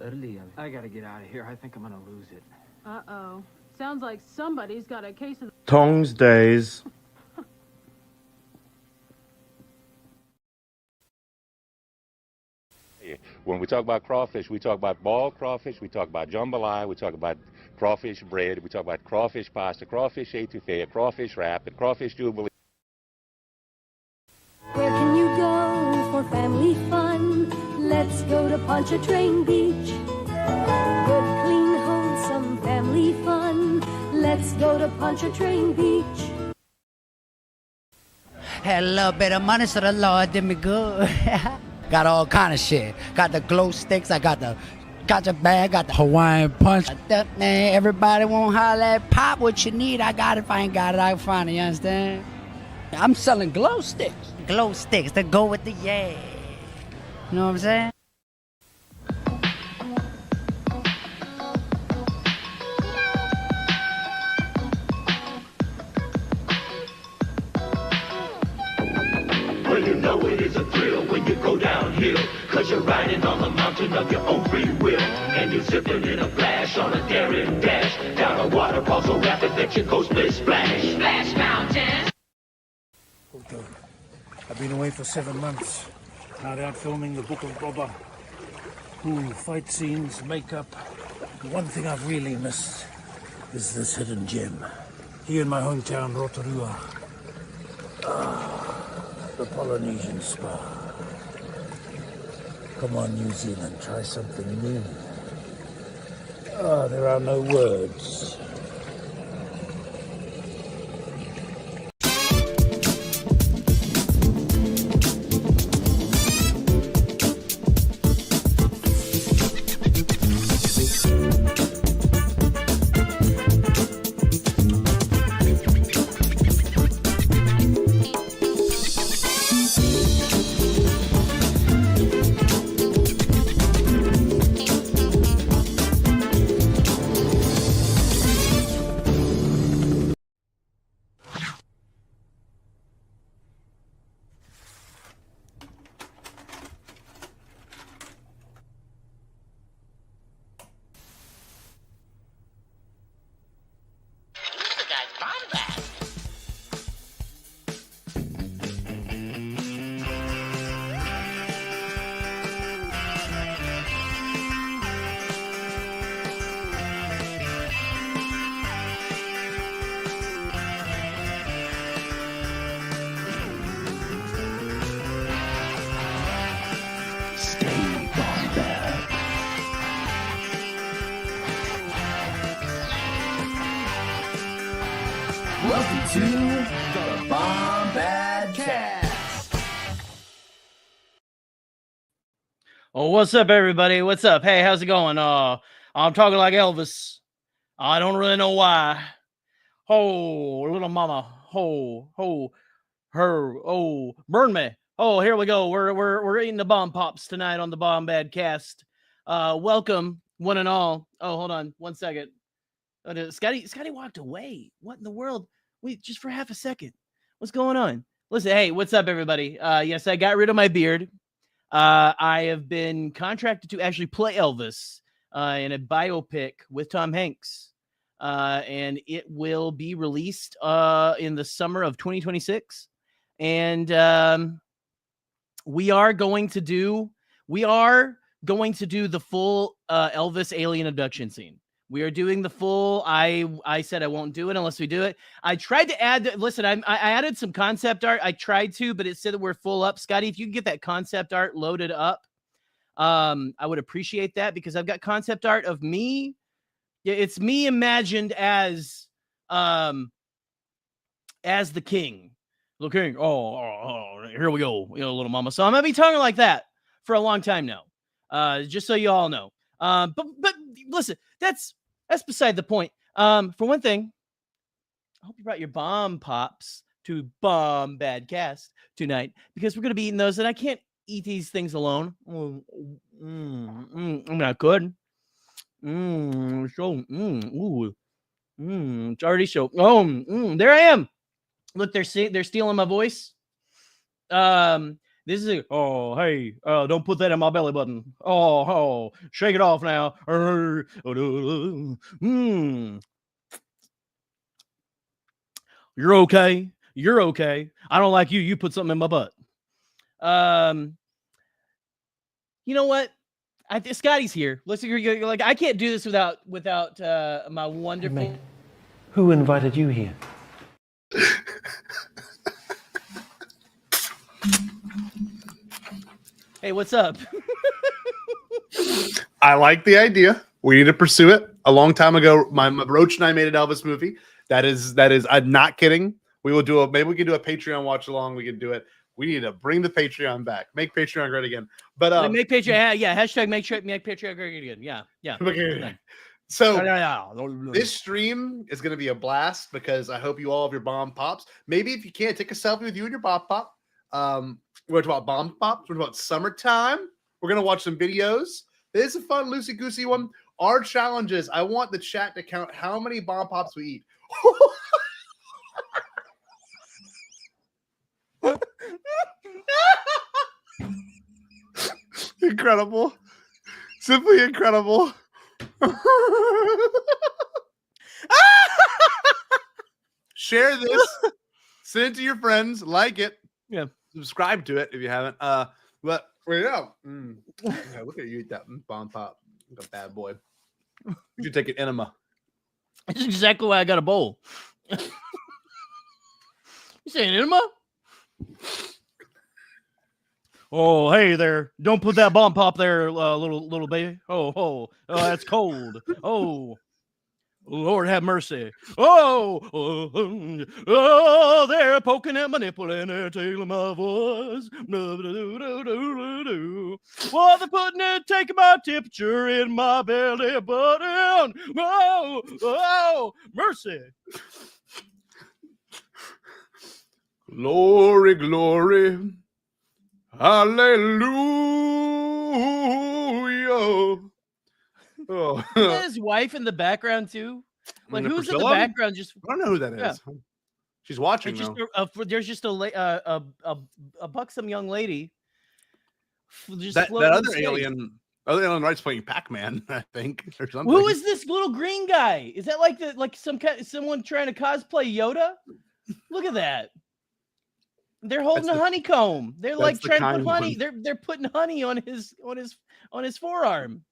I gotta get out of here. I think I'm gonna lose it. Uh-oh. Sounds like somebody's got a case of... Tongs days. When we talk about crawfish, we talk about boiled crawfish, we talk about jambalaya, we talk about crawfish bread, we talk about crawfish pasta, crawfish etouffee, crawfish wrap, and crawfish jubilee. Where can you go for family fun? Let's go to Pontchartrain Beach. Good, clean, wholesome family fun. Let's go to Pontchartrain Beach. Had a little bit of money, so the Lord did me good. Got all kind of shit. Got the glow sticks, I got the gotcha bag, got the Hawaiian punch. Man, everybody won't holler at pop what you need. I got it. If I ain't got it, I can find it, you understand? I'm selling glow sticks. Glow sticks that go with the yeah. You know what I'm saying? Well, you know it is a thrill when you go downhill, 'cause you're riding on the mountain of your own free will. And you're zipping in a flash on a daring dash down a waterfall so rapid that you go split splash. Splash Mountain! Okay. I've been away for 7 months. Not out filming the Book of Boba. Ooh, fight scenes, makeup. The one thing I've really missed is this hidden gem. Here in my hometown, Rotorua. The Polynesian spa. Come on, New Zealand, try something new. There are no words. Welcome to the BOMBAD Cast. Oh, what's up, everybody? What's up? Hey, how's it going? I'm talking like Elvis. I don't really know why. Oh, little mama. Ho, her. Oh, burn me. Oh, here we go. We're eating the bomb pops tonight on the BOMBAD Cast. Welcome, one and all. Oh, hold on 1 second. Scotty walked away. What in the world? Wait, just for half a second. What's going on? Listen, hey, what's up, everybody? Yes, I got rid of my beard. I have been contracted to actually play Elvis in a biopic with Tom Hanks. And it will be released in the summer of 2026. And we are going to do the full Elvis alien abduction scene. We are doing the full. I said I won't do it unless we do it. I tried to add. Listen, I added some concept art. I tried to, but it said that we're full up. Scotty, if you could get that concept art loaded up, I would appreciate that, because I've got concept art of me. Yeah, it's me imagined as the king. The king. Oh, here we go. Little mama. So I'm gonna be talking like that for a long time now. Just so you all know. But listen, that's beside the point. For one thing, I hope you brought your bomb pops to BOMBAD Cast tonight, because we're gonna be eating those, and I can't eat these things alone. I'm not good. It's already so. There I am. Look, they're stealing my voice. They This is oh hey, don't put that in my belly button. Oh, shake it off now. You're okay. You're okay. I don't like you. You put something in my butt. You know what? Scotty's here. Let's agree. Like I can't do this without my wonderful. Hey, mate, who invited you here? Hey, what's up? I like the idea. We need to pursue it. A long time ago, my Roach and I made an Elvis movie. That is. I'm not kidding. We will do maybe we can do a Patreon watch along. We can do it. We need to bring the Patreon back. Make Patreon great again. But make Patreon. Yeah. Hashtag make Patreon great again. Yeah. Okay. So this stream is going to be a blast because I hope you all have your bomb pops. Maybe if you can't, take a selfie with you and your bomb pop. We're talking about bomb pops. We're talking about summertime. We're going to watch some videos. This is a fun loosey-goosey one. Our challenge is I want the chat to count how many bomb pops we eat. Incredible. Simply incredible. Share this. Send it to your friends. Like it. Yeah. Subscribe to it if you haven't. But yeah. Yeah, look at you eat that bomb pop. Like a bad boy. You should take an enema. That's exactly why I got a bowl. You saying enema? Oh, hey there! Don't put that bomb pop there, little baby. Oh, that's cold. Oh, Lord have mercy. Oh, they're poking at my nipple and they're tailing my voice. Well, they're taking my temperature in my belly button. Oh, mercy. Glory, glory. Hallelujah. Oh. His wife in the background too. Like who's in the background? Just I don't know who that is. Yeah. She's watching. There's just a buxom young lady. Just that other alien. Other alien right's playing Pac-Man, I think, or something. Who is this little green guy? Is that like someone trying to cosplay Yoda? Look at that. They're holding a honeycomb. They're like trying to put honey. They're putting honey on his forearm.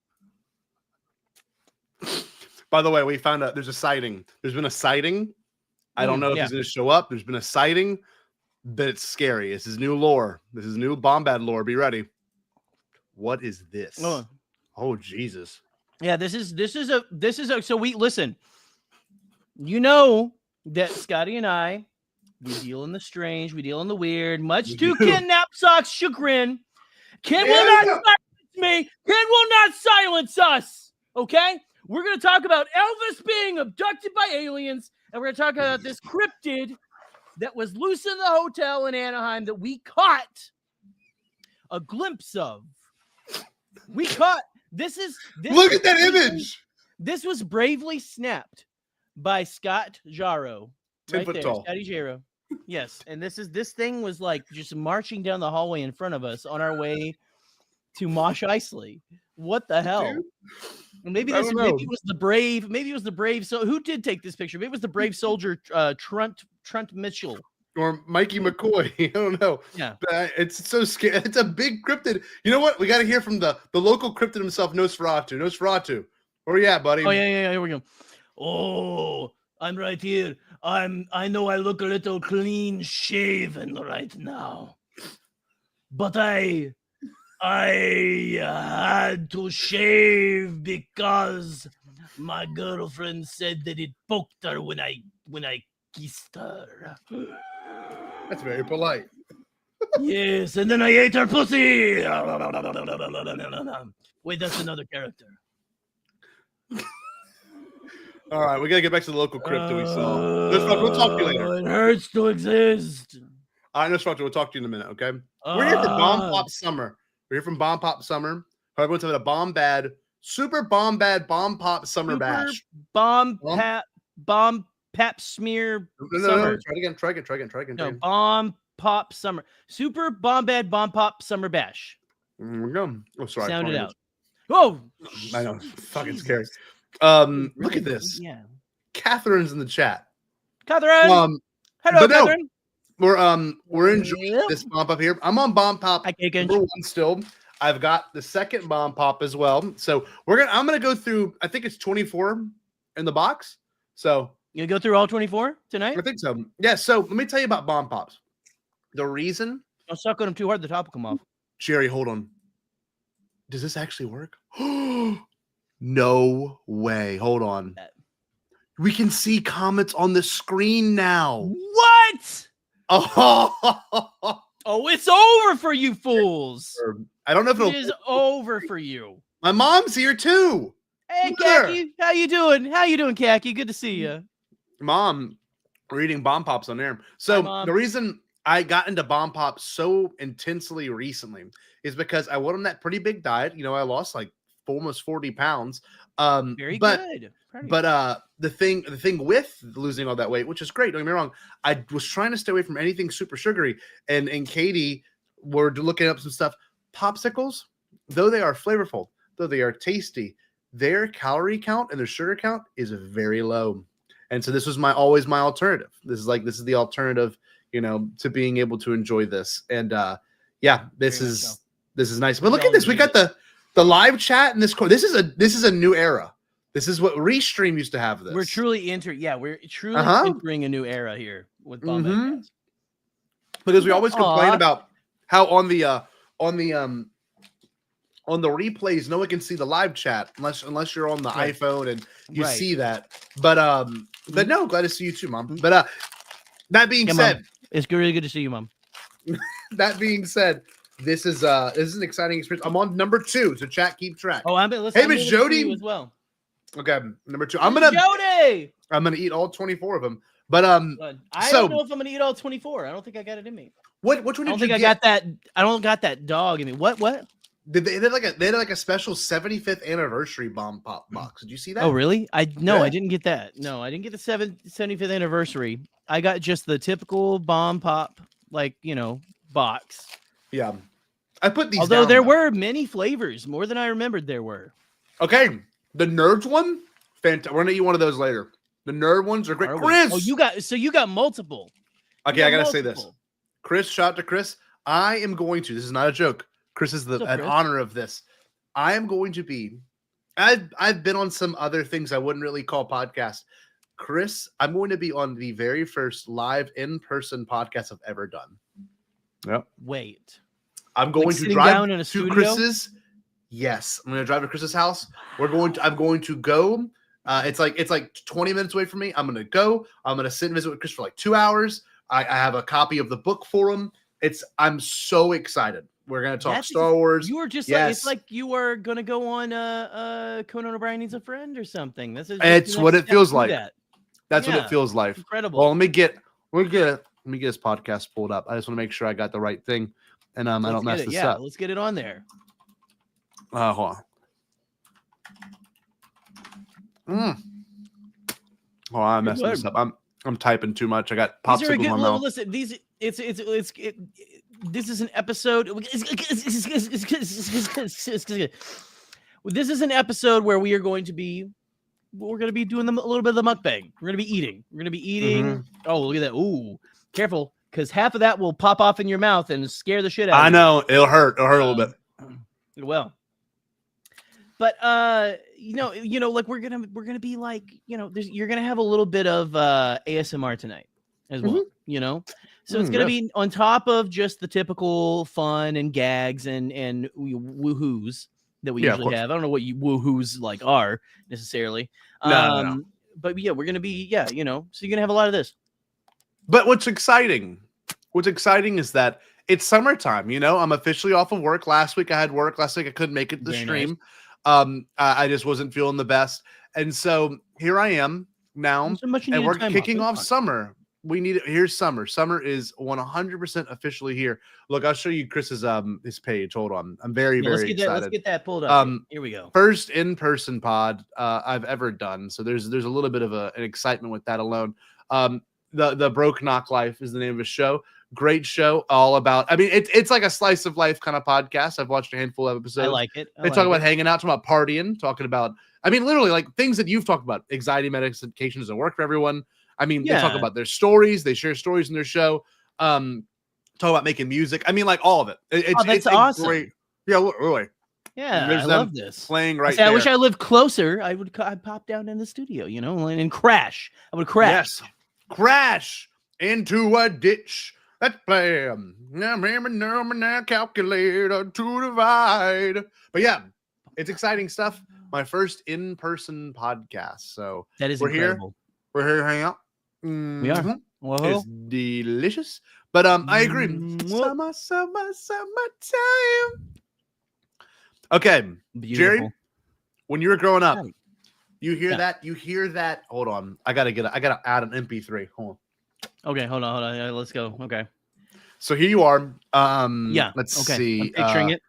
By the way, we found out there's a sighting. There's been a sighting. I don't know if he's going to show up. There's been a sighting, but it's scary. This is new lore. This is new BOMBAD lore. Be ready. What is this? Oh Jesus. Yeah, this is so we listen. You know that Scotty and I, we deal in the strange, we deal in the weird, much to Ken Knapsack's chagrin. Ken will not silence me. Ken will not silence us. Okay? We're going to talk about Elvis being abducted by aliens, and we're going to talk about this cryptid that was loose in the hotel in Anaheim that we caught a glimpse of. We caught this. Look at that image. This was bravely snapped by Scott Jarrow. 10 foot tall. Scotty Jarrow. Yes, and this thing was like just marching down the hallway in front of us on our way to Mosh Isley. What the hell? Dude. Maybe it was the brave. Maybe it was the brave. So who did take this picture? Maybe it was the brave soldier, Trent Mitchell, or Mikey McCoy. I don't know. Yeah, but it's so scary. It's a big cryptid. You know what? We got to hear from the local cryptid himself, Nosferatu. Nosferatu, where are you at, buddy? Oh yeah. Here we go. Oh, I'm right here. I know I look a little clean shaven right now, but I had to shave because my girlfriend said that it poked her when I kissed her. That's very polite. Yes, and then I ate her pussy. Wait, that's another character. All right, we gotta get back to the local crypt that we saw. We'll talk to you later. It hurts to exist. All right, Nosferatu, we'll talk to you in a minute, okay? We're here for Bomb Pop Summer. We're here from Bomb Pop Summer. Everyone's having a BOMBAD, Super BOMBAD Bomb Pop Summer Bash. Bomb Pap Smear. No. Try again. No, Bomb Bombad Bomb Pop Summer Bash. There we go. Oh, sorry. Sound it out. Oh, I know. Fucking Jesus. scary. Really, Look at this. Yeah. Catherine's in the chat. Catherine. Hello, but no, Catherine. we're enjoying this bomb pop here. I'm on bomb pop number 1 still. I've got the second bomb pop as well. So I'm gonna go through. I think it's 24 in the box. So you gonna go through all 24 tonight? I think so. Yeah. So let me tell you about bomb pops. The reason. Don't suck on them too hard. The top will come off. Jerry, hold on. Does this actually work? No way. Hold on. We can see comments on the screen now. What? Oh, it's over for you fools. I don't know if it is over for you. My mom's here too. Hey, Khaki. How you doing? How you doing, Khaki? Good to see you. Mom, we're eating bomb pops on there. So the reason I got into bomb pops so intensely recently is because I went on that pretty big diet. You know, I lost like almost 40 pounds. Very good. But the thing with losing all that weight, which is great, don't get me wrong, I was trying to stay away from anything super sugary. And Katie were looking up some stuff. Popsicles, though they are flavorful, though they are tasty, their calorie count and their sugar count is very low. And so this was always my alternative. This is the alternative, you know, to being able to enjoy this. And yeah, this is nice. But look at this. We got the live chat in this. This is a new era. This is what Restream used to have. This. We're truly entering a new era here with Bombad. Because we always complain about how on the replays, no one can see the live chat unless you're on the iPhone and you see that. But no, glad to see you too, Mom. But that being said, Mom. It's really good to see you, Mom. That being said, this is an exciting experience. I'm on number 2, so chat, keep track. Oh, hey, Miss Jody as well. Okay, number 2. Jody. I'm gonna eat all 24 of them. But I don't know if I'm gonna eat all 24. I don't think I got it in me. Which one? I don't think I got that. I don't got that dog in me. What? They had like a special 75th anniversary bomb pop box. Did you see that? Oh, really? I didn't get that. No, I didn't get the 75th anniversary. I got just the typical bomb pop, box. Yeah, I put these. Although there were many flavors, more than I remembered there were. Okay, the Nerds one, fantastic. We're gonna eat one of those later. The nerd ones are great. Chris, you got multiple. Okay, I gotta say this. Chris, shout out to Chris. I am going to. This is not a joke. Chris is an honor of this. I am going to be. I've been on some other things I wouldn't really call podcasts. Chris, I'm going to be on the very first live in-person podcast I've ever done. Yep. Wait. I'm going to drive to Chris's. Yes, I'm going to drive to Chris's house. I'm going to go. It's like 20 minutes away from me. I'm going to go. I'm going to sit and visit with Chris for like 2 hours. I have a copy of the book for him. I'm so excited. We're going to talk Star Wars. You were just it's like you were going to go on Conan O'Brien Needs a Friend or something. It's what it feels like. That's what it feels like. Incredible. Well, let me get this podcast pulled up. I just want to make sure I got the right thing and I don't mess this up. Let's get it on there. Hold on. Oh, I messed this up. I'm typing too much. I got popsicles in my mouth. Listen, this is an episode. This is an episode where we're going to be doing a little bit of the mukbang. We're going to be eating. Mm-hmm. Oh, look at that. Ooh, careful, because half of that will pop off in your mouth and scare the shit out of you. I know. It'll hurt. It'll hurt a little bit. It will. But like we're gonna be like, you're gonna have a little bit of ASMR tonight as well. So it's gonna be on top of just the typical fun and gags and woohoos that we usually have. I don't know what you woohoos like are necessarily. No. But yeah, we're gonna be so you're gonna have a lot of this. But what's exciting is that it's summertime. I'm officially off of work. Last week I had work. Last week I couldn't make it to the stream. Nice. I just wasn't feeling the best. And so here I am now, and we're kicking off summer. Here's summer. Summer is 100% officially here. Look, I'll show you Chris's his page. Hold on. I'm very excited. Let's get that pulled up. Here we go. First in-person pod I've ever done. So there's a little bit of an excitement with that alone. The Broke Knock Life is the name of his show. Great show, all about. I mean, it's like a slice of life kind of podcast. I've watched a handful of episodes. I like it. They talk about hanging out, talking about partying, talking about. I mean, literally like things that you've talked about. Anxiety medication doesn't work for everyone. I mean, they talk about their stories. They share stories in their show. Talk about making music. I mean, like all of it. That's awesome. Great. Yeah, really. Yeah, I love this. Playing right there. I wish I lived closer. I'd pop down in the studio, you know, and crash. I would crash. Yes, crash into a ditch. That's bam. Now calculator to divide. But yeah, it's exciting stuff. My first in-person podcast. So that is incredible. We're here hanging out. We are. Well, it's delicious. But I agree. Summertime. Okay, beautiful. Jerry. When you were growing up, you hear that. You hear that. Hold on. I gotta add an MP3. Hold on. Okay, hold on. Yeah, let's go. Okay. So here you are. Yeah. Let's okay. see. I'm picturing it.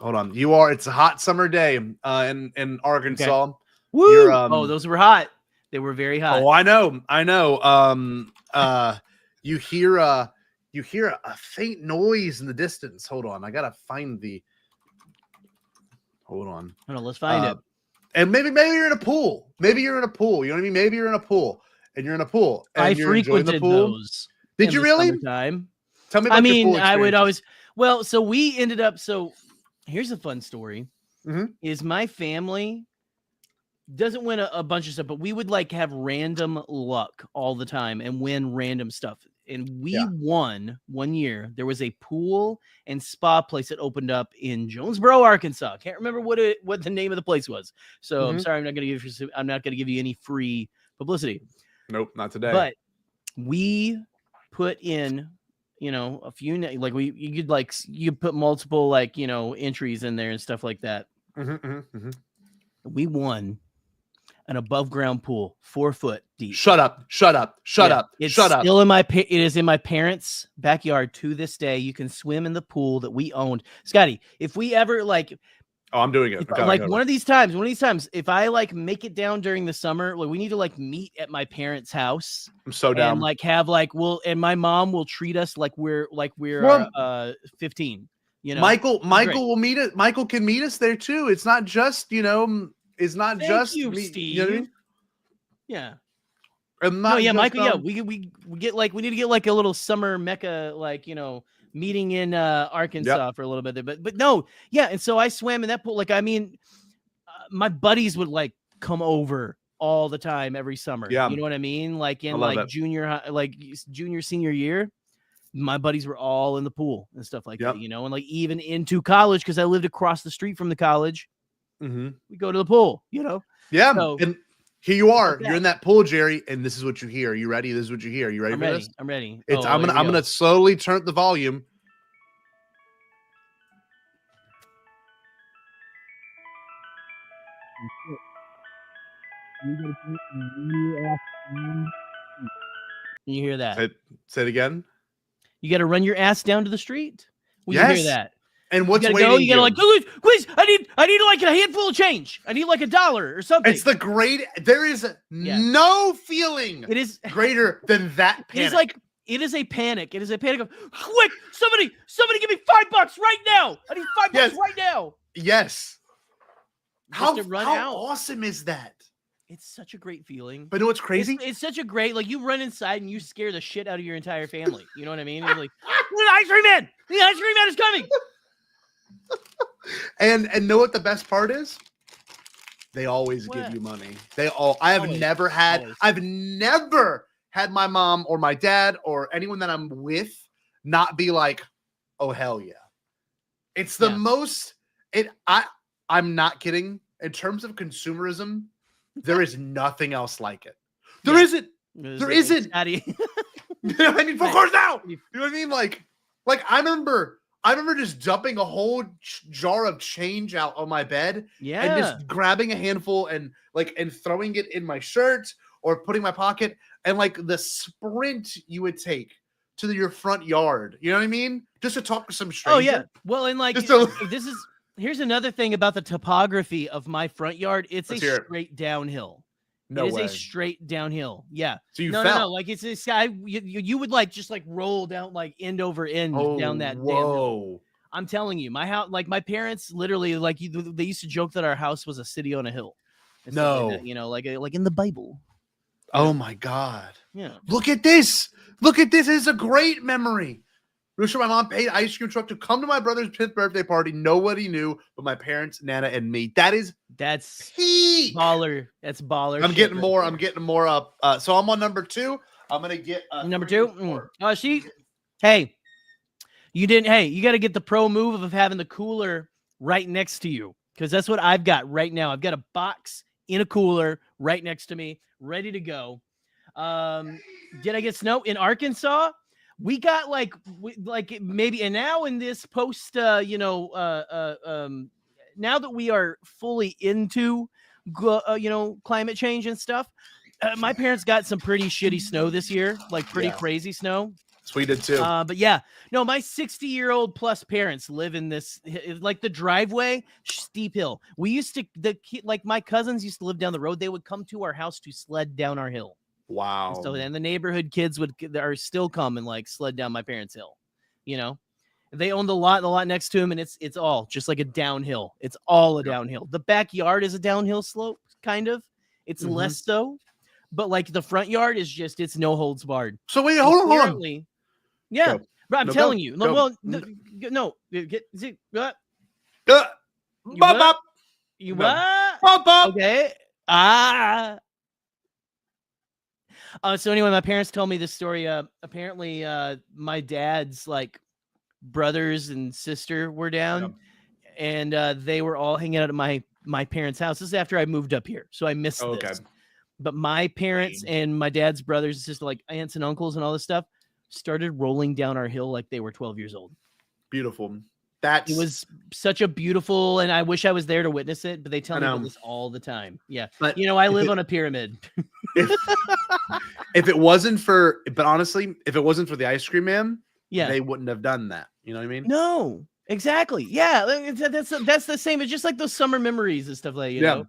Hold on. You are. It's a hot summer day in Arkansas. Okay. Woo! Oh, those were hot. They were very hot. Oh, I know. You hear a faint noise in the distance. Hold on. I gotta find the. Hold on. Let's find it. And maybe you're in a pool. Maybe you're in a pool. You know what I mean? Maybe you're in a pool. And you're in a pool. And I frequented those. Did you really? Summertime. Tell me about your pool I would always. Well, so we ended up. So here's a fun story. Is my family doesn't win a bunch of stuff, but we would like have random luck all the time and win random stuff. And we won one year. There was a pool and spa place that opened up in Jonesboro, Arkansas. Can't remember what the name of the place was. So I'm sorry, I'm not going to give you any free publicity. Nope, not today. But we put in, a few like you put multiple like entries in there and stuff like that. We won an above ground pool, 4 foot deep. Shut up. It's still it is in my parents' backyard to this day. You can swim in the pool that we owned. Scotty, if we ever like, oh, I'm doing it. One of these times, if I like make it down during the summer, like we need to like meet at my parents' house. I'm so down. And like have like, and my mom will treat us like we're 15. Michael will meet it. Michael can meet us there too. It's not just, it's not Thank just you, me, Steve. You know what I mean? Yeah. Michael. Yeah, we get like we need to get like a little summer mecca, like meeting in Arkansas for a little bit there. But no, yeah. And so I swam in that pool. Like my buddies would like come over all the time every summer. Yeah, you know what I mean? Like in like junior senior year, my buddies were all in the pool and stuff like that. And like even into college because I lived across the street from the college. We go to the pool. Yeah. So, and here you are. You're in that pool, Jerry, and this is what you hear. Are you ready? This is what you hear. Are you ready for this? I'm ready. I'm gonna slowly turn the volume. Can you hear that? Say it again. You got to run your ass down to the street. You hear that? And what's you waiting? You gotta like, please, I need like a handful of change. I need like $1 or something. It's the great. There is no feeling. It is greater than that panic. It is a panic. It is a panic of quick. Somebody, give me $5 right now. I need $5 right now. Yes. How out. Awesome is that? It's such a great feeling. But you know what's crazy? It's such a great, like you run inside and you scare the shit out of your entire family. You know what I mean? You're like, the ice cream man! The ice cream man is coming. And know what the best part is? They always give you money. I've never had my mom or my dad or anyone that I'm with not be like, oh hell yeah. It's the most I'm not kidding. In terms of consumerism, there is nothing else like it. There isn't. There isn't. I need $4 now. You know what I mean? Like I remember just dumping a whole jar of change out on my bed and just grabbing a handful and throwing it in my shirt or putting my pocket and like the sprint you would take to your front yard. You know what I mean? Just to talk to some stranger. Oh yeah. Well, and like here's another thing about the topography of my front yard. It's a straight downhill. No it is way. a straight downhill. Yeah. So you no, fell. No, like it's this guy. You would like just like roll down like end over end down that damn hill. Whoa. I'm telling you, my house, like my parents, literally, like they used to joke that our house was a city on a hill. And stuff like that, you know, like in the Bible. Oh my God. Yeah. Look at this. Look at this. It's a great memory. Rusha, my mom paid ice cream truck to come to my brother's 5th birthday party. Nobody knew but my parents, Nana, and me. That's peak. Baller. That's baller. I'm getting more. I'm getting more up. So I'm on number 2. I'm gonna get number 2. Hey, you didn't. Hey, you got to get the pro move of having the cooler right next to you, because that's what I've got right now. I've got a box in a cooler right next to me, ready to go. Did I get snow in Arkansas? We got like maybe, and now in this post, now that we are fully into, climate change and stuff, my parents got some pretty shitty snow this year, like pretty crazy snow. So we did too. But yeah, no, my 60-year-old plus parents live in this, like the driveway, steep hill. We used to, like my cousins used to live down the road. They would come to our house to sled down our hill. Wow. And the neighborhood kids are still coming like sled down my parents' hill. You know, they own the lot next to him, and it's all just like a downhill. It's all a downhill. The backyard is a downhill slope, kind of. It's less so, but like the front yard is just, it's no holds barred. So wait, hold on. Yeah, go. But I'm No, telling go. you. Go. Well, no, get see what? Bop, bop. You No. what? Bop, bop. Okay. So anyway, my parents told me this story. Apparently, my dad's like brothers and sister were down, and they were all hanging out at my parents' house. This is after I moved up here, so I missed this. But my parents and my dad's brothers and sister, like aunts and uncles and all this stuff, started rolling down our hill like they were 12 years old. Beautiful. It was such a beautiful, and I wish I was there to witness it, but they tell me about this all the time. Yeah. But I live on a pyramid. If it wasn't for, but honestly, if it wasn't for the ice cream man, yeah, they wouldn't have done that. You know what I mean? No, exactly. Yeah. That's the same. It's just like those summer memories and stuff like, you know?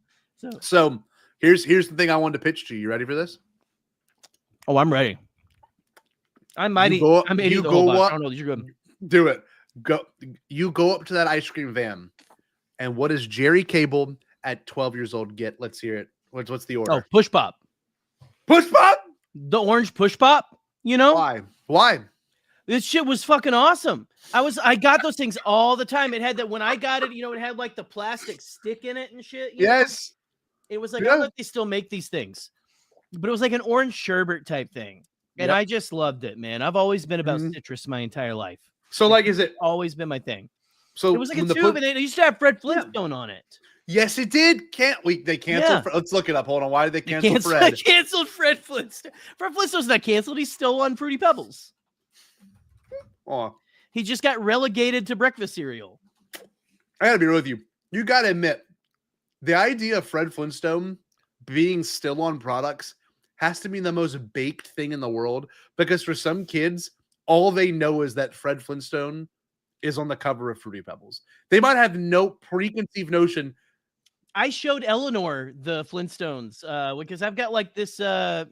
So here's the thing I wanted to pitch to you. You ready for this? Oh, I'm ready. I might eat. I'm eating the whole box. I don't know. You're good. Do it. You go up to that ice cream van, and what does Jerry Cable at 12 years old get? Let's hear it. What's the order? Oh, push pop. Push pop. The orange push pop. You know why? This shit was fucking awesome. I got those things all the time. It had that when I got it. It had like the plastic stick in it and shit. Yes. Know? It was like I don't know if they still make these things, but it was like an orange sherbet type thing. And I just loved it, man. I've always been about citrus my entire life. So, like, is it always been my thing? So it was like a tube, and it used to have Fred Flintstone on it. Yes, it did. They canceled. Let's look it up. Hold on. Why did they cancel Fred? They canceled Fred Flintstone. Fred Flintstone's not canceled. He's still on Fruity Pebbles. Oh, he just got relegated to breakfast cereal. I gotta be real with you. You gotta admit, the idea of Fred Flintstone being still on products has to be the most baked thing in the world, because for some kids, all they know is that Fred Flintstone is on the cover of Fruity Pebbles. They might have no preconceived notion. I showed Eleanor the Flintstones because I've got like this. There's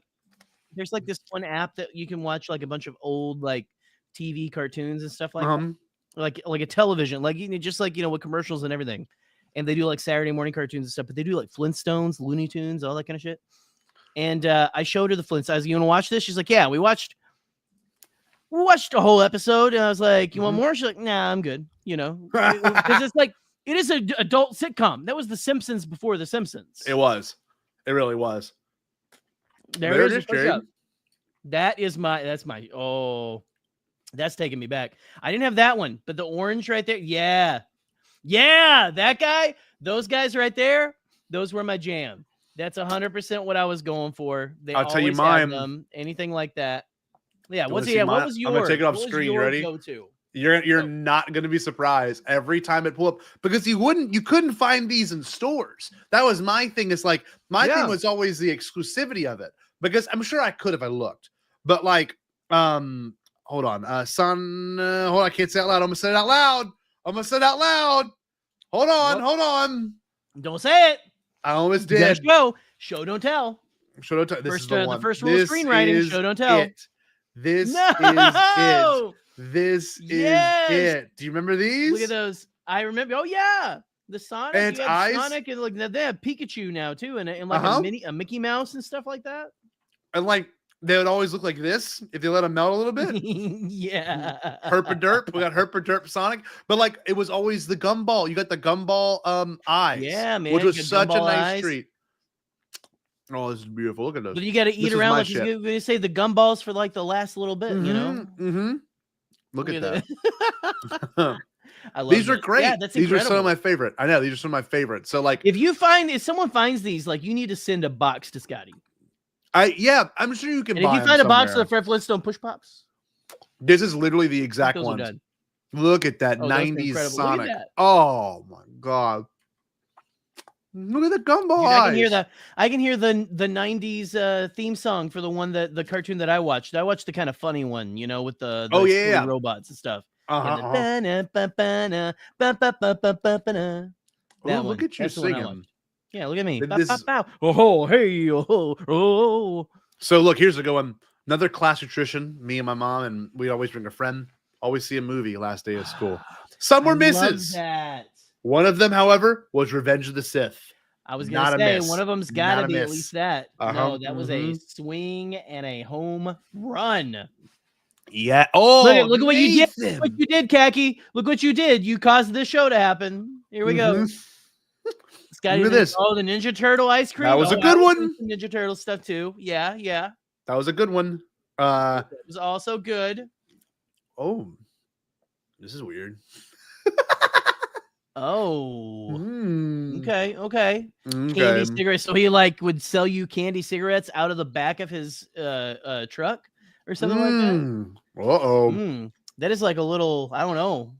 like this one app that you can watch like a bunch of old like TV cartoons and stuff like that. Like a television, like just like with commercials and everything. And they do like Saturday morning cartoons and stuff, but they do like Flintstones, Looney Tunes, all that kind of shit. And I showed her the Flintstones. You want to watch this? She's like, yeah, we watched a whole episode. And I was like, you want more? She's like, nah, I'm good. Because it's like, it is an adult sitcom. That was The Simpsons before The Simpsons. It was. It really was. There it is. That's taking me back. I didn't have that one, but the orange right there. Yeah, that guy. Those guys right there. Those were my jam. That's 100% what I was going for. I'll tell you mine. Anything like that. Yeah. What was yours? I'm gonna take it off screen. You ready? Go-to? You're not gonna be surprised every time it pull up, because you couldn't find these in stores. That was my thing. It's like my thing was always the exclusivity of it, because I'm sure I could if I looked, but like hold on, hold on, I can't say it out loud. I'm gonna say it out loud. Hold on. Don't say it. I almost did. Show don't tell. Show don't tell. This is the one. The first rule of screenwriting: show don't tell. This is No! it. This Yes! is it. Do you remember these? Look at those. I remember. Oh yeah, the Sonic. And you had eyes. Sonic, and like they have Pikachu now too, and like a Mickey Mouse and stuff like that. And like they would always look like this if they let them melt a little bit. Yeah. Herpaderp. We got Herpaderp Sonic, but like it was always the gumball. You got the gumball eyes. Yeah, man. Which was such a nice eyes. treat. Oh, this is beautiful. Look at those. But you got to eat around like you say the gumballs for like the last little bit, you know. Mm-hmm. Look at that. I love these are great. Yeah, that's these incredible. are some of my favorite. I know these are some of my favorites. So like, if someone finds these, like you need to send a box to Scotty. I'm sure you can. And if you find a box of the Fred Flintstone Push Pops, this is literally the exact one. Look at that 90s Sonic. Oh my god. Look at the gumball eyes. I can hear the 90s theme song for the cartoon that I watched. I watched the kind of funny one, you know, with the robots and stuff. That one. Look at you singing. Yeah, look at me. Oh, hey, oh. So look, here's a good one. Another classic tradition. Me and my mom, and we always bring a friend. Always see a movie last day of school. Some were misses. One of them, however, was Revenge of the Sith. I was going to say, one of them's got to be at least that. No, that was a swing and a home run. Yeah. Oh, look at what you did. Look what you did, Khaki. Look what you did. You caused this show to happen. Here we go. Look at this. Oh, the Ninja Turtle ice cream. That was a good one. Ninja Turtle stuff too. Yeah. That was a good one. It was also good. Oh, this is weird. Oh, okay. Candy cigarettes. So he like would sell you candy cigarettes out of the back of his truck or something like that. That is like a little. I don't know.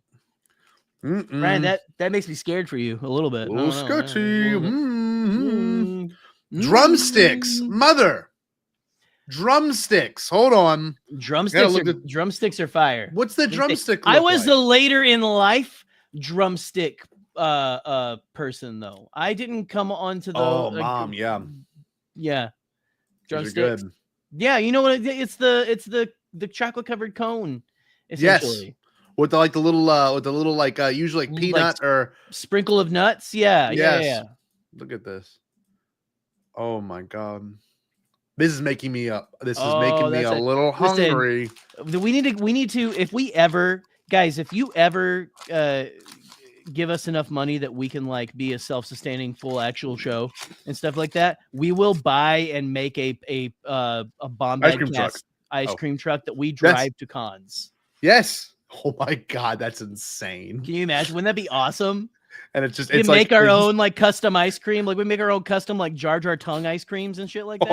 Ryan, that makes me scared for you a little bit. Scotty. Drumsticks, mother. Drumsticks. Hold on. Drumsticks are fire. What's the drumstick? I was the later in life drumstick person though. I didn't come onto the mom, yeah. Drumsticks. Yeah, you know what? It's the chocolate covered cone. Essentially. Yes. With the little usually like peanut or sprinkle of nuts. Yeah. Look at this. Oh my god. This is making me up. This is making me a little hungry. We need to, if we ever, guys, if you ever give us enough money that we can like be a self-sustaining full actual show and stuff like that, we will buy and make a BOMBAD ice cream truck that we drive to cons. Yes. Oh my god, that's insane. Can you imagine? Wouldn't that be awesome? And it's we make our own like custom ice cream. Like we make our own custom like Jar Jar tongue ice creams and shit like that.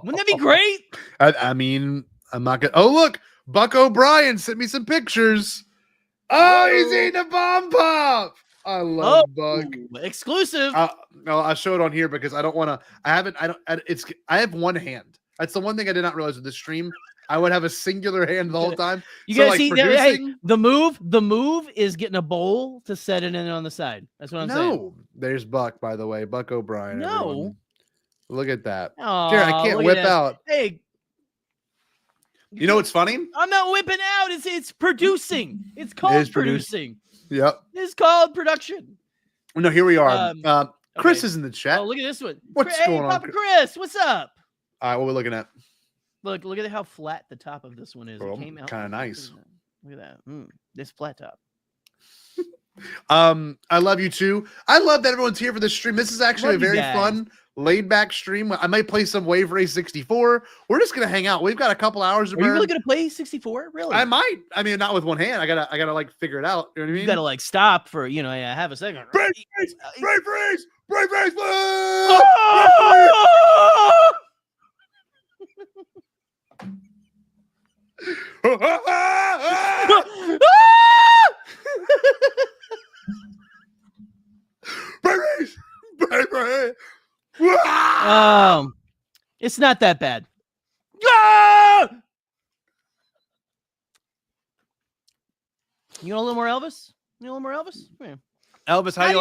Wouldn't that be great? I mean, I'm not gonna. Oh look, Buck O'Brien sent me some pictures. Oh, he's eating a bomb pop. I love Buck. Exclusive. No, I'll show it on here because I don't want to. I have one hand. That's the one thing I did not realize with this stream. I would have a singular hand the whole time. You guys see, the move is getting a bowl to set it in on the side. That's what I'm saying. No, there's Buck, by the way, Buck O'Brien. No, everyone. Look at that. Oh, Jared, I can't whip out. Hey, you know what's funny? I'm not whipping out. It's producing. It's called producing. Yep. It's called production. No, here we are. Chris is in the chat. Oh, look at this one. What's going on, Papa Chris? What's up? All right, what are we looking at? Look at how flat the top of this one is. It came out kind of nice. Look at that. This flat top. I love you too. I love that everyone's here for this stream. This is actually a very fun, laid back stream. I might play some Wave Race 64. We're just gonna hang out. We've got a couple hours to burn. Are you really gonna play 64? Really? I might. I mean, not with one hand. I gotta like figure it out. You know what I mean? You gotta like stop for have a second. Brave race. It's not that bad. You want a little more Elvis? Elvis, how do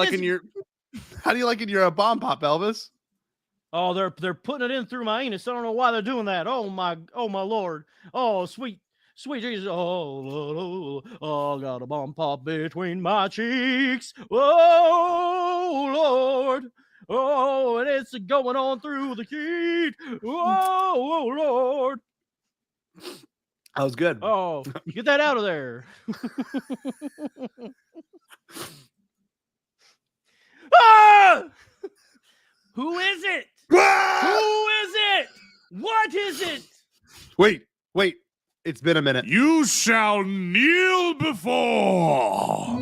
you like in your bomb pop, Elvis? Oh, they're putting it in through my anus. I don't know why they're doing that. Oh my Lord. Oh, sweet Jesus. Oh, I got a bomb pop between my cheeks. Oh, Lord. Oh, and it's going on through the key. Oh, Lord. That was good. Oh, get that out of there. Ah! Who is it? Who is it? What is it? Wait. It's been a minute. You shall kneel before.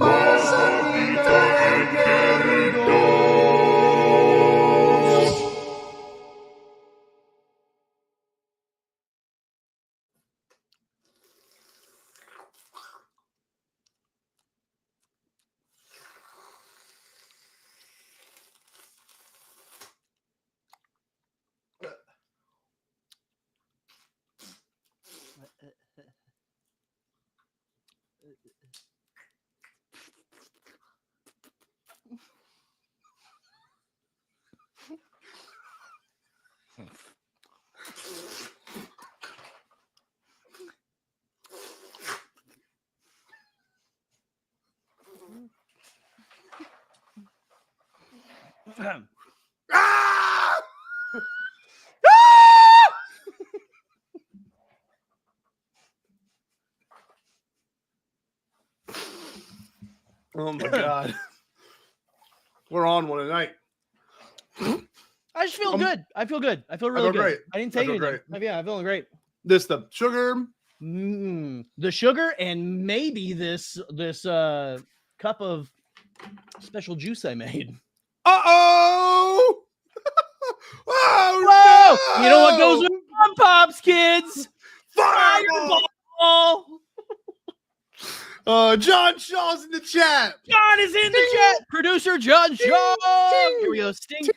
Oh my god. We're on one tonight. I just feel good. I feel good. I feel really good. Great. I didn't take anything. Great. Yeah, I'm feeling great. This the sugar. The sugar and maybe this cup of special juice I made. Oh! Whoa! No! You know what goes with Bomb Pops, kids? Fireball! John Shaw's in the chat. John is in the chat. Producer John Shaw. Here we go. Sting.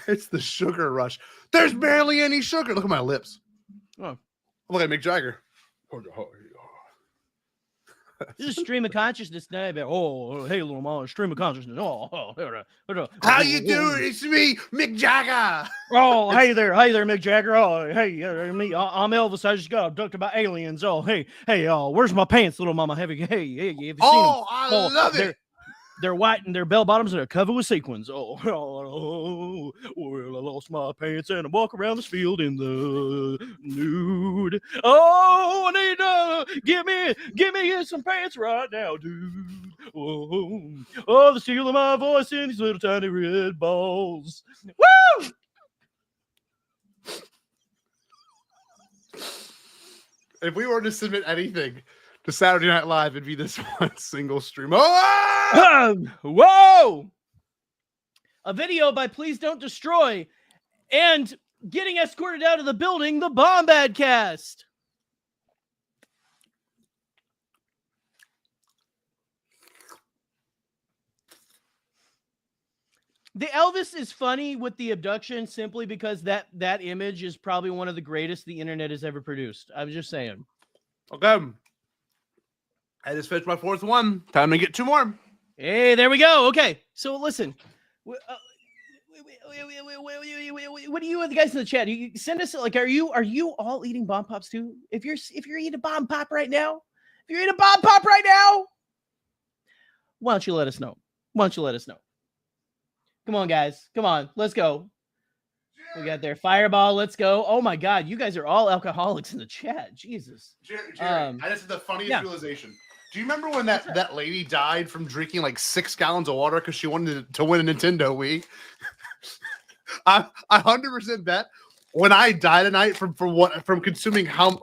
It's the sugar rush. There's barely any sugar. Look at my lips. Oh. Look at Mick Jagger. This is stream of consciousness now. Oh, hey, little mama, stream of consciousness. How you doing? It's me, Mick Jagger. Oh, hey there, Mick Jagger. Oh, hey, me. I'm Elvis. I just got abducted by aliens. Oh, hey, where's my pants, little mama? Have you seen them? I love it. They're white and their bell bottoms are covered with sequins. Oh, well, I lost my pants and I walk around this field in the nude. Oh, I need to give me some pants right now, dude. Oh, the steal of my voice in these little tiny red balls. Woo! If we were to submit anything to Saturday Night Live, it'd be this one single stream. Oh! Whoa! A video by Please Don't Destroy and getting escorted out of the building, the BOMBAD cast. The Elvis is funny with the abduction simply because that image is probably one of the greatest the internet has ever produced. I'm just saying. Okay. I just finished my fourth one. Time to get two more. Hey, there we go. Okay, so listen. What do you guys in the chat? You send us like, are you all eating bomb pops too? If you're eating a bomb pop right now, why don't you let us know? Come on, guys. Come on, let's go. We got their fireball. Let's go. Oh my God, you guys are all alcoholics in the chat. Jesus. Jerry, I just had the funniest realization. Do you remember when that lady died from drinking like 6 gallons of water because she wanted to win a Nintendo Wii? I 100% bet when I die tonight from consuming how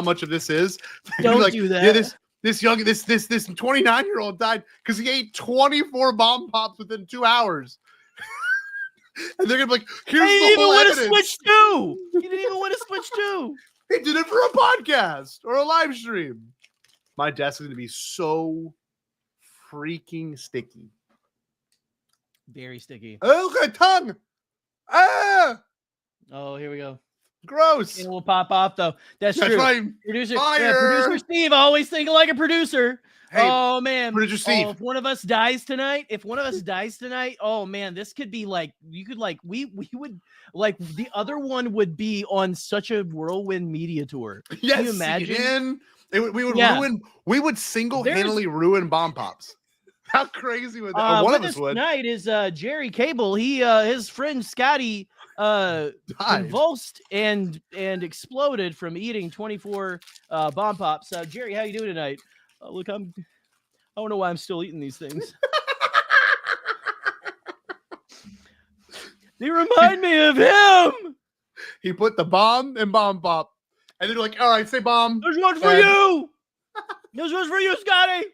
much of this is. Don't do that. Yeah, this 29-year-old died because he ate 24 bomb pops within 2 hours. And they're gonna be like, here's the whole evidence. He didn't even win a Switch 2. He did it for a podcast or a live stream. My desk is going to be so freaking sticky. Very sticky. Oh, look at tongue. Ah! Oh, here we go. Gross. It will pop off, though. That's true. Right. Producer Steve always thinking like a producer. Hey, oh man. Producer Steve. If one of us dies tonight, oh man, this could be like we would like the other one would be on such a whirlwind media tour. Yes, Can you imagine? We would single-handedly ruin Bomb Pops. How crazy would that? One of us would. Tonight is Jerry Cable. He his friend Scotty convulsed and exploded from eating 24 Bomb Pops. Jerry, how you doing tonight? Look, I don't know why I'm still eating these things. They remind me of him. He put the bomb in Bomb Pop. And they're like, all right, say bomb. There's one for you. There's one for you, Scotty.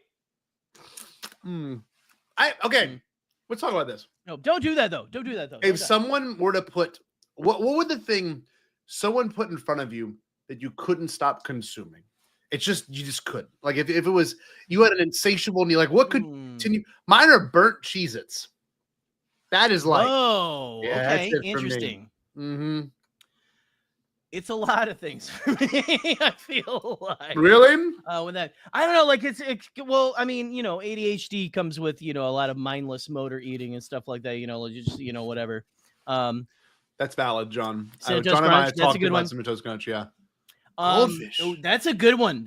Okay, let's talk about this. No, don't do that though. Don't do that though. If someone were to put what would the thing someone put in front of you that you couldn't stop consuming? It's just you just couldn't. Like if it was you had an insatiable need, like what could continue? Mine are burnt Cheez-Its. That is like okay, interesting. Mm-hmm. It's a lot of things for me. I feel like really when that I don't know, like it's well, I mean, you know, ADHD comes with a lot of mindless motor eating and stuff like that. Just whatever. That's valid, John. Cinnamon John Toast and I Crunch, talked about Cinnamon Toast Crunch. Yeah. Goldfish. That's a good one.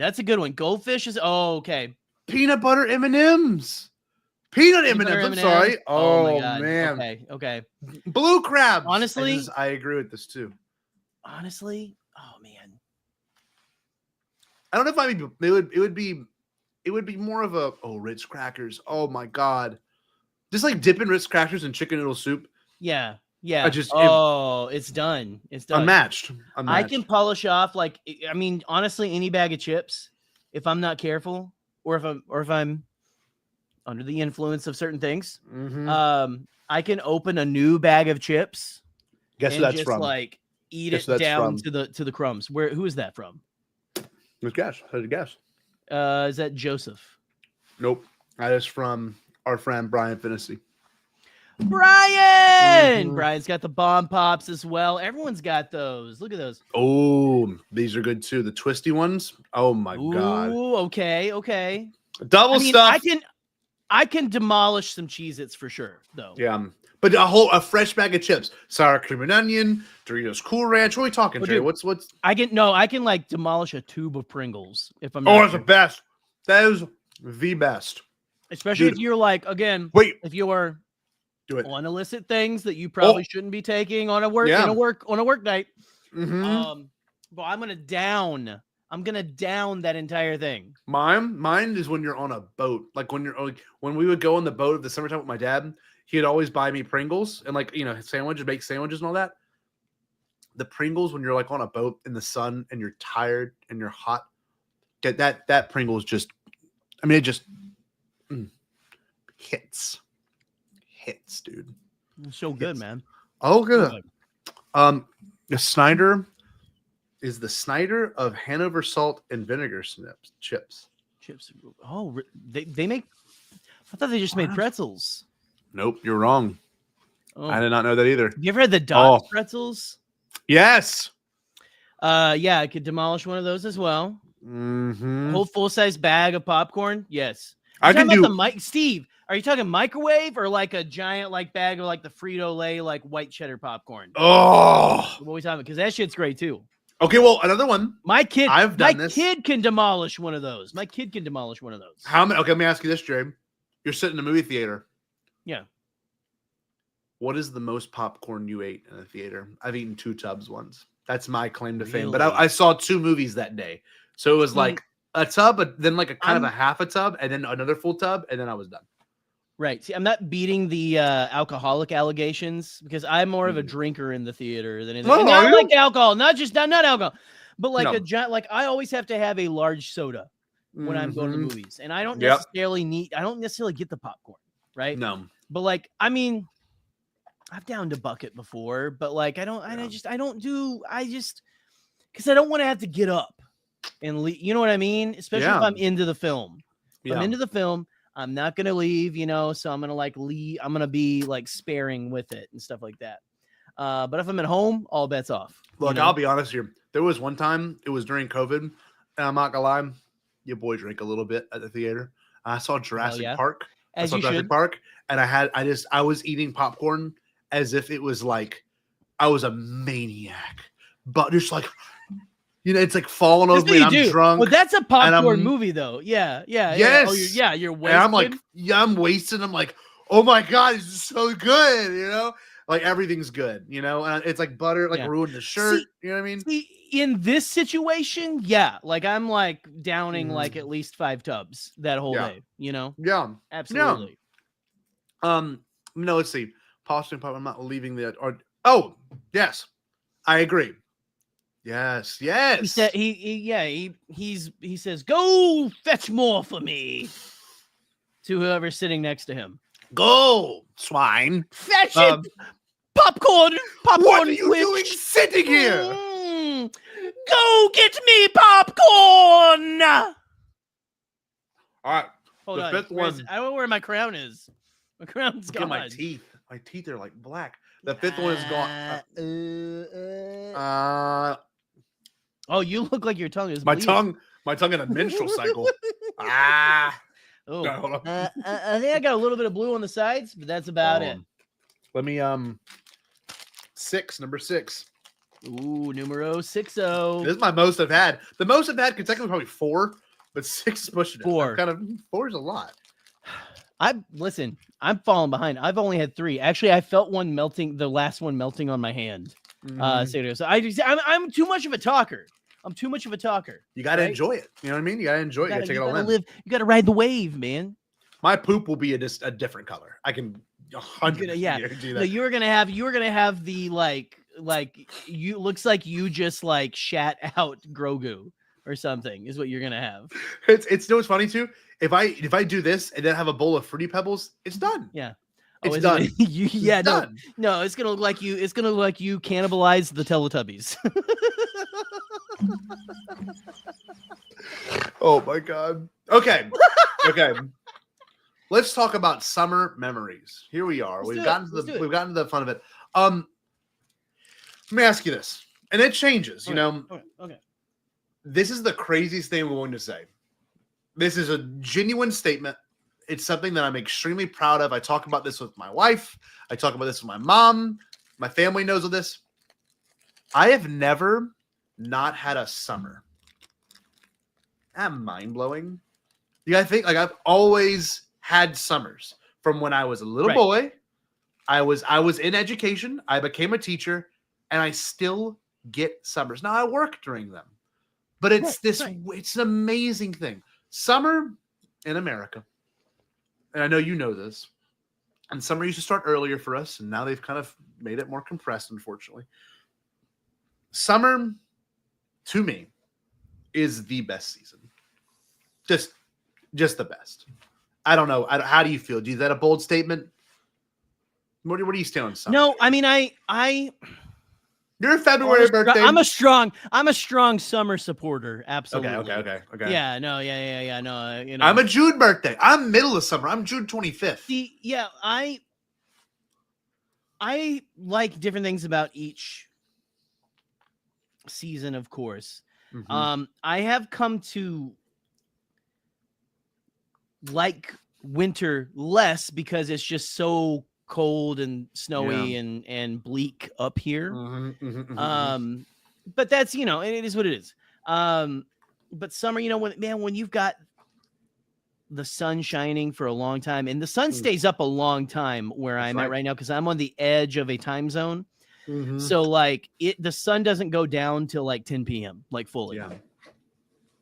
Goldfish is okay. Peanut butter M&Ms. Peanut M&Ms. I'm sorry. Oh my God. Man. Okay. Blue crabs. Honestly, I agree with this too. Honestly, oh man, I don't know if it would be more of a Ritz crackers. Oh my God, just like dipping Ritz crackers in chicken noodle soup. Yeah. It's done. It's done. Unmatched. I can polish off honestly, any bag of chips if I'm not careful, or if I'm under the influence of certain things. Mm-hmm. I can open a new bag of chips. Guess who that's from? Eat it down to the crumbs. Who is that from? Let's guess. How did you guess? Is that Joseph? Nope. That is from our friend Brian Finney. Brian! Mm-hmm. Brian's got the Bomb Pops as well. Everyone's got those. Look at those. Oh, these are good too. The twisty ones. Oh my God. Okay. Double stuff. I can demolish some Cheez-Its for sure, though. Yeah. But a fresh bag of chips, sour cream and onion, Doritos Cool Ranch. What are we talking, Jay? What's? I can like demolish a tube of Pringles if I'm. That's the best. That is the best. Especially if you're like if you are on illicit things that you probably shouldn't be taking on a work night. Mm-hmm. But I'm gonna down that entire thing. Mine is when you're on a boat, like when we would go on the boat in the summertime with my dad. He'd always buy me Pringles and sandwiches, make sandwiches and all that. The Pringles, when you're like on a boat in the sun and you're tired and you're hot, that Pringles just, it just hits, dude. It's so good, man. Oh, good. The Snyder is the Snyder of Hanover salt and vinegar chips. Oh, they make. I thought they just made pretzels. Nope, you're wrong. Oh. I did not know that either. You ever had the Dot pretzels? Yes. I could demolish one of those as well. Mm-hmm. A whole full-size bag of popcorn. Yes. I can do. Steve, are you talking microwave or like a giant bag of like the Frito-Lay white cheddar popcorn? Oh, what are we talking about? Because that shit's great too. Okay, well, another one. My kid can demolish one of those. How many? Okay, let me ask you this, Jay. You're sitting in a movie theater. Yeah. What is the most popcorn you ate in a theater? I've eaten 2 tubs once. That's my claim to fame. But I saw 2 movies that day. So it was like a tub, but then like a kind of a half a tub, and then another full tub, and then I was done. Right. See, I'm not beating the alcoholic allegations because I'm more of a drinker in the theater than anything. Not like alcohol, not alcohol, but like I always have to have a large soda when I'm going to the movies, and I don't necessarily get the popcorn. Right. No. But I've downed a bucket before, but because I don't want to have to get up and leave. You know what I mean? Especially if I'm into the film. If I'm into the film, I'm not going to leave, so I'm going to leave. I'm going to be sparing with it and stuff like that. But if I'm at home, all bets off. Look, I'll be honest here. There was one time, it was during COVID, and I'm not going to lie, your boy drank a little bit at the theater. I saw Jurassic yeah. Park. As I saw you Jurassic should. Park, and I was eating popcorn as if it was like I was a maniac, but just like, it's like falling That's over me, what and you I'm do. drunk. Well, that's a popcorn I'm- movie, though. Yeah. Yes. Oh, you're wasted. And I'm like, I'm wasted. I'm like, oh my god, this is so good, like everything's good, and it's like butter, like ruined the shirt. You know what I mean? See, in this situation, yeah, like I'm like downing like at least 5 tubs that whole day. Yeah, absolutely. No, let's see. Posture, I'm not leaving the. Oh, yes, I agree. Yes. He said he says, "Go fetch more for me," to whoever's sitting next to him. Go, swine. Fetch it. Popcorn. What are you doing sitting here? Go get me popcorn. All right. Hold the on. fifth one. I don't know where my crown is. My crown's Look at gone. my teeth. My teeth are like black. The fifth one is gone. Oh, you look like your tongue is my bleeding. tongue in a menstrual cycle. Ah. Oh, No, hold on. I think I got a little bit of blue on the sides, but that's about it. Let me number 6. Ooh, numero 60. This is my most I've had. The most I've had consecutively probably 4, but 6 is pushing it. 4. 4 is a lot. I'm falling behind. I've only had 3. Actually, I felt one melting, the last one melting on my hand. So I'm too much of a talker. You got to right? enjoy it. You know what I mean? You got to enjoy it. You got to take it all in. You got to ride the wave, man. My poop will be just a different color. I can 100% do that. No, you were gonna have the like you looks like you just like shat out Grogu or something is what you're gonna have. It's what's funny too. If I do this and then have a bowl of Fruity Pebbles, it's done. Yeah. It's done. Done. No, it's gonna look like you. It's gonna look like you cannibalized the Teletubbies. Oh my god. Okay. Let's talk about summer memories. Here we are. We've gotten to the fun of it. Let me ask you this, and it changes. Okay. This is the craziest thing I'm going to say. This is a genuine statement. It's something that I'm extremely proud of. I talk about this with my wife. I talk about this with my mom. My family knows of this. I have never not had a summer. I'm mind-blowing. You gotta think, like, I've always had summers from when I was a little boy. I was in education. I became a teacher, and I still get summers. Now I work during them, but it's it's an amazing thing. Summer in America, and I know you know this, and summer used to start earlier for us, and now they've kind of made it more compressed, unfortunately. Summer, to me, is the best season. Just the best. I don't know. How do you feel? Is that a bold statement? What do you stand on summer? No, I mean, You're a February birthday. I'm a strong summer supporter. Absolutely. Okay. Yeah. No. I'm a June birthday. I'm middle of summer. I'm June 25th. Yeah. I like different things about each season, of course. Mm-hmm. I have come to like winter less because it's just so cold and snowy and bleak up here. But that's, it is what it is. But summer, when you've got the sun shining for a long time, and the sun stays up a long time where I'm at right now, because I'm on the edge of a time zone. So like the sun doesn't go down till like 10 p.m. like fully. Yeah.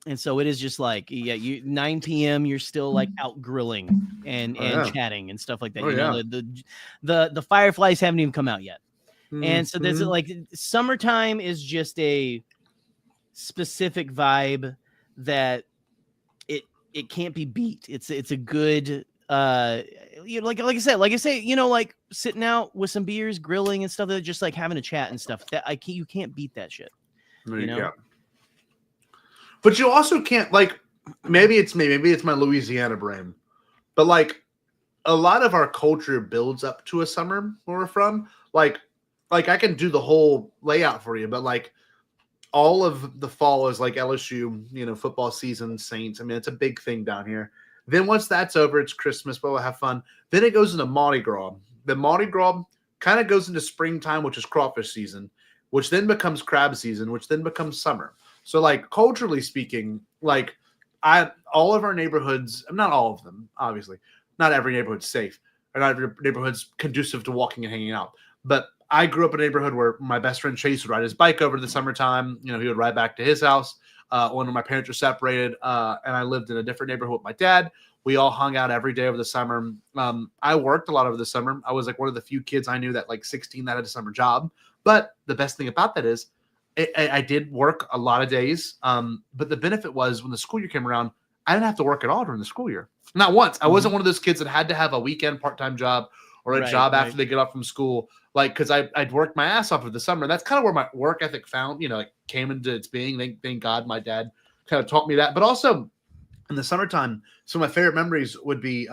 And so it is just like, 9 p.m. you're still like out grilling and chatting and stuff like that. The fireflies haven't even come out yet. And so there's like summertime is just a specific vibe that it can't be beat. It's a good like I say, like sitting out with some beers, grilling and stuff, just like having a chat and stuff. That you can't beat that shit. You know? But you also can't, like, maybe it's my Louisiana brain, but like a lot of our culture builds up to a summer where we're from. Like I can do the whole layout for you, but like all of the fall is like LSU, football season, Saints. I mean, it's a big thing down here. Then once that's over, it's Christmas, but we'll have fun. Then it goes into Mardi Gras. The Mardi Gras kind of goes into springtime, which is crawfish season, which then becomes crab season, which then becomes summer. So like culturally speaking, like all of our neighborhoods, not all of them, obviously, not every neighborhood's safe, or not every neighborhood's conducive to walking and hanging out. But I grew up in a neighborhood where my best friend Chase would ride his bike over to the summertime. You know, he would ride back to his house when my parents were separated, and I lived in a different neighborhood with my dad. We all hung out every day over the summer. I worked a lot over the summer. I was like one of the few kids I knew that like 16 that had a summer job. But the best thing about that is I did work a lot of days. But the benefit was when the school year came around, I didn't have to work at all during the school year. Not once. I wasn't one of those kids that had to have a weekend part-time job or a job after they get off from school. Like, because I'd worked my ass off of the summer. And that's kind of where my work ethic came into its being. Thank God my dad kind of taught me that. But also in the summertime, some of my favorite memories would be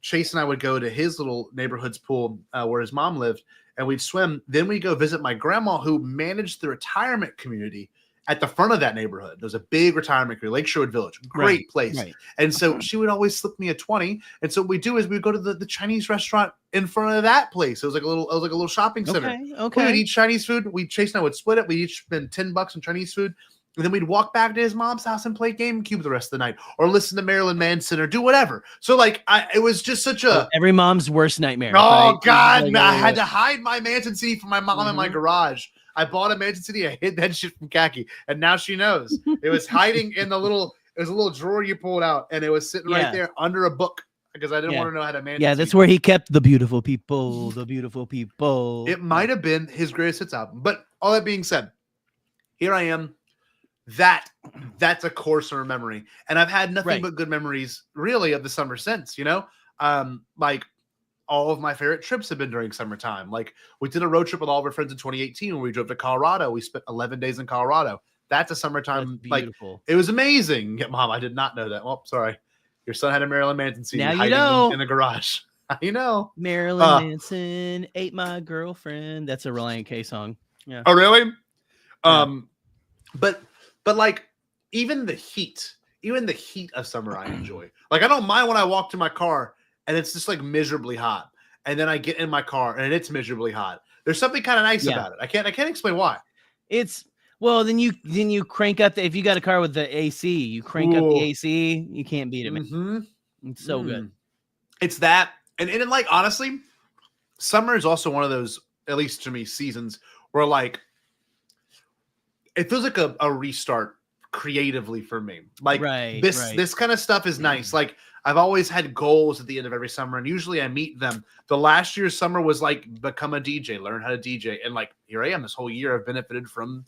Chase and I would go to his little neighborhood's pool where his mom lived, and we'd swim. Then we'd go visit my grandma, who managed the retirement community at the front of that neighborhood. There was a big retirement community, Lake Sherwood Village, great place. Right. And so she would always slip me a 20. And so what we do is we would go to the Chinese restaurant in front of that place. It was like a little shopping center. Okay. We would eat Chinese food. Chase and I would split it. We'd each spend $10 on Chinese food. And then we'd walk back to his mom's house and play GameCube the rest of the night, or listen to Marilyn Manson, or do whatever. So like, it was just such a every mom's worst nightmare. Oh God, like, I had to hide my Manson CD from my mom in my garage. I bought a Manson CD. I hid that shit from Khaki, and now she knows. It was hiding in it was a little drawer you pulled out, and it was sitting right there under a book because I didn't want to know how to manage. Yeah, that's where he kept the beautiful people. The beautiful people. It might have been his greatest hits album, but all that being said, here I am. That's a core summer memory, and I've had nothing but good memories really of the summer since. Like all of my favorite trips have been during summertime. Like we did a road trip with all of our friends in 2018 when we drove to Colorado. We spent 11 days in Colorado. That's a summertime. That's beautiful. Like it was amazing. Yeah, Mom, I did not know that. Well, sorry, your son had a Marilyn Manson CD now you know in the garage. You know, Marilyn Manson ate my girlfriend. That's a Reliant K song. Yeah. Oh really? Yeah. But like even the heat of summer I enjoy. Like I don't mind when I walk to my car and it's just like miserably hot, and then I get in my car and it's miserably hot. There's something kind of nice about it. I can't explain why. Then you crank up if you got a car with the AC, you crank up the AC, you can't beat it. Man. It's so good. It's that, and like honestly, summer is also one of those, at least to me, seasons where like it feels like a restart creatively for me. Like this kind of stuff is nice. Like I've always had goals at the end of every summer, and usually I meet them. The last year's summer was like become a DJ, learn how to DJ, and like here I am. This whole year I've benefited from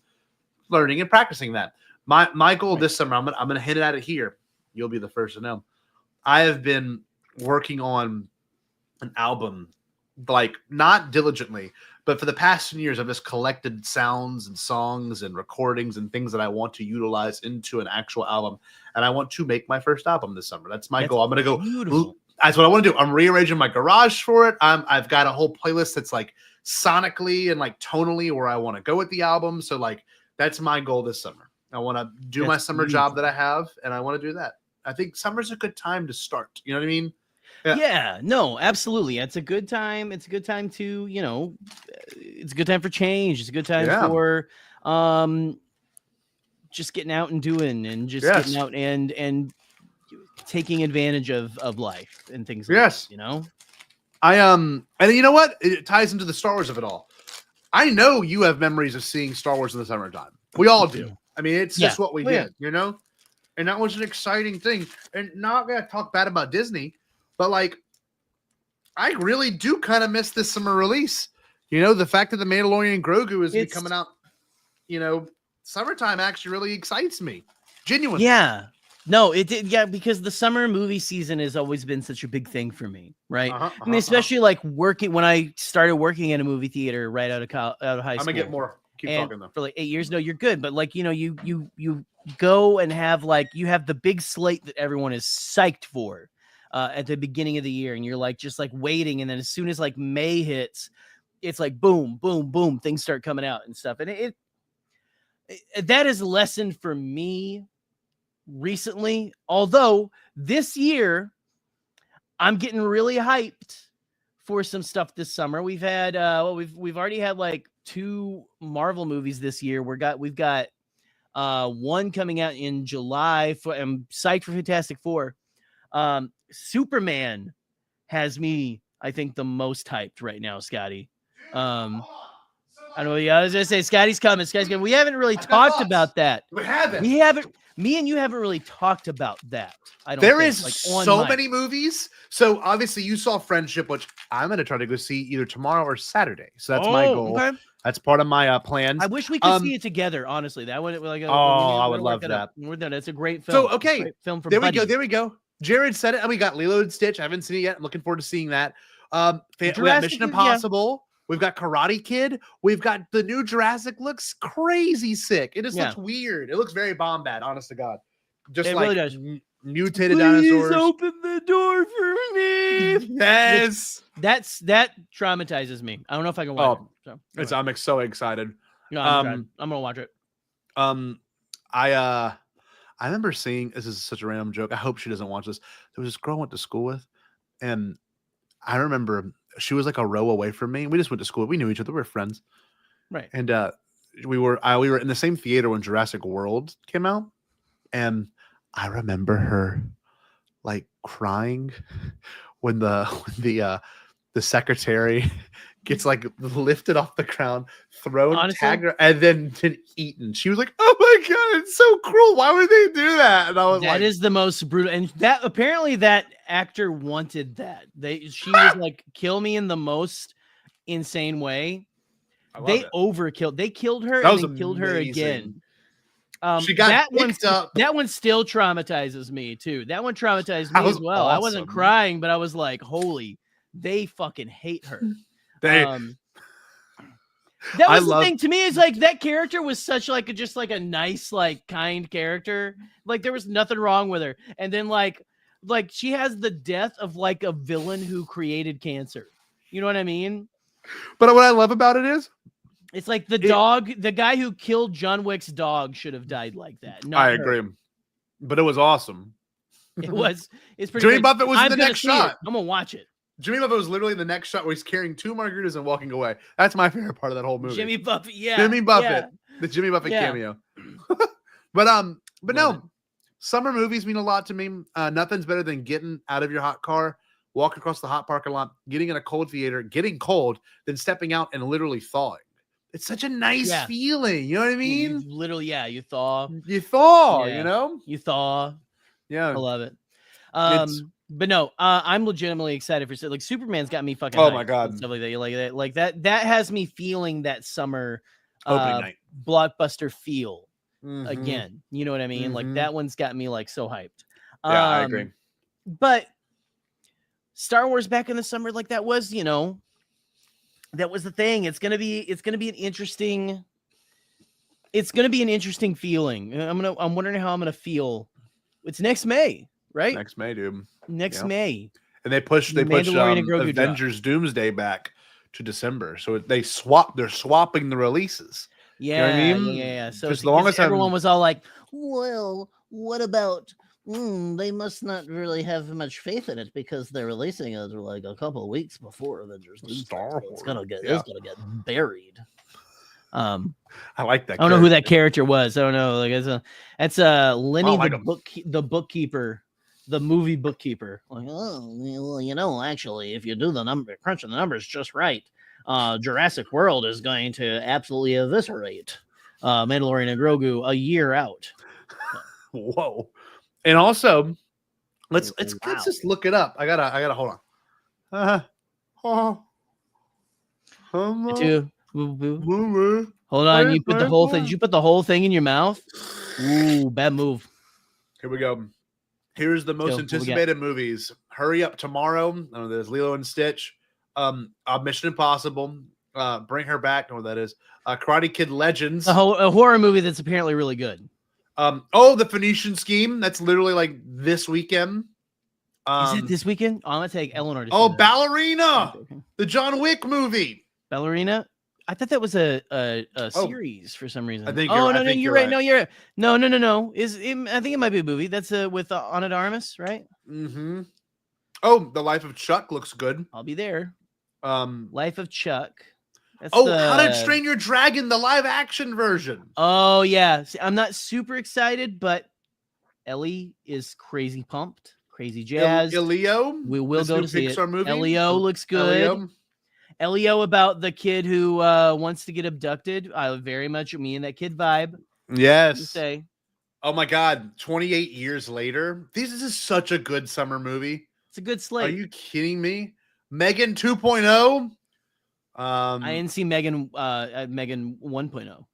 learning and practicing that. My goal this summer, I'm gonna hit it at it here. You'll be the first to know. I have been working on an album, like not diligently, but for the past 10 years, I've just collected sounds and songs and recordings and things that I want to utilize into an actual album. And I want to make my first album this summer. That's my goal. I'm going to go. Beautiful. That's what I want to do. I'm rearranging my garage for it. I've got a whole playlist that's like sonically and like tonally where I want to go with the album. So like, that's my goal this summer. I want to do my summer job that I have, and I want to do that. I think summer's a good time to start. You know what I mean? Yeah, no, absolutely. It's a good time. It's a good time to, it's a good time for change. It's a good time for just getting out and doing and just getting out and taking advantage of life and things like that, and you know what? It ties into the Star Wars of it all. I know you have memories of seeing Star Wars in the summertime. We all do. I mean, it's just what we did, and that was an exciting thing. And not going to talk bad about Disney, but like, I really do kind of miss this summer release. The fact that the Mandalorian and Grogu is coming out, summertime actually really excites me. Genuinely. Yeah. No, it did. Yeah, because the summer movie season has always been such a big thing for me, right? I mean, especially like working when I started working in a movie theater right out of high school. I'm gonna get more. Keep talking though. For like 8 years. No, you're good. But like, you go and have like you have the big slate that everyone is psyched for at the beginning of the year, and you're like just like waiting, and then as soon as like May hits, it's like boom, boom, boom, things start coming out and stuff, and it that is a lesson for me recently. Although this year, I'm getting really hyped for some stuff this summer. We've had we've already had like 2 Marvel movies this year. We've got one coming out in July. I'm psyched for Fantastic Four. Superman has me, I think, the most hyped right now, Scotty. I know. Yeah, I was gonna say Scotty's coming. Scotty's coming. We haven't really talked about that. We haven't. Me and you haven't really talked about that. I don't. There think, is like, on so mic. many movies. So obviously you saw Friendship, which I'm gonna try to go see either tomorrow or Saturday. So that's my goal. Okay. That's part of my plans. I wish we could see it together. Honestly, that would like. I would love that. We're done. It's a great film. So okay, great film from there Buddy. we go. There we go. Jared said it, and we got Lilo and Stitch. I haven't seen it yet. I'm looking forward to seeing that. We got Mission Impossible. Yeah. We've got Karate Kid. We've got the new Jurassic. Looks crazy sick. It just looks weird. It looks very BOMBAD, honest to God. Just it like really does. Mutated Please dinosaurs. open the door for me. Yes. That traumatizes me. I don't know if I can watch it. So, I'm so excited. No, I'm gonna watch it. I remember seeing, this is such a random joke. I hope she doesn't watch this. There was this girl I went to school with, and I remember she was like a row away from me. We just went to school. We knew each other. We were friends. Right. And we were in the same theater when Jurassic World came out. And I remember her like crying when the secretary gets like lifted off the ground, thrown, tagged her, and then eaten. She was like, "Oh my God, it's so cruel. Why would they do that?" And I was that is the most brutal. And that apparently that actor wanted that. She was like, "Kill me in the most insane way." They overkilled. They killed her and then killed her again. She got picked up. That one still traumatizes me too. That one traumatized me as well. Awesome. I wasn't crying, but I was like, "Holy, they fucking hate her." That was the thing to me. Is like that character was such like just like a nice, like kind character. Like there was nothing wrong with her, and then like she has the death of like a villain who created cancer. You know what I mean? But what I love about it is, it's like the guy who killed John Wick's dog should have died like that. I agree, but it was awesome. It was. It's pretty. Jimmy Buffett was in the next shot. I'm gonna watch it. Jimmy Buffett was literally in the next shot where he's carrying 2 margaritas and walking away. That's my favorite part of that whole movie. Jimmy Buffett, yeah. Jimmy Buffett, the Jimmy Buffett cameo. But no, summer movies mean a lot to me. Nothing's better than getting out of your hot car, walking across the hot parking lot, getting in a cold theater, getting cold, then stepping out and literally thawing. It's such a nice feeling. You know what I mean? You literally, you thaw. You thaw, you know? You thaw. Yeah. I love it. But no, I'm legitimately excited for like Superman's got me fucking. Oh my God, and stuff like that. Like that has me feeling that summer opening night blockbuster feel again. You know what I mean? Like that one's got me like so hyped. Yeah, I agree. But Star Wars back in the summer, like that was, that was the thing. It's gonna be an interesting. It's gonna be an interesting feeling. I'm wondering how I'm gonna feel. It's next May. Right? Next May, dude. Next May. And they pushed Avengers Doomsday back to December. So they're swapping the releases. Yeah. You know what I mean? Yeah. So as long as everyone was all like, well, what about they must not really have much faith in it because they're releasing it like a couple of weeks before Avengers Doomsday. Star Wars. It's gonna get buried. I like that. I don't know who that character was. I don't know. Like it's Lenny the bookkeeper. The movie bookkeeper. Like, well, actually, if you do crunching the numbers just right, Jurassic World is going to absolutely eviscerate Mandalorian and Grogu a year out. Whoa! And also, let's just look it up. I gotta hold on. Hold on. You put the whole thing. Did you put the whole thing in your mouth? Ooh, bad move. Here we go. Here's the most anticipated movies. Hurry up tomorrow. There's Lilo and Stitch. Mission Impossible. Bring Her Back. I know what that is. Karate Kid Legends. A horror movie that's apparently really good. The Phoenician Scheme. That's literally like this weekend. Is it this weekend? I'm gonna take Eleanor. Ballerina. The John Wick movie. Ballerina. I thought that was a series for some reason. I think oh you're, no, I no, think you're right. No, you're right. No. I think it might be a movie. That's with Ana de Armas, right? Mm-hmm. Oh, The Life of Chuck looks good. I'll be there. Um, Life of Chuck. That's How to Train Your Dragon, the live action version. Oh yeah, see, I'm not super excited, but Ellie is crazy pumped, crazy jazzed. Elio, we will go to see it. Movie? Elio looks good. Elio about the kid who wants to get abducted. I very much me and that kid vibe. Yes. Say. Oh my God! 28 years later, this is such a good summer movie. It's a good slate. Are you kidding me? Megan 2.0. I didn't see Megan 1.0.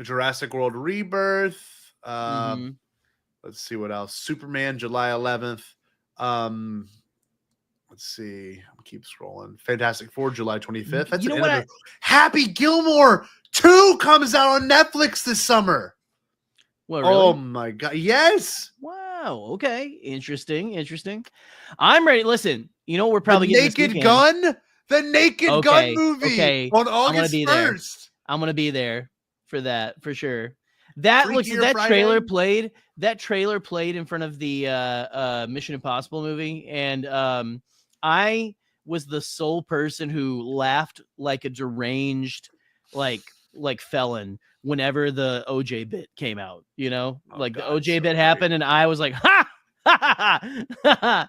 Jurassic World Rebirth. Mm-hmm. Let's see what else. Superman, July 11th. Let's see. I'll keep scrolling. Fantastic Four, July 25th. That's Happy Gilmore 2 comes out on Netflix this summer. What, really? Oh my God. Yes. Wow. Okay. Interesting. I'm ready. Listen, you know, we're probably the Naked Gun. The Naked Gun movie on August 1st. I'm gonna be there for that for sure. That Freakier trailer Friday? played. That trailer played in front of the Mission Impossible movie, and I was the sole person who laughed like a deranged, like felon whenever the OJ bit came out. You know, the OJ bit happened, and I was like, ha ha ha,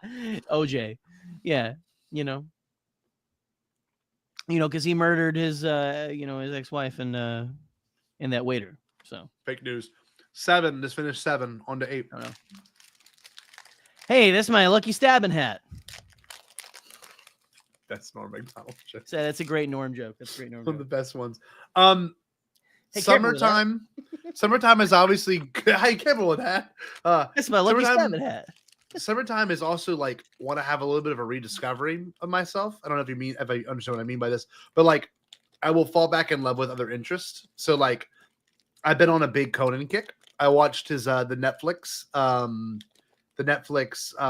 OJ, yeah, you know, because he murdered his his ex-wife and that waiter. So fake news. 7. Just finished 7 on to 8. I don't know. Hey, that's my lucky stabbing hat. That's Norm McDonald joke. So that's a great Norm joke. That's a great Norm joke. One of the best ones. Hey, summertime. Summertime is obviously. Hey, careful with that. That's my lucky stabbing hat. Summertime is also like want to have a little bit of a rediscovery of myself. I don't know if I understand what I mean by this, but like I will fall back in love with other interests. So like I've been on a big Conan kick. I watched his the Netflix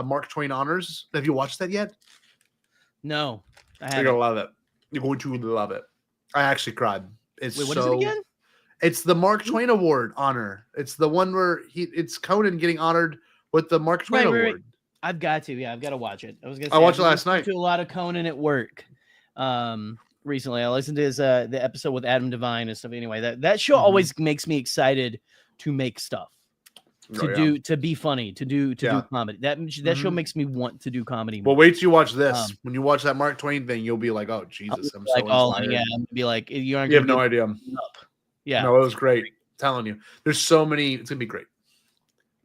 Mark Twain Honors. Have you watched that yet? No, I haven't. You're gonna love it. You're going to love it. I actually cried. It's Wait, what is it again? It's the Mark Twain Award honor. It's the one where it's Conan getting honored with the Mark Twain Award. Right. I've got to watch it. I watched it last night. To a lot of Conan at work. Recently, I listened to his the episode with Adam Devine and stuff. Anyway, that show always makes me excited to make stuff, to be funny, to do comedy. That show makes me want to do comedy more. Well, wait till you watch this. When you watch that Mark Twain thing, you'll be like, "Oh Jesus!" I'm like, so inspired. Yeah, I'm gonna be like, you have no idea. Yeah, no, it was great. I'm telling you, there's so many. It's gonna be great.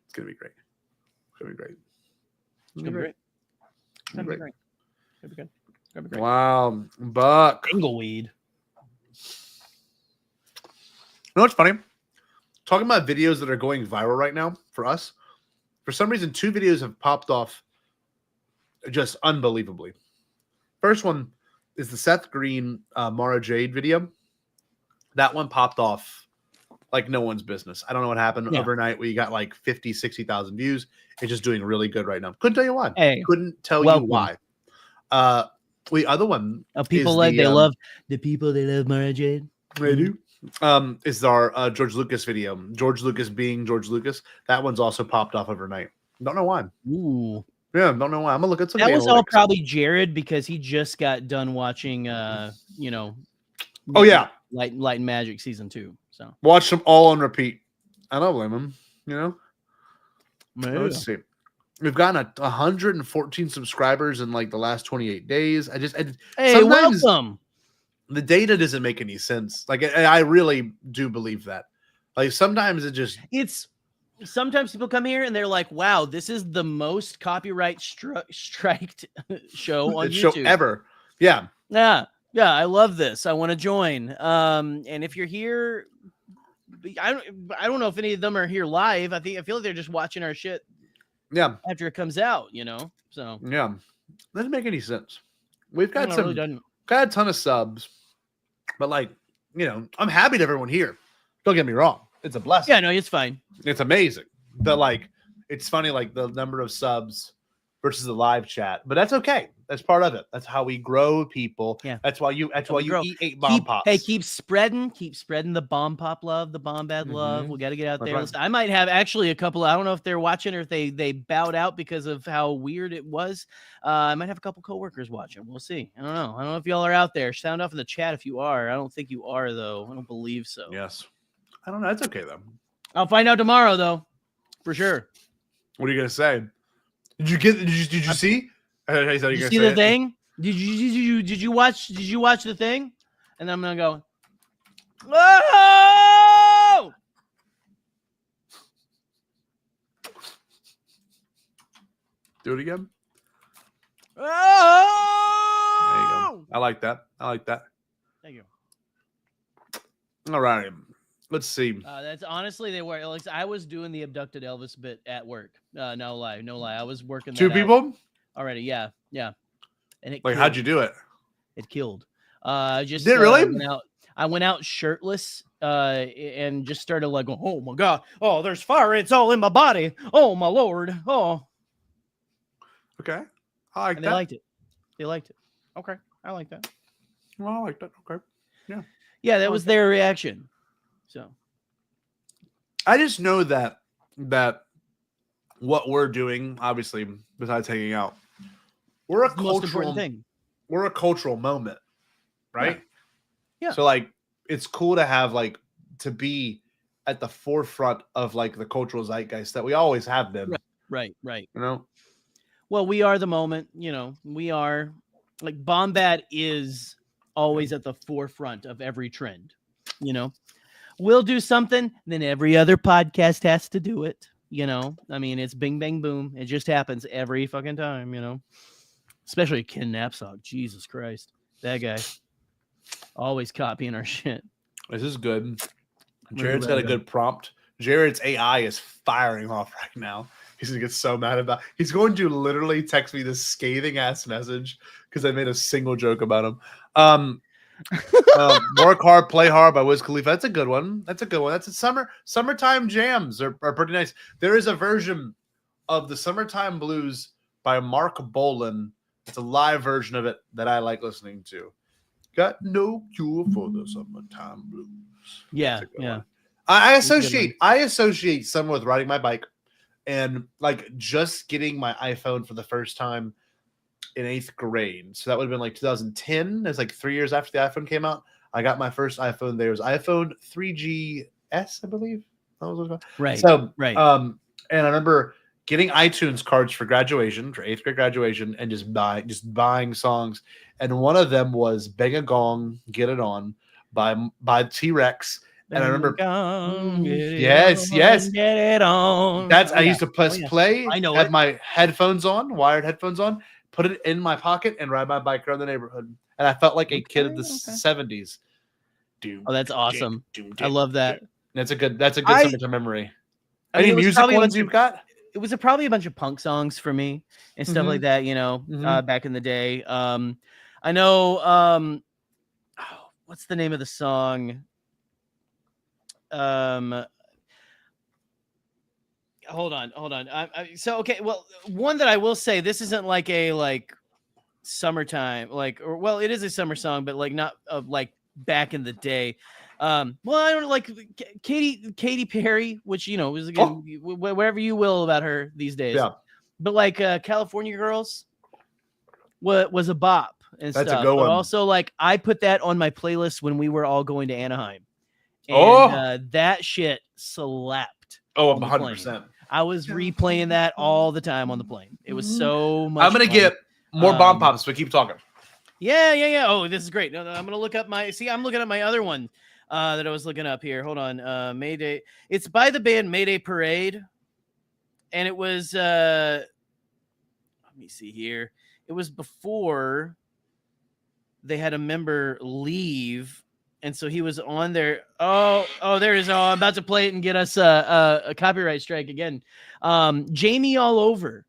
It's gonna be great. It's gonna be great. It's gonna be great. It's gonna be great. It's gonna be good. Wow, Buck. Engleweed. You know what's funny? Talking about videos that are going viral right now for us. For some reason, 2 videos have popped off just unbelievably. First one is the Seth Green Mara Jade video. That one popped off like no one's business. I don't know what happened overnight. We got like 50, 60,000 views. It's just doing really good right now. Couldn't tell you why. Couldn't tell you why. The other one, people they love Mara Jade. They do. Is our George Lucas video. George Lucas being George Lucas. That one's also popped off overnight. Don't know why. Ooh. Yeah, don't know why. I'm gonna look at some. That was all probably Jared because he just got done watching Oh yeah, Light and Magic season 2. So watch them all on repeat. I don't blame him. Let's see. We've gotten 114 subscribers in like the last 28 days. Hey, welcome. The data doesn't make any sense. Like I really do believe that. Like sometimes sometimes people come here and they're like, "Wow, this is the most copyright striked show on YouTube show ever." Yeah. I love this. I want to join. And if you're here, I don't know if any of them are here live. I feel like they're just watching our shit. Yeah. After it comes out, So yeah, doesn't make any sense. We've got got a ton of subs, but like I'm happy to everyone here. Don't get me wrong, it's a blessing. Yeah, no, it's fine. It's amazing. But like, it's funny, like the number of subs versus the live chat, but that's okay. That's part of it. That's how we grow people. Yeah. That's why you grow. eat 8 bomb pops. Hey, keep spreading the bomb pop love, the bombad love. We got to get out there. Listen, I might have actually a couple. I don't know if they're watching or if they bowed out because of how weird it was. I might have a couple coworkers watching. We'll see. I don't know if y'all are out there. Sound off in the chat if you are. I don't think you are though. I don't believe so. Yes. I don't know. That's okay though. I'll find out tomorrow though, for sure. What are you gonna say? Did you see? Did you see the thing? Did you watch the thing? And then I'm gonna go. Oh! Do it again. Oh! There you go. I like that. Thank you. All right. Let's see. That's honestly they were. Like, I was doing the abducted Elvis bit at work. No lie. I was working. 2 people already. Yeah. And it like, how'd you do it? It killed. Just did it really? I went out shirtless. And just started like, oh my god, oh there's fire, it's all in my body. Oh my lord. Oh. Okay. I like and that. They liked it. Okay. I like that. Well, I like that. Okay. Yeah. Yeah, that was their reaction. So I just know that what we're doing, obviously, besides hanging out, we're a cultural thing. We're a cultural moment, right? Yeah. So like, it's cool to have like to be at the forefront of like the cultural zeitgeist that we always have been. Right. You know. Well, we are the moment. We are like Bombad is always at the forefront of every trend. We'll do something, then every other podcast has to do it. I mean, it's bing, bang, boom. It just happens every fucking time, especially Ken Knapsack. Jesus Christ. That guy always copying our shit. This is good. Jared's got a good prompt. Jared's AI is firing off right now. He's going to get so mad about it. He's going to literally text me this scathing ass message because I made a single joke about him. Work Hard, Play Hard by Wiz Khalifa. That's a good one. That's a summertime jams are pretty nice. There is a version of the Summertime Blues by Mark Bolan. It's a live version of it that I like listening to. Got no cure for the summertime blues. Yeah. I associate summer with riding my bike and like just getting my iPhone for the first time in 8th grade. So that would have been like 2010. It's like 3 years after the iPhone came out. I got my first iPhone. There was iPhone 3GS, I believe. That was what it was. Right. So, right. And I remember getting iTunes cards for graduation, for 8th grade graduation, and just buying songs. And one of them was "Bang a Gong, Get It On" by T-Rex. And I remember, yes, get it on. I used to play. I know. Had my headphones on, wired headphones on, put it in my pocket, and ride my bike around the neighborhood. And I felt like a kid of the 70s. Oh, that's awesome! I love that. That's a good summertime memory. Any music ones you've got? It was probably a bunch of punk songs for me and stuff like that. Back in the day. I know. What's the name of the song? Hold on. Okay. Well, one that I will say, this isn't like a summertime, it is a summer song, but not like back in the day. Well, I don't like Katy Perry, which was again whatever you will about her these days. Yeah. But California Girls was a bop and That's stuff. A good one. But also I put that on my playlist when we were all going to Anaheim. And that shit slapped. Oh, 100%. I was replaying that all the time on the plane. It was so much I'm going to get more bomb pops, but keep talking. Yeah. Oh, this is great. No, I'm going to look up I'm looking at my other one that I was looking up here. Hold on. Mayday. It's by the band Mayday Parade. And it was, let me see here. It was before they had a member leave. And so he was on there. Oh, there it is. Oh, I'm about to play it and get us a copyright strike again. Jamie All Over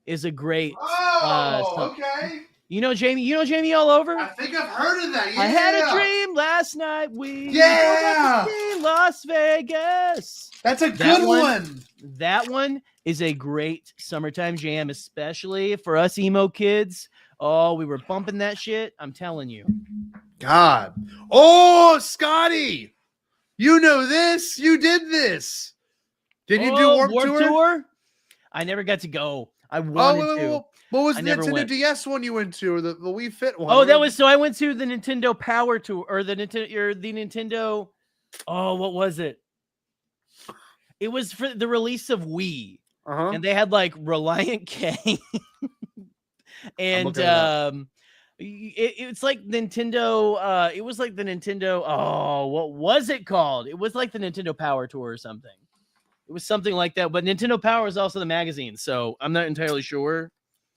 is a great. Okay. You know Jamie all over? I think I've heard of that. Yeah. I had a dream last night. We Yeah. Las Vegas. That's a good one. That one is a great summertime jam, especially for us emo kids. Oh, we were bumping that shit. I'm telling you. God. Oh, Scotty. You know this. You did this. Did you do Warped Tour? I never got to go. I wanted to. What was the Nintendo DS one you went to, or the Wii Fit one? Oh, that was I went to the Nintendo Power Tour, or the Nintendo. Oh, what was it? It was for the release of Wii, and they had like Reliant K, and it's like Nintendo. It was like the Nintendo. Oh, what was it called? It was like the Nintendo Power Tour or something. It was something like that. But Nintendo Power is also the magazine, so I'm not entirely sure.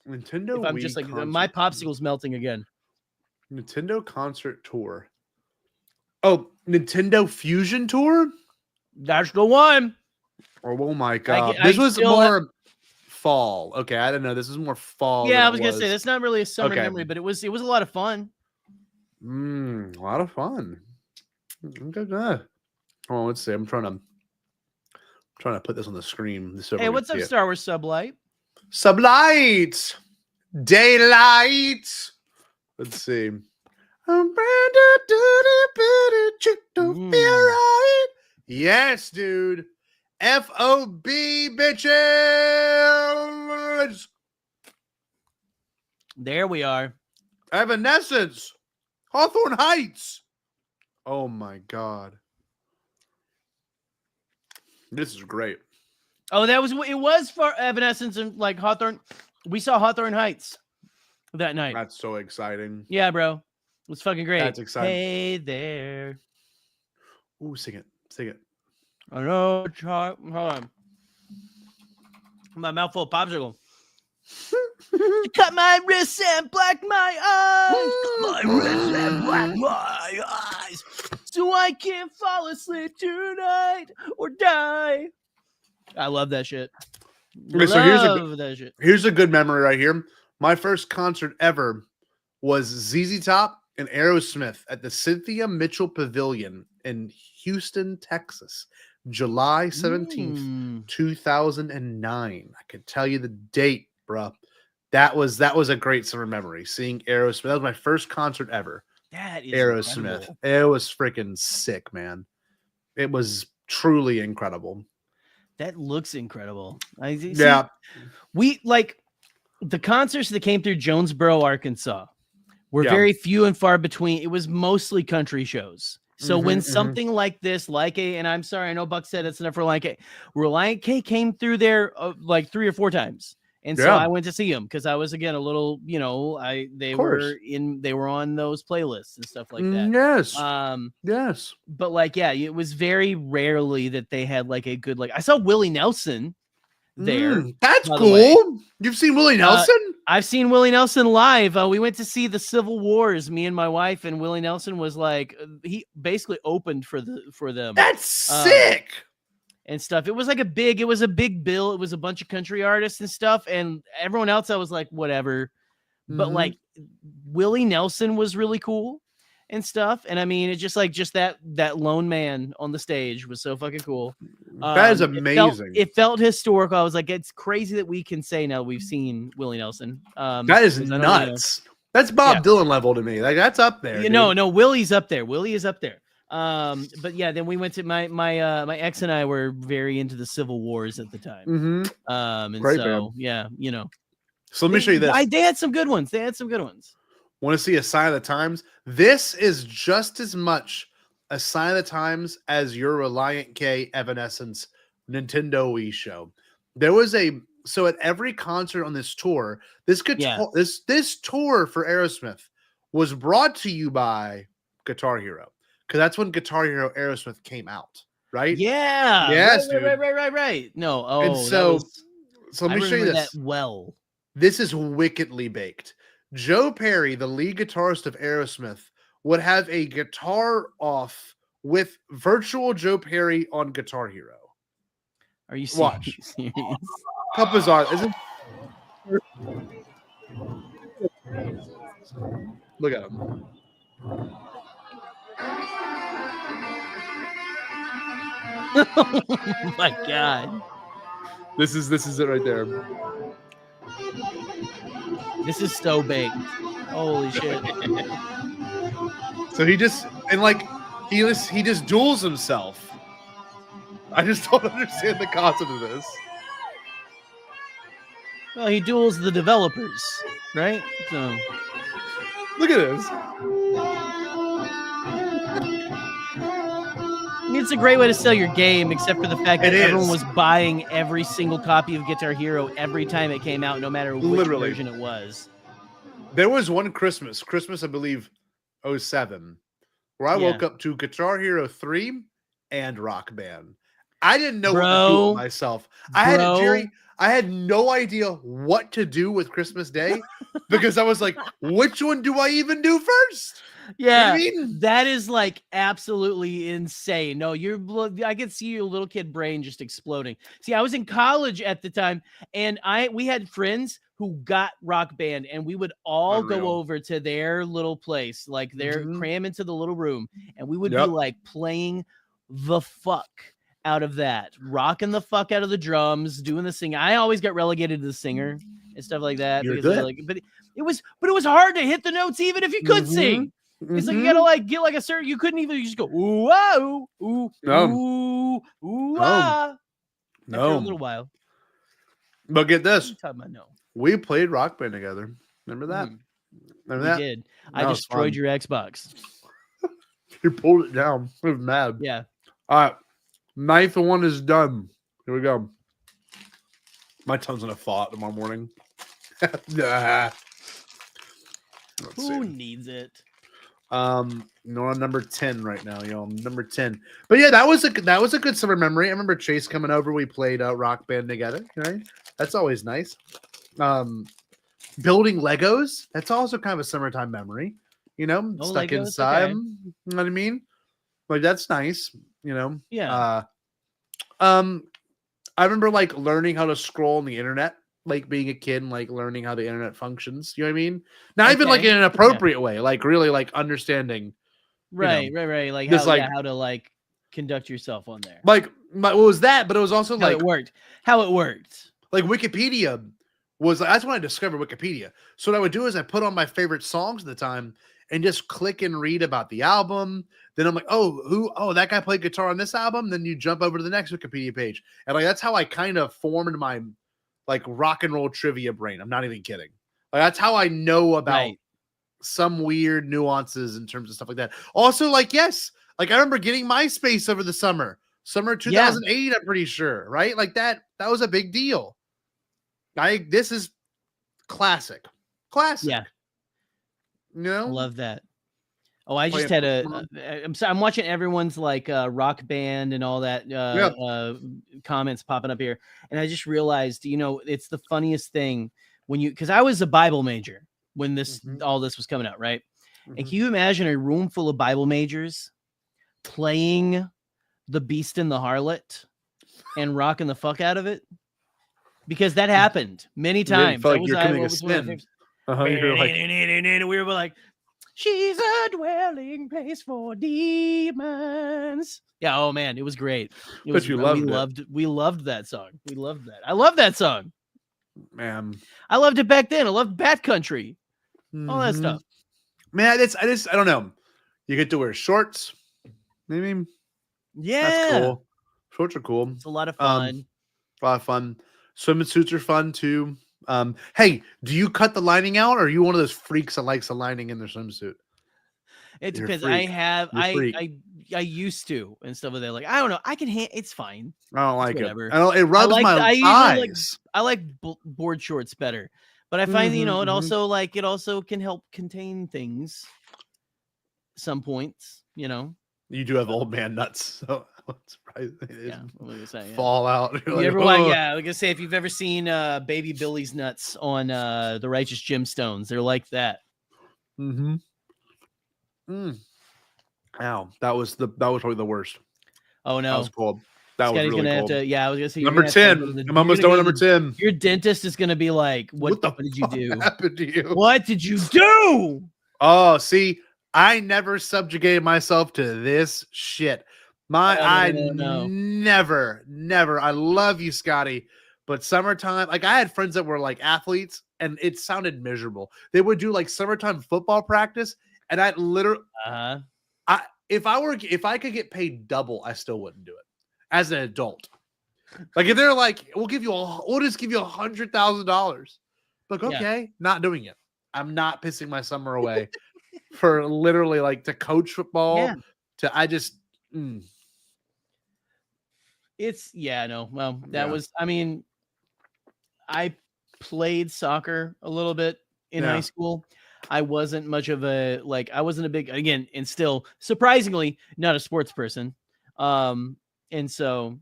Nintendo. If I'm just like my popsicle's melting again. Nintendo Concert Tour. Oh, Nintendo Fusion Tour. That's the one. Oh my god, this was more fall. Okay, I don't know. This is more fall. Yeah, I was gonna say that's not really a summer memory, but it was a lot of fun. A lot of fun. Okay. Hold on, let's see. I'm trying to put this on the screen. Hey, what's up, Star Wars Sublight? Sublight, daylight. Let's see. Yes, dude. FOB bitches. There we are. Evanescence. Hawthorne Heights. Oh my god. This is great. Oh, it was for Evanescence and like Hawthorne. We saw Hawthorne Heights that night. That's so exciting. Yeah, bro. It was fucking great. That's exciting. Hey there. Ooh, sing it. Sing it. I know. Hold on. My mouth full of popsicle. You cut my wrists and black my eyes. Cut my wrists and black my eyes. So I can't fall asleep tonight or die. I love that shit. Okay, so here's a good memory right here. My first concert ever was ZZ Top and Aerosmith at the Cynthia Mitchell Pavilion in Houston, Texas, July 17th, 2009. I can tell you the date, bro. That was a great summer memory. Seeing Aerosmith. That was my first concert ever. That is Aerosmith. incredible. It was freaking sick, man. It was truly incredible. That looks incredible. We like the concerts that came through Jonesboro, Arkansas were very few and far between. It was mostly country shows. So when something like this, and I'm sorry, I know Buck said it's enough for Reliant K came through there like 3 or 4 times. And so I went to see them because I was again a little, they were on those playlists and stuff like that. Yes. Yes. But it was very rarely that they had like a good I saw Willie Nelson there. That's cool. You've seen Willie Nelson? I've seen Willie Nelson live. We went to see the Civil Wars, me and my wife, and Willie Nelson was he basically opened for them. That's sick. And stuff. It was a big bill. It was a bunch of country artists and stuff. And everyone else, I was like, whatever. But Willie Nelson was really cool and stuff. And I mean, it's just that lone man on the stage was so fucking cool. That is amazing. It felt historical. I was like, it's crazy that we can say now we've seen Willie Nelson. That is nuts. That's Bob Dylan level to me. That's up there. No, Willie's up there. Willie is up there. But yeah, then we went to my ex and I were very into the Civil Wars at the time. And great so band. So let me show you this. They had some good ones. Want to see a sign of the times? This is just as much a sign of the times as your Reliant K, Evanescence, Nintendo Wii show. There was so at every concert on this tour, this tour for Aerosmith was brought to you by Guitar Hero. Because that's when Guitar Hero Aerosmith came out, right? Yeah. Yes, right. No. Oh, and so let me show you this. Well, this is wickedly baked. Joe Perry, the lead guitarist of Aerosmith, would have a guitar off with virtual Joe Perry on Guitar Hero. Are you serious? How bizarre. Isn't Look at him. Oh my god. This is it right there. This is so baked. Holy shit. So he just duels himself. I just don't understand the concept of this. Well, he duels the developers, right? So look at this. I mean, it's a great way to sell your game, except for the fact that everyone was buying every single copy of Guitar Hero every time it came out, no matter which version it was. There was one Christmas, I believe, 07, where I woke up to Guitar Hero 3 and Rock Band. I didn't know what to do with myself. I had no idea what to do with Christmas Day because I was like, which one do I even do first? Yeah, you know what I mean? That is like absolutely insane. No, I could see your little kid brain just exploding. See, I was in college at the time, and we had friends who got Rock Band, and we would all go over to their little place, like cram into the little room, and we would be like playing the fuck out of that, rocking the fuck out of the drums, doing the sing. I always got relegated to the singer and stuff like that. You're good. But it was hard to hit the notes even if you could sing. It's like you gotta like get like a certain. You couldn't even. You just go ooh whoa ooh ooh ooh ah. No, after a little while. But get this. No. We played Rock Band together. Remember that? Remember that? We did. I destroyed your Xbox. You pulled it down. I was mad. Yeah. All right. 9th one is done. Here we go. My tongue's gonna fall out tomorrow morning. Who needs it? No, on number 10 right now, y'all. Number 10. But yeah, that was a good summer memory. I remember Chase coming over. We played Rock Band together. Right? That's always nice. Building Legos. That's also kind of a summertime memory. You know, stuck Legos, inside. okay. You know what I mean? Like that's nice. You know. Yeah. I remember like learning how to scroll on the internet. Like being a kid and like learning how the internet functions. You know what I mean? Not even like in an appropriate way, like really like understanding. Right. Like how to like conduct yourself on there. Like what was that? But it was also how it worked. Like Wikipedia was that's when I discovered Wikipedia. So what I would do is I put on my favorite songs at the time and just click and read about the album. Then I'm like, oh, that guy played guitar on this album. Then you jump over to the next Wikipedia page. And like that's how I kind of formed my like rock and roll trivia brain. I'm not even kidding. Like that's how I know about some weird nuances in terms of stuff like that. Also, like, yes, like I remember getting MySpace over the summer 2008, I'm pretty sure, right? Like that was a big deal. This is classic. Yeah. You know? I love that. Oh, I just had I'm watching everyone's like Rock Band and all that comments popping up here. And I just realized, you know, it's the funniest thing when because I was a Bible major when all this was coming out, right? And can you imagine a room full of Bible majors playing The Beast and the Harlot and rocking the fuck out of it? Because that happened many times. Like you're coming a spin. We were like, she's a dwelling place for demons. Yeah. Oh man, it was great. We loved that song. We loved that. I love that song, man. I loved it back then. I loved Bat Country, all that stuff. Man, I don't know. You get to wear shorts. Maybe. Yeah, that's cool. Shorts are cool. It's a lot of fun. Swimsuits are fun too. Hey, do you cut the lining out, or are you one of those freaks that likes the lining in their swimsuit? It depends. I used to and stuff like that. Like I don't know. I can it's fine. I don't like it. It rubs my eyes. I like board shorts better, but I find it also can help contain things. Some points, you know. You do have old man nuts, so surprising. Fall out. Like, I was gonna say if you've ever seen Baby Billy's nuts on the Righteous Gemstones, they're like that. Ow, that was probably the worst. Oh no, that was cold. That was Scotty's really gonna have cool. to. Yeah, I was gonna say Number 10. I'm almost done with number 10. Your dentist is gonna be like, "What did you do? Happened to you? What did you do?" Oh, see, I never subjugated myself to this shit. Never. I love you, Scotty. But summertime, like I had friends that were like athletes, and it sounded miserable. They would do like summertime football practice, and I literally, if I could get paid double, I still wouldn't do it as an adult. Like if they're like, we'll just give you $100,000. Like, okay, not doing it. I'm not pissing my summer away for literally like to coach football. Yeah. It's no. Well, that was. I mean, I played soccer a little bit in high school. I wasn't much of a I wasn't a big and still surprisingly not a sports person. And so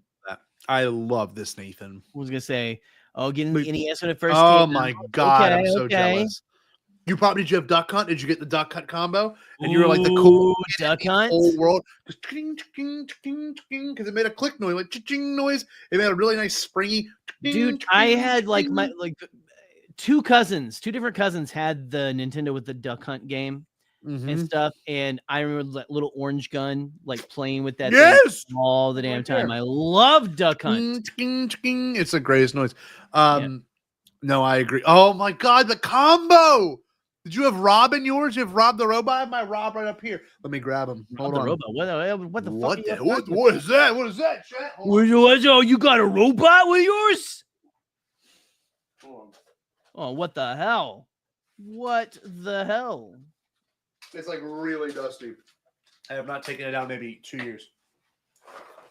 I love this, Nathan. I was gonna say, getting the NES when it first came out. My God, I'm so jealous. Did you have Duck Hunt? Did you get the Duck Hunt combo? And you were like the cool Duck Hunt whole world, just because it made a click noise, like ching noise. It made a really nice springy. Dude, I had my two different cousins had the Nintendo with the Duck Hunt game and stuff, and I remember that little orange gun playing with that thing all the damn time. I love Duck Hunt. It's the greatest noise. No, I agree. Oh my God, the combo! Did you have Rob in yours? You have Rob the robot? I have my Rob right up here. Let me grab him. Hold on. Robot. What the fuck? What is that? What is that, chat? You got a robot with yours? Oh, what the hell? What the hell? It's like really dusty. I have not taken it out maybe 2 years.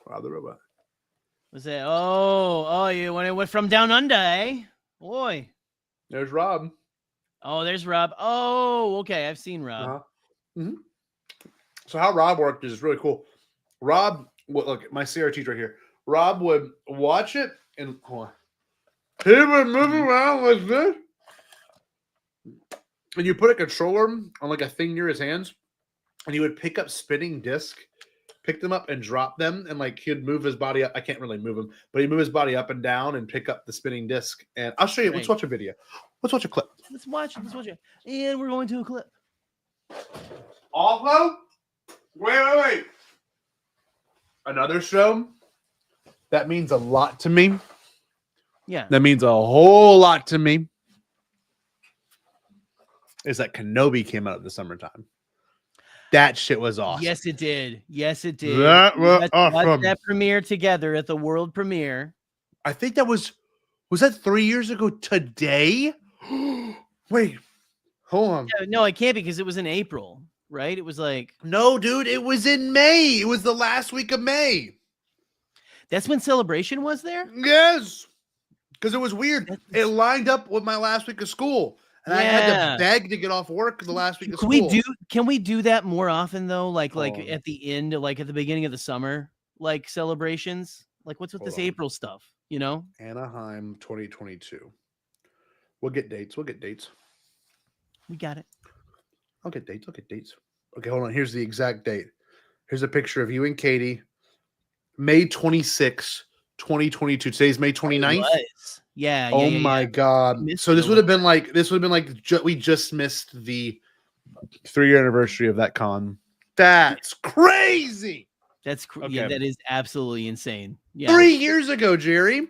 Rob the robot. What's that? Oh, you went from down under, eh? Boy. There's Rob. Oh, there's Rob. Oh, okay. I've seen Rob. So how Rob worked is really cool. Rob, look, my CRT's right here. Rob would watch it and hold on. He would move around like this. And you put a controller on like a thing near his hands, and he would pick up spinning disc, pick them up and drop them, and he'd move his body up. I can't really move him, but he'd move his body up and down and pick up the spinning disc. And I'll show you. Let's watch a video. Let's watch a clip. Let's watch it. And we're going to a clip. Also, wait. Another show that means a lot to me. Yeah. That means a whole lot to me. Is that Kenobi came out in the summertime. That shit was awesome. Yes, it did. That was awesome. That premiere together at the world premiere. I think that was that 3 years ago today? Wait, hold on. No, it can't be because it was in April, right? It was no, dude, it was in May. It was the last week of May. That's when Celebration was there? Yes, because it was weird. It lined up with my last week of school. And I had to beg to get off work the last week of school. Can we do that more often though? Like at the end, like at the beginning of the summer, celebrations? What's with this April stuff? You know? Anaheim 2022. We'll get dates. We got it. I'll get dates. Okay, hold on. Here's the exact date. Here's a picture of you and Katie. May 26, 2022. Today's May 29th. Yeah. Oh my God. So this would have been we just missed the 3-year anniversary of that con. That's crazy. Yeah, that is absolutely insane. Yeah. 3 years ago, Jerry.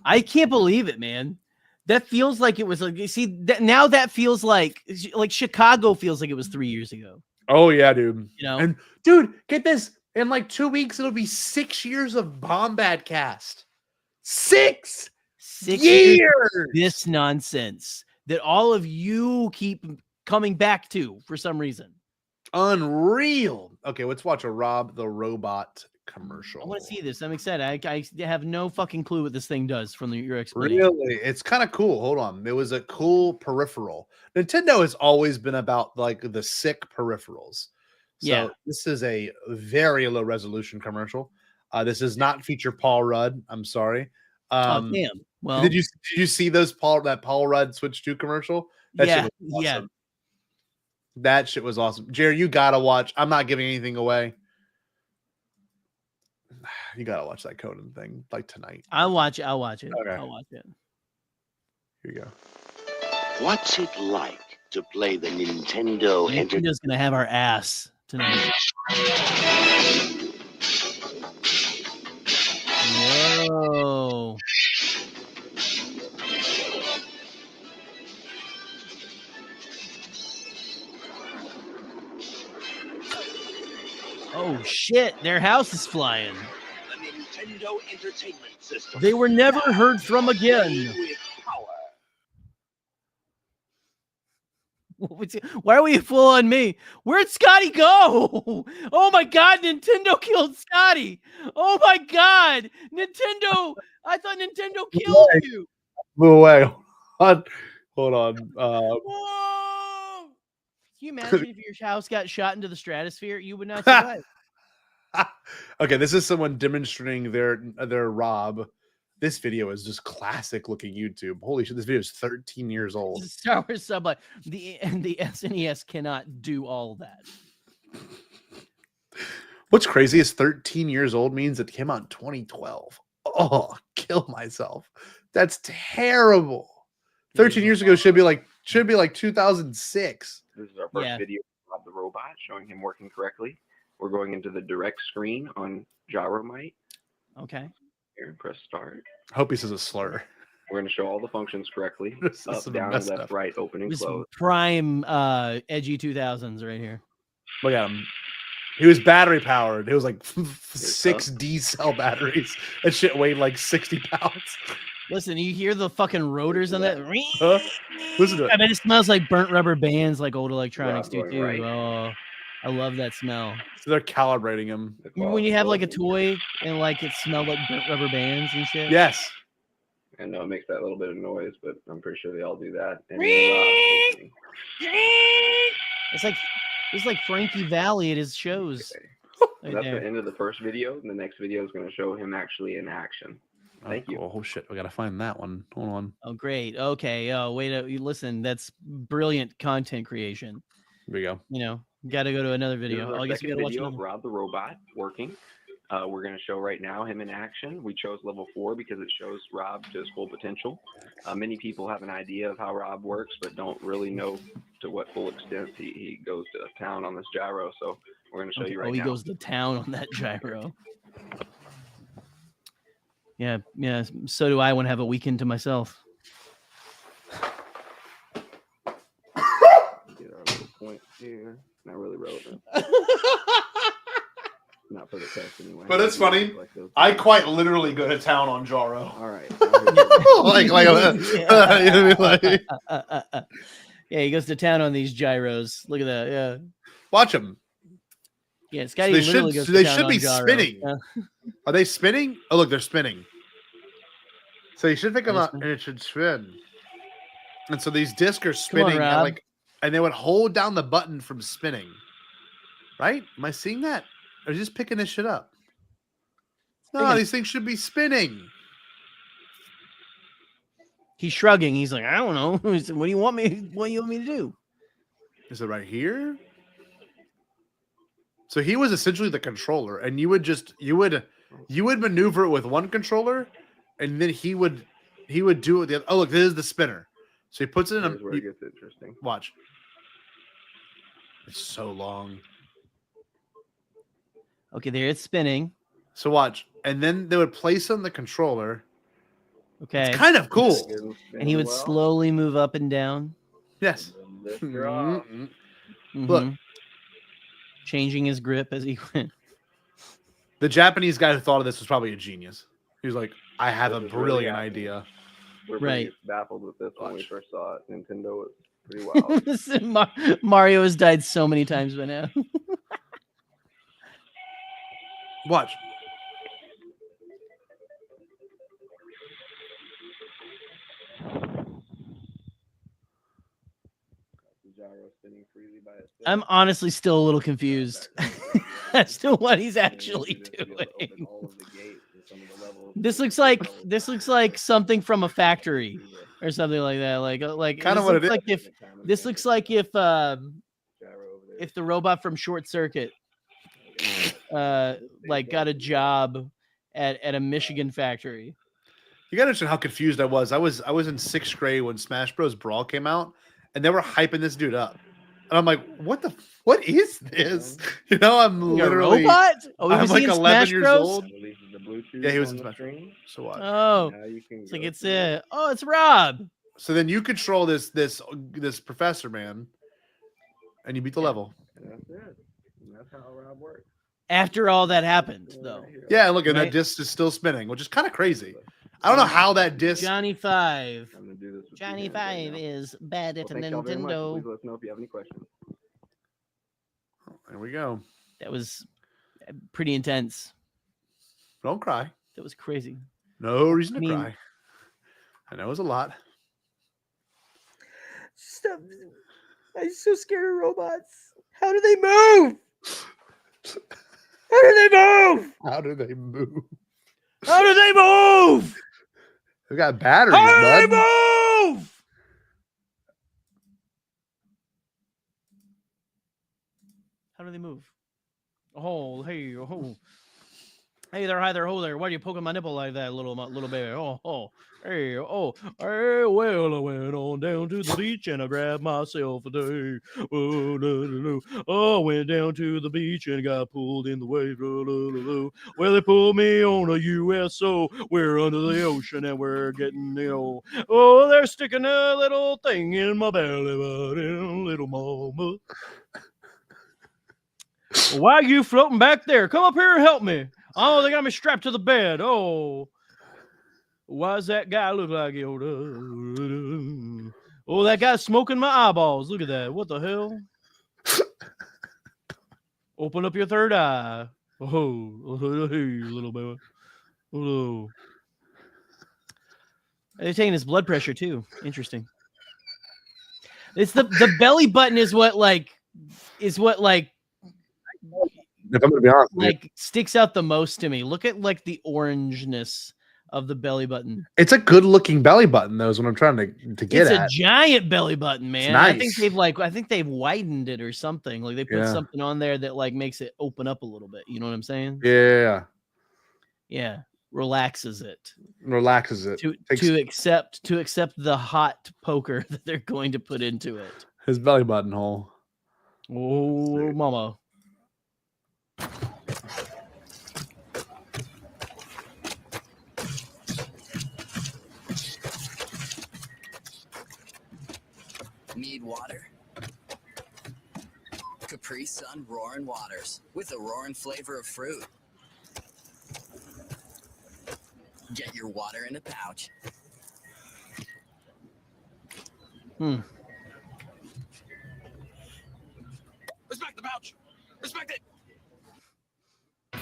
I can't believe it, man. That feels like it was now that feels like Chicago feels like it was 3 years ago. Oh yeah, dude. You know, and dude, get this. In 2 weeks, it'll be 6 years of Bombad Cast. 6 years. This nonsense that all of you keep coming back to for some reason. Unreal. Okay, let's watch a Rob the Robot commercial. I want to see this. I'm excited. I have no fucking clue what this thing does from your explanation. Really? It's kind of cool. Hold on. It was a cool peripheral. Nintendo has always been about the sick peripherals. So this is a very low resolution commercial. This does not feature Paul Rudd. I'm sorry. Oh, damn. Well, did you see that Paul Rudd Switch 2 commercial? That shit was awesome. That shit was awesome. Jerry, you gotta watch. I'm not giving anything away. You gotta watch that Conan thing like tonight. I'll watch it. I'll watch it. Okay. I'll watch it. Here you go. What's it like to play the Nintendo Nintendo's gonna have our ass tonight. Whoa. Oh shit, their house is flying. The Nintendo Entertainment System. They were never heard from again. Why are we full on me? Where'd Scotty go? Oh my god, Nintendo killed Scotty. Oh my god, Nintendo. I thought Nintendo killed you. Move away. Hold on. Whoa! Can you imagine if your house got shot into the stratosphere? You would not survive. Okay, this is someone demonstrating their Rob. This video is just classic looking YouTube. Holy shit, this video is 13 years old. Star Wars Sublight. The SNES cannot do all that. What's crazy is 13 years old means it came out in 2012. Oh, kill myself. That's terrible. 13 years ago should be like 2006. This is our first video of the robot showing him working correctly. We're going into the direct screen on Gyromite. Okay. Here, press start. I hope he says a slur. We're going to show all the functions correctly. Up, down, left, right, open, and close. Prime edgy 2000s right here. Look at him. He was battery powered. It was like 6 D cell batteries. That shit weighed like 60 pounds. Listen, you hear the fucking rotors on that? Huh? Listen to it. I mean, it smells like burnt rubber bands, like old electronics do too. Right. Oh, I love that smell. So they're calibrating him. Remember when you have like a toy and like it smelled like burnt rubber bands and shit? Yes. I know it makes that little bit of noise, but I'm pretty sure they all do that. And It's like Frankie Valli at his shows. Right, that's the end of the first video. And the next video is going to show him actually in action. Thank you. Oh shit, we gotta find that one. Hold on. Oh great. Okay. Oh wait. Listen, that's brilliant content creation. Here we go. You know, got to go to another video. I guess we gotta watch video of Rob the robot working. We're going to show right now him in action. We chose level 4 because it shows Rob to his full potential. Many people have an idea of how Rob works, but don't really know to what full extent he goes to town on this gyro. So we're going to show you right now. Oh, he goes to town on that gyro. Yeah. So do I want to have a weekend to myself. Get our little point here. Not really relevant. Not for the test anyway. But it's funny. I quite literally go to town on Jaro. All right. Yeah, he goes to town on these gyros. Look at that. Yeah. Watch him. Yeah, Scotty they literally should, goes to they town should on be gyro. spinning. Yeah. Are they spinning? Oh, look, they're spinning. So you should pick them up and it should spin. And so these discs are spinning and they would hold down the button from spinning. Right? Am I seeing that? Or just picking this shit up? No, these things should be spinning. He's shrugging. He's like, I don't know. What do you want me to do? Is it right here? So he was essentially the controller, and you would maneuver it with one controller, and then he would do it with the other. Oh, look, this is the spinner. So he puts it in Here's where it gets interesting. Watch. It's so long. Okay, there it's spinning. So watch. And then they would place on the controller. Okay. It's kind of cool. And he would slowly move up and down. Yes. Look. Changing his grip as he went. The Japanese guy who thought of this was probably a genius. He was like, I have a brilliant idea. We're pretty baffled with this when we first saw it. Nintendo was pretty wild. Listen, Mario has died so many times by now. Watch. I'm honestly still a little confused as to what he's actually doing. This looks like something from a factory or something like that. Like kind of what it is. Like this looks like if the robot from Short Circuit like got a job at a Michigan factory. You gotta understand how confused I was. I was in 6th grade when Smash Bros. Brawl came out, and they were hyping this dude up, and I'm like, what is this? You know, I'm literally a robot. Oh, I'm was like he in 11 Smash years Bros? old. Yeah, he was in Smash Bros. So what? Oh, it's like it's Rob. So then you control this professor man, and you beat the level. And that's it. And that's how Rob works. After all that happened, though. Yeah, and look, and Right? that disc is still spinning, which is kind of crazy. I don't know how that disc. Johnny 5. I'm gonna do this with Johnny you guys right 5 now. is bad at Well, thank y'all very much. Nintendo. Please let us know if you have any questions. There we go. That was pretty intense. Don't cry. That was crazy. No reason to cry. I know it was a lot. Stop. I'm so scared of robots. How do they move? How do they move? How do they move? How do they move? They got batteries, How do bud. they move? How do they move? Oh, hey, oh. Hey there, hi there, ho there. Why are you poking my nipple like that, little baby? Oh, hey, oh, hey, well, I went on down to the beach and I grabbed myself a day. Oh, I went down to the beach and got pulled in the waves. Well, they pulled me on a USO. We're under the ocean and we're getting, oh, they're sticking a little thing in my belly button, little mama. Why are you floating back there? Come up here and help me. Oh, they got me strapped to the bed. Oh, why does that guy look like Yoda? Oh, that guy's smoking my eyeballs. Look at that. What the hell? Open up your third eye. Oh, hey, little baby. Oh. They're taking his blood pressure too. Interesting. It's the belly button is what If I'm gonna be honest, like sticks out the most to me. Look at like the orangeness of the belly button. it's a good looking belly button, though, is what I'm trying to get It's at. a giant belly button, man. Nice. I think they've widened it or something. Like they put something on there that like makes it open up a little bit. You know what I'm saying? Yeah. Yeah. Relaxes it. Relaxes it. To accept the hot poker that they're going to put into it. His belly button hole. Oh, mama. Need water? Capri Sun Roaring Waters with a roaring flavor of fruit. Get your water in a pouch. Respect the pouch. Respect it.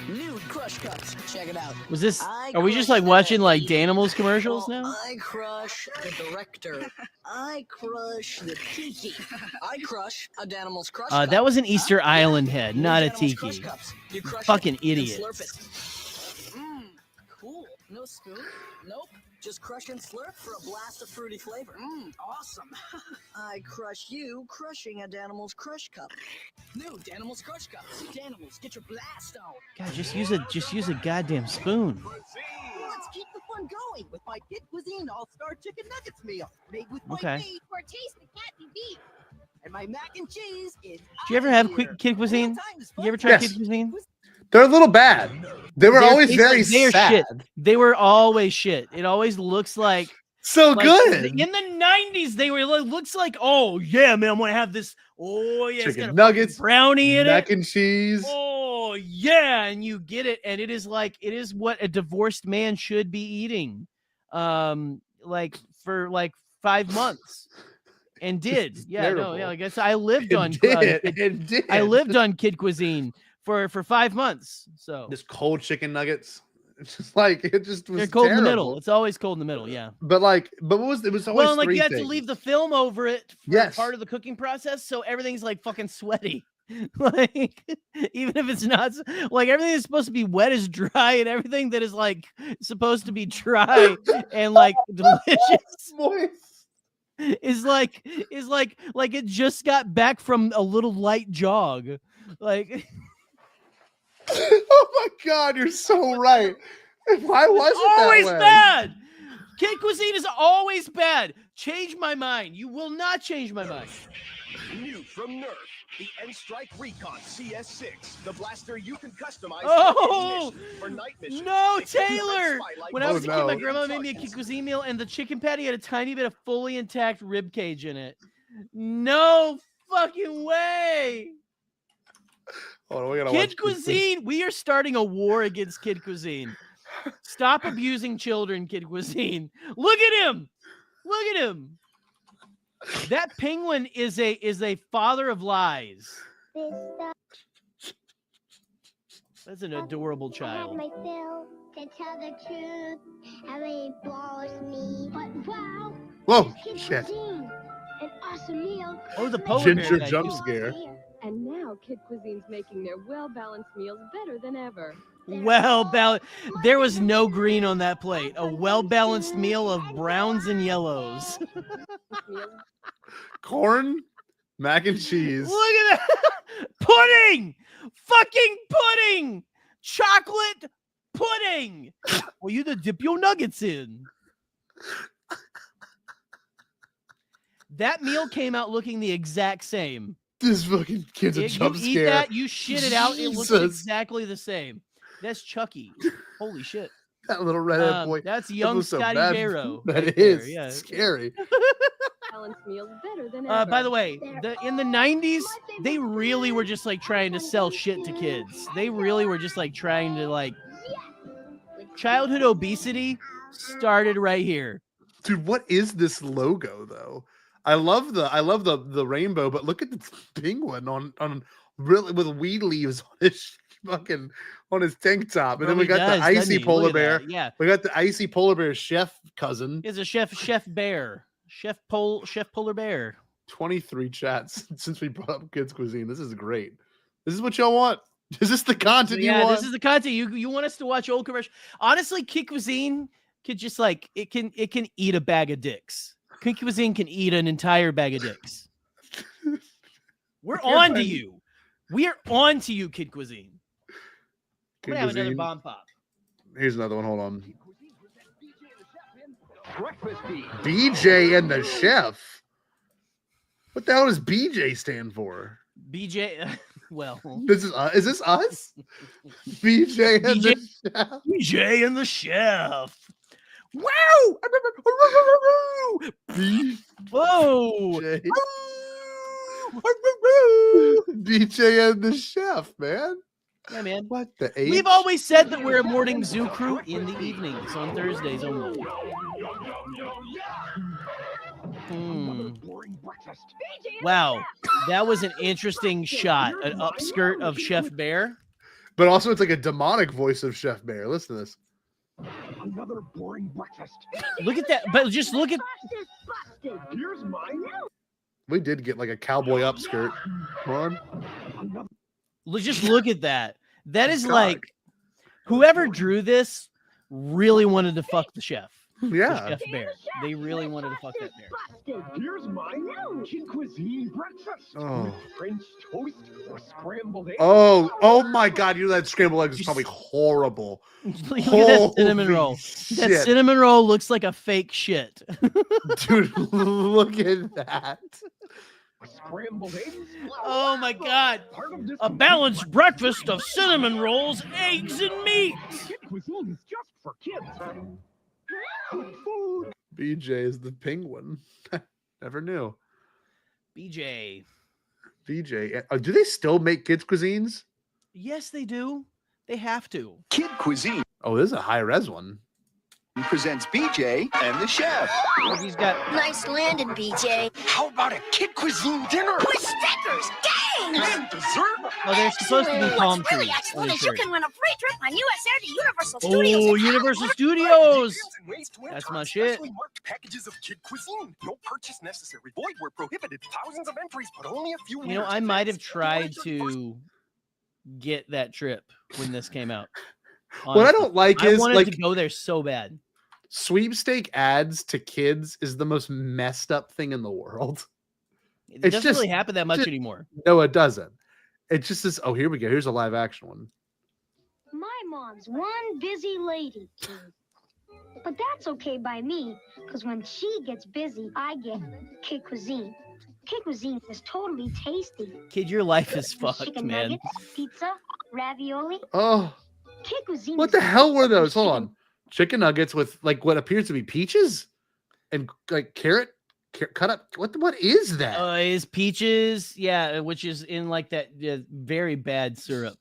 New Crush Cups. Check it out. Was this? Are we just like watching like Danimals commercials now? I crush the director. I crush the tiki. I crush a Danimals Crush Cup. That was an Easter Island head, not a tiki. You crush Fucking it and idiot. slurp it. Cool. No spoon? Nope. Just crush and slurp for a blast of fruity flavor. Awesome. I crush you crushing a Danimals Crush Cup. New Danimals Crush Cups. Danimals, get your blast on. God, just use a goddamn spoon. Let's keep the fun going with my Kid Cuisine All-Star Chicken Nuggets meal, made with Okay. white meat for a taste that can't be beat. And my mac and cheese is. Do you ever have Kid Cuisine? You ever try Yes. Kid Cuisine? They're a little bad. They were always They very are sad. shit. They were always shit. It always looks like So good. In the 90s, they were looks like, oh yeah, man, I'm gonna have this. Oh yeah, it's got Chicken a nuggets, brownie in mac it. and cheese. Oh yeah, and you get it, and it is what a divorced man should be eating, like for like 5 months, and did. Yeah, no, yeah. I guess I lived on. I lived on Kid Cuisine for 5 months. So This cold chicken nuggets. It's just like it just was. they're cold in the terrible. middle. It's always cold in the middle. Yeah. But it was always Well, and, like three you have to things. leave the film over it for Yes. part of the cooking process, so everything's like fucking sweaty. Like even if it's not like everything is supposed to be wet is dry, and everything that is like supposed to be dry and like delicious is like it just got back from a little light jog. Like Oh my God, you're so right. Why was it always that way? bad. Kid cuisine is always bad. Change my mind. You will not change my mind. New from Nerf, the N-Strike Recon CS6, the blaster you can customize Oh, for night missions. no, It can Taylor. spotlight When I was a kid, my no. grandma made me a Kid cuisine meal, and the chicken patty had a tiny bit of fully intact rib cage in it. No fucking way. Hold on, we gotta Kid watch cuisine. We are starting a war against kid cuisine. Stop abusing children, kid cuisine. Look at him. Look at him. That penguin is a father of lies. That's an adorable child. My fill to tell the truth. Everybody blows me, but wow. Whoa, Kid shit. Cuisine, an awesome meal. Oh, the polar bear Ginger guy, jump too. scare. And now Kid Cuisine's making their well-balanced meals better than ever. Well balanced. There was no green on that plate. A well-balanced meal of browns and yellows. Corn, mac and cheese. Look at that. Pudding. Fucking pudding. Chocolate pudding. Well, you to dip your nuggets in. That meal came out looking the exact same. This fucking kid's a You jump eat scare. that, you shit it out, it looks Jesus. exactly the same. That's Chucky. Holy shit. That little redhead boy. That's That young was so Scotty bad. Barrow. That right is there, yeah. scary. Balanced meals better than ever. By the way, in the 90s, they really were just like trying to sell shit to kids. They really were just like trying to like childhood obesity started right here. Dude, what is this logo though? I love the rainbow, but look at the penguin on really with weed leaves on his fucking on his tank top. And then we Really got does, the icy doesn't he? polar Look at bear. that, yeah. We got the icy polar bear chef cousin. He's a chef bear. Chef polar bear. 23 chats since we brought up kids cuisine. This is great. This is what y'all want. Is this the content you want? This is the content you want us to watch old commercial. Honestly, Kid Cuisine could just like it can eat a bag of dicks. Kid Cuisine can eat an entire bag of dicks. We're on to you. We are on to you, Kid Cuisine. I'm gonna have another bomb pop. Here's another one. Hold on. BJ and the chef. What the hell does BJ stand for? BJ. Well, this is this us? BJ and the chef. BJ and the chef. Wow! Whoa! BJ and the chef, man. Yeah, man. What the H? We've always said that we're a morning zoo crew in the evenings on Thursdays only. Wow, that was an interesting shot, an upskirt of Chef Bear. But also, it's like a demonic voice of Chef Bear. Listen to this. Another boring breakfast. Look at that, but just look at. Here's mine. We did get like a cowboy upskirt. Come on. Just look at that. That is like whoever drew this really wanted to fuck the chef. Yeah. The Chef Bear. They really wanted to fuck that bear. Here's mine. Kid Cuisine breakfast. Oh. French toast or scrambled eggs. Oh my God! You know that scrambled eggs is probably horrible. Look at that cinnamon roll. That shit. cinnamon roll looks like a fake shit. Dude, look at that. Scrambled eggs. Oh my God! A balanced breakfast of cinnamon rolls, eggs, and meat. Kid Cuisine is just for kids. BJ is the penguin. Never knew. BJ. Do they still make kids cuisines? Yes, they do. They have to. Kid Cuisine. Oh, this is a high res one. Presents BJ and the chef. Look, he's got Nice landing, BJ. How about a Kid Cuisine dinner? With stickers, dang! And dessert? Oh, they're supposed to be palm What's really trees. excellent on is the you shirt. can win a free trip on US Air to Universal Studios. Oh, in Universal Hollywood. Studios. That's my shit. Specially marked packages of Kid Cuisine. No purchase necessary. Void where prohibited. Thousands of entries, but only a few. You know, I might have tried to get that trip when this came out. What I don't like I is wanted like to go there so bad. sweepstake ads to kids is the most messed up thing in the world. It doesn't really happen that much anymore. No, it doesn't. It just is. Oh, here we go. Here's a live action one. mom's one busy lady. But that's okay by me, because when she gets busy, I get Kid Cuisine. Kid Cuisine is totally tasty. Kid, your life is fucked, Chicken man. nuggets, pizza, ravioli. Oh, Kid Cuisine. what the hell were those? Hold on. Chicken nuggets with like what appears to be peaches and like carrot cut up. What is that? Is peaches, yeah, which is in like that very bad syrup.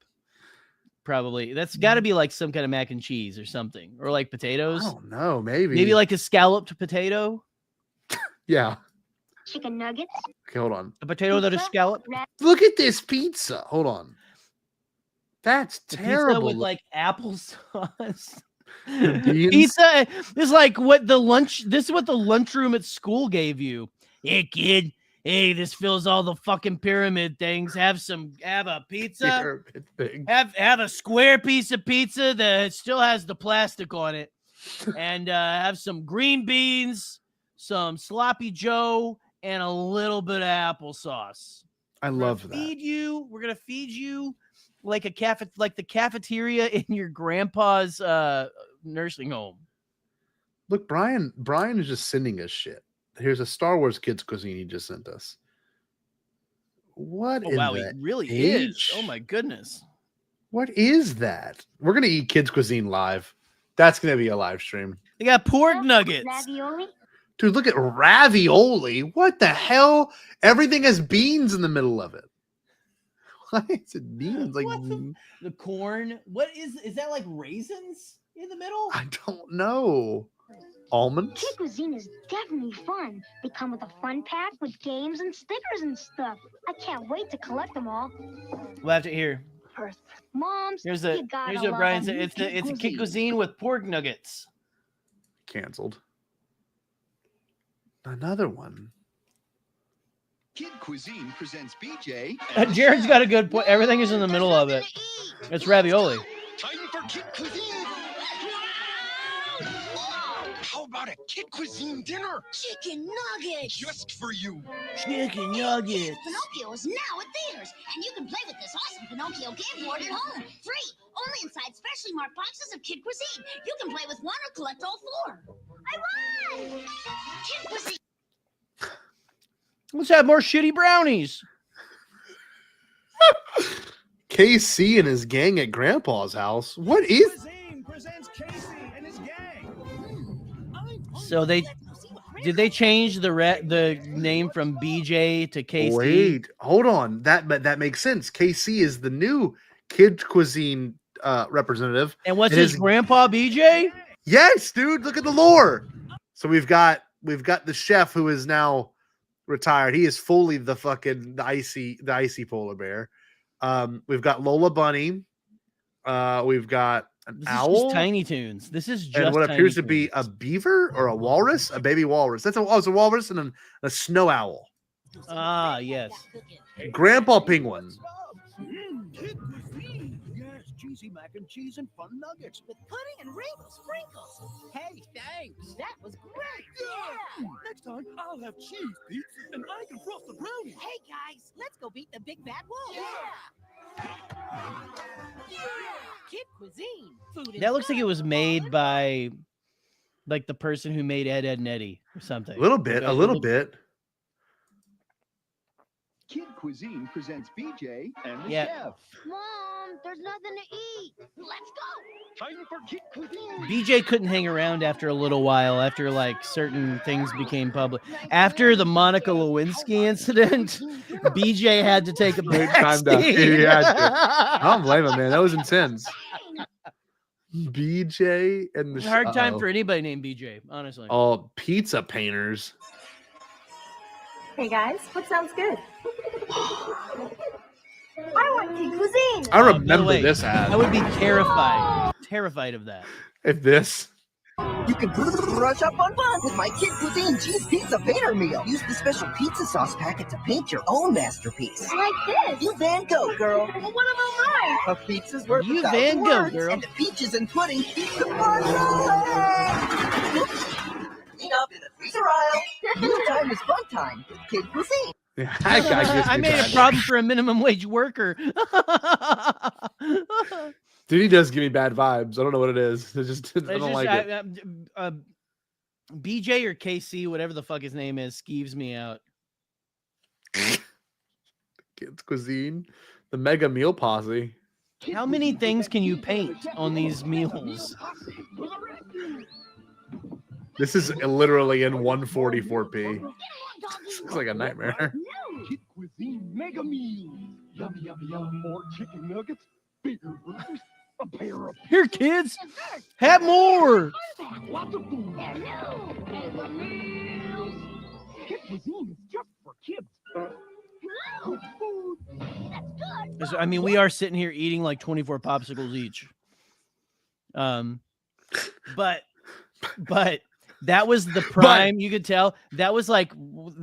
Probably that's got to be like some kind of mac and cheese or something, or like potatoes. I don't know, maybe like a scalloped potato. Yeah. Chicken nuggets. Okay, hold on. A potato that is scalloped. Look at this pizza. Hold on. That's The terrible. pizza with like applesauce. Beans? Pizza is like what the lunch. This is what the lunchroom at school gave you. Hey kid, hey, this fills all the fucking pyramid things. Have a pizza. Pyramid thing. Have a square piece of pizza that still has the plastic on it, and have some green beans, some sloppy Joe, and a little bit of applesauce. I love that. We're gonna feed you like the cafeteria in your grandpa's nursing home. Look, Brian is just sending us shit. Here's a Star Wars Kids Cuisine he just sent us. What? Oh, in wow, he the really H? is. Oh my goodness. What is that? We're gonna eat Kids Cuisine live. That's gonna be a live stream. They got pork nuggets. Ravioli. Dude, look at ravioli. What the hell? Everything has beans in the middle of it. Why is it beans? Like the corn. What is that, like raisins in the middle? I don't know. Almonds? Kid Cuisine is definitely fun. They come with a fun pack with games and stickers and stuff. I can't wait to collect them all. We'll have to hear. Moms, Here's you what gotta Brian love said. It's a Kid Cuisine with pork nuggets. Canceled. Another one. Kid Cuisine presents BJ. Jared's got a good point. Everything is in the middle of it. It's ravioli. Time for Kid Cuisine. How about a Kid Cuisine dinner? Chicken nuggets. Just for you. Chicken nuggets. Pinocchio is now at theaters, and you can play with this awesome Pinocchio game board at home. Free. Only inside specially marked boxes of Kid Cuisine. You can play with one or collect all four. I won! Kid Cuisine. Let's have more shitty brownies. KC and his gang at Grandpa's house. What is? So did they change the name from BJ to KC? Wait, hold on. That makes sense. KC is the new Kid Cuisine representative. And what's his grandpa BJ? Yes, dude. Look at the lore. So we've got the chef who is now retired. He is fully the icy polar bear. We've got Lola Bunny. We've got an owl. Just Tiny Toons. This is just and what Tiny appears to Toons. be a beaver or a walrus, a baby walrus. It's a walrus and a snow owl. Ah, yes. Grandpa Penguin. Kid Cuisine. Yes, cheesy mac and cheese and fun nuggets with pudding and rainbow sprinkles. Hey, thanks. That was great. Yeah. Next time I'll have cheese beets and I can frost the brownies. Hey guys, let's go beat the big bad wolf. Yeah. Kid Cuisine. Food That looks like it was made by like the person who made Ed, Edd and Eddy or something. A little bit. Kid Cuisine presents BJ and the Yeah. chef. Mom, there's nothing to eat. Let's go. Time for Kid Cuisine. BJ couldn't hang around after a little while, after like certain things became public. After the Monica Lewinsky incident, BJ had to take a Time back down. seat. He had to. I don't blame him, man. That was intense. BJ and the Hard time for anybody named BJ, honestly. all pizza painters. Hey guys, what sounds good? I want Kid Cuisine. I remember way, this ad. I would be terrified of that. If this. You can brush up on fun with my Kid Cuisine cheese pizza painter meal. Use the special pizza sauce packet to paint your own masterpiece. Like this. You Van Gogh, girl. Well, what about mine? A pizza's worth You 1,000 Van Gogh, words, girl. and the peaches and pudding keep the party going. Clean up in the freezer aisle. Mealtime is fun time with Kid Cuisine. Yeah, I made a problem for a minimum wage worker. Dude, he does give me bad vibes. I don't know what it is. I don't like it. BJ or KC, whatever the fuck his name is, skeeves me out. Kids Cuisine, the Mega Meal Posse. How many things can you paint on these meals? This is literally in 144p. This looks like a nightmare. Kid Cuisine Mega Meal. Yummy, yummy, yum. More chicken nuggets, bigger burgers, a pair of... Here, kids, have more. Lots of food. Mega Meals. Kid Cuisine is just for kids. I mean, we are sitting here eating like 24 popsicles each. But that was the prime. You could tell that was like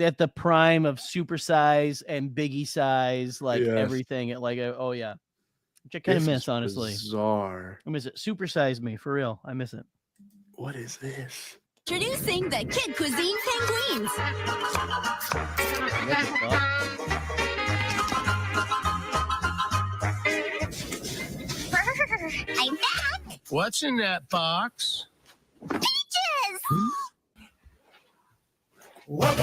at the prime of super size and biggie size, like everything. At like, oh yeah, which I kind of miss, honestly. Bizarre. I miss it. Super size me for real. I miss it. What is this? Introducing the Kid Cuisine Penguins. I'm back. What's in that box? Peaches. What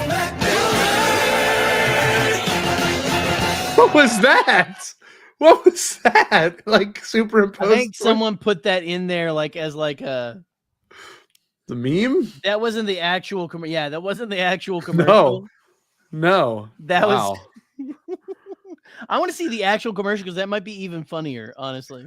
was that? What was that? Like superimposed? I think someone put that in there, like as like a the meme. That wasn't the actual commercial. Yeah, that wasn't the actual commercial. No, that was. I want to see the actual commercial because that might be even funnier, honestly.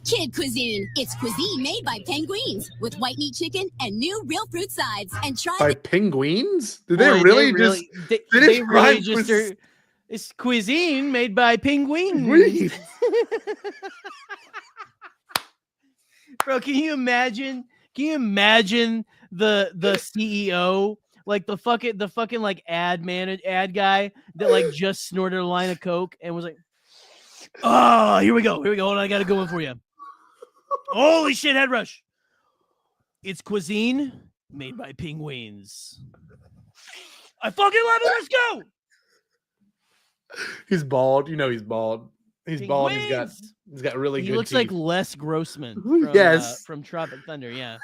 Kid Cuisine. It's cuisine made by penguins with white meat chicken and new real fruit sides. And try by penguins? Did they really just? They really just are, it's cuisine made by penguins. Bro, can you imagine? Can you imagine the CEO, like the fucking like ad guy that like just snorted a line of coke and was like, "Oh, here we go, and I got a good one for you." Holy shit, head rush! It's cuisine made by penguins. I fucking love it. Let's go. He's bald. You know he's bald. He's bald. He's got really good. He looks teeth. like Les Grossman. From, from Tropic Thunder. Yeah.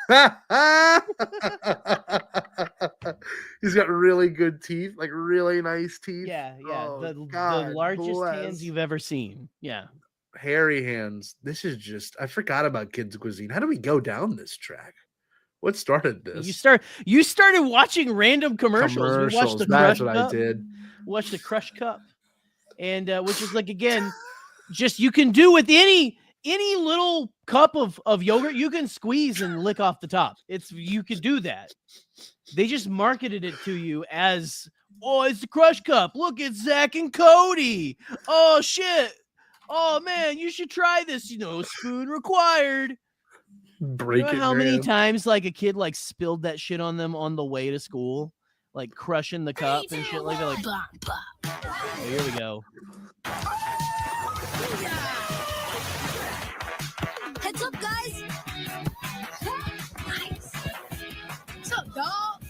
He's got really good teeth, like really nice teeth. Yeah. Oh, the God largest bless. hands you've ever seen. Yeah. Hairy hands. This is just. I forgot about Kids Cuisine. How do we go down this track? What started this? You started watching random commercials. We watched the That's Crush what Cup. I did. Watched the Crush Cup, and which is like again, just you can do with any little cup of yogurt, you can squeeze and lick off the top. You could do that. They just marketed it to you as, oh, it's the Crush Cup. Look, it's Zach and Cody. Oh shit. Oh man, you should try this. Spoon required. Break it. How many times like a kid like spilled that shit on them on the way to school, like crushing the cup and shit like that. Like, oh, here we go. Heads up, guys. Nice. What's up, dog?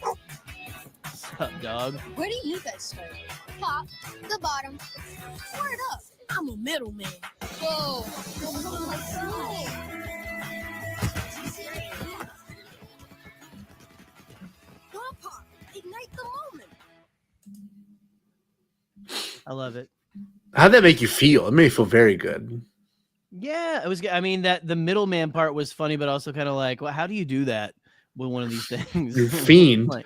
What's up, dog? Where do you guys start? Top, the bottom. Word up. I'm a middleman. Whoa. Pop, ignite the moment. I love it. How'd that make you feel? It made me feel very good. Yeah, it was. I mean, that the middleman part was funny, but also kind of like, well, how do you do that with one of these things? You're a fiend. Like,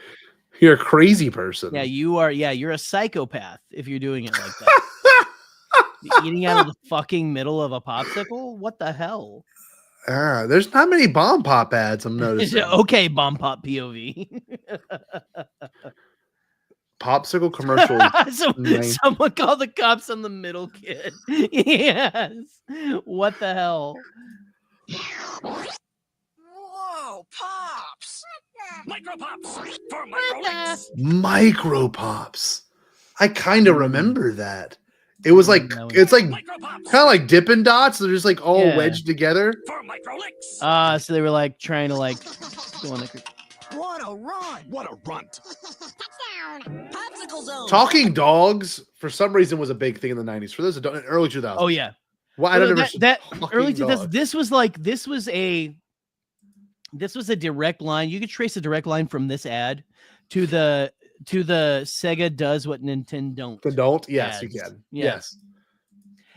you're a crazy person. Yeah, you are. Yeah, you're a psychopath if you're doing it like that. Eating out of the fucking middle of a popsicle? What the hell? There's not many Bomb Pop ads I'm noticing. Okay, Bomb Pop POV. Popsicle commercials. Someone called the cops on the middle kid. Yes. What the hell? Whoa, Pops! Micro Pops for micro. Micro Pops. I kind of remember that. It was like it's like kind of like Dippin' Dots. They're just like all wedged together. For micro licks. So they were like trying to like go on the. What a run! What a runt! Popsicle zone. Talking dogs, for some reason, was a big thing in the 90s. For those that don't, early 2000s. Oh yeah. Why I Well, don't that understand. early 2000s. This was a direct line. You could trace a direct line from this ad to the Sega does what Nintendo don't. Yes, ads. you can. Yeah. Yes.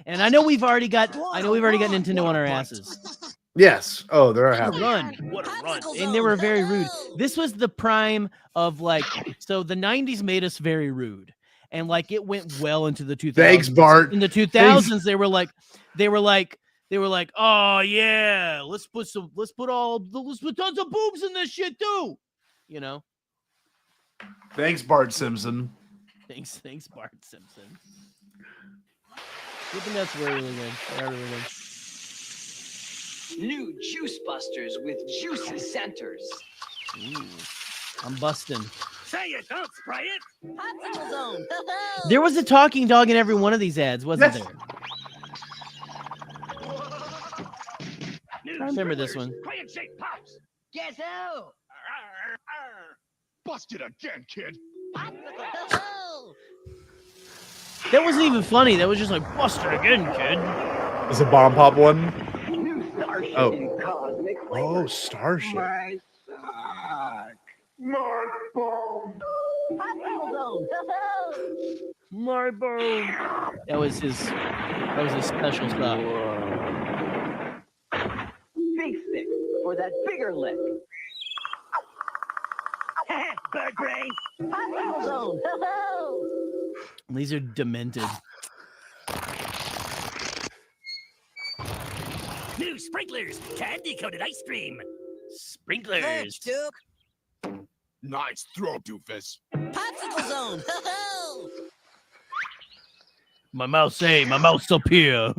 And I know we've already got Nintendo on our asses. Yes. Oh, there are What a happening. run. What a run. And they were very rude. This was the prime of like, so the 90s made us very rude. And like it went well into the 2000s. Thanks, Bart. In the 2000s, Thanks. they were like, oh yeah, let's put tons of boobs in this shit too. You know? Thanks, Bart Simpson. Thanks, Bart Simpson. Flipping nuts were really good. They are really good. New Juice Busters with juicy centers. Ooh, I'm busting. Say it, don't spray it. Popsicle zone. There was a talking dog in every one of these ads, wasn't there? I remember this one. Crayon shaped pops. Guess who? Busted again, kid. That wasn't even funny. That was just like, busted again, kid. Is a bomb pop one? Oh. Oh, Starship. Mark Bomb. Popsicle zone. My bone. That was his special stuff. Big stick for that bigger lick. Bird brain. Popsicle zone. These are demented. New sprinklers, candy-coated ice cream. Sprinklers. Thanks, Duke. Nice throw, doofus. Popsicle zone. My mouth's up here.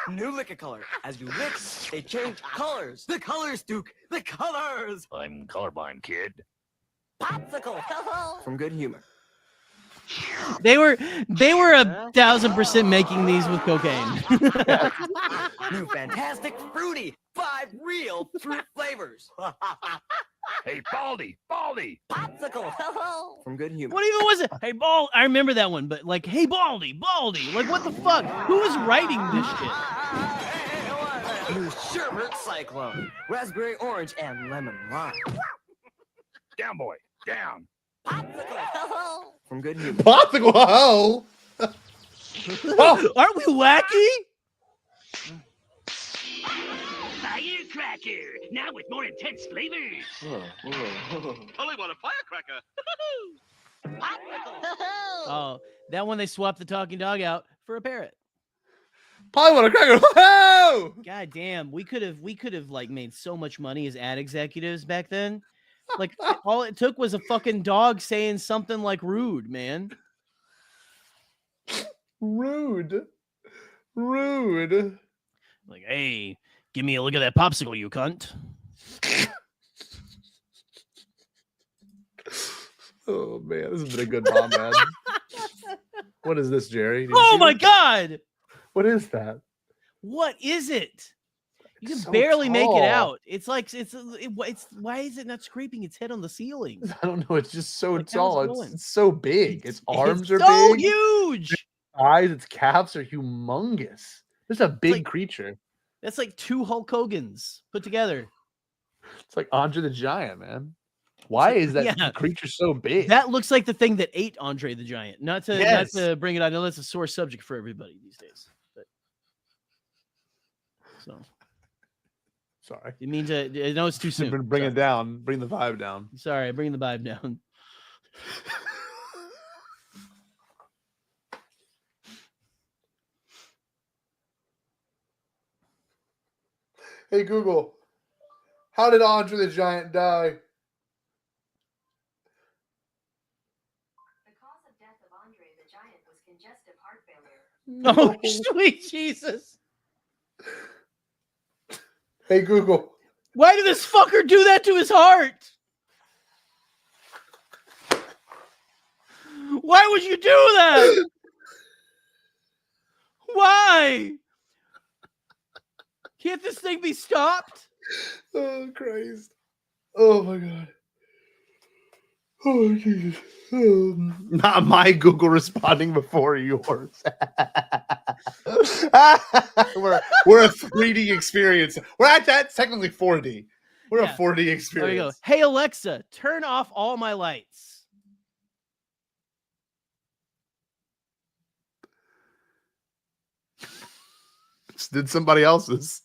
New liquor color. As you lick, they change colors. The colors, Duke. The colors. I'm colorblind, kid. Popsicle. From Good Humor. They were 1,000% making these with cocaine. New fantastic fruity. 5 real fruit flavors. Hey, Baldy. Popsicle. From Good Humor. What even was it? Hey, Bald. I remember that one, but like, hey, Baldy. Like, what the fuck? Who was writing this shit? New sherbet cyclone. Raspberry orange and lemon lime. Down, boy. Down. Popsicle. From Good Humor. Popsicle. Oh. Aren't we wacky? Firecracker. Now with more intense flavors. Only want a firecracker. Oh, that one they swapped the talking dog out for a parrot. Probably want a cracker. Whoa! God damn, we could have like made so much money as ad executives back then. Like all it took was a fucking dog saying something like rude, man. Rude. Like, hey, give me a look at that popsicle, you cunt. Oh man, this has been a good bomb, man. What is this, Jerry? Did you Oh see my this? god! What is that? What is it? You can So barely make it tall. out. It's like it's why is it not scraping its head on the ceiling? I don't know. It's just so Like, how's it tall. going? It's so big. Its arms are so big. huge. Eyes, its calves are humongous. It's a big like- creature. That's like 2 Hulk Hogans put together. It's like Andre the Giant, man. Why is that Yeah. creature so big? That looks like the thing that ate Andre the Giant. Not Yes. to bring it. I know that's a sore subject for everybody these days. But so Sorry. you mean to? I know it's too soon. Bring it down. Bring the vibe down. Sorry, bring the vibe down. Hey Google, how did Andre the Giant die? The cause of death of Andre the Giant was congestive heart failure. Oh, sweet Jesus. Hey Google. Why did this fucker do that to his heart? Why would you do that? Why? Can't this thing be stopped? Oh Christ. Oh my God. Oh, Jesus. Not my Google responding before yours. we're a 3D experience. That's technically 4D. We're a 4D experience. There you go. Hey Alexa, turn off all my lights. Did somebody else's?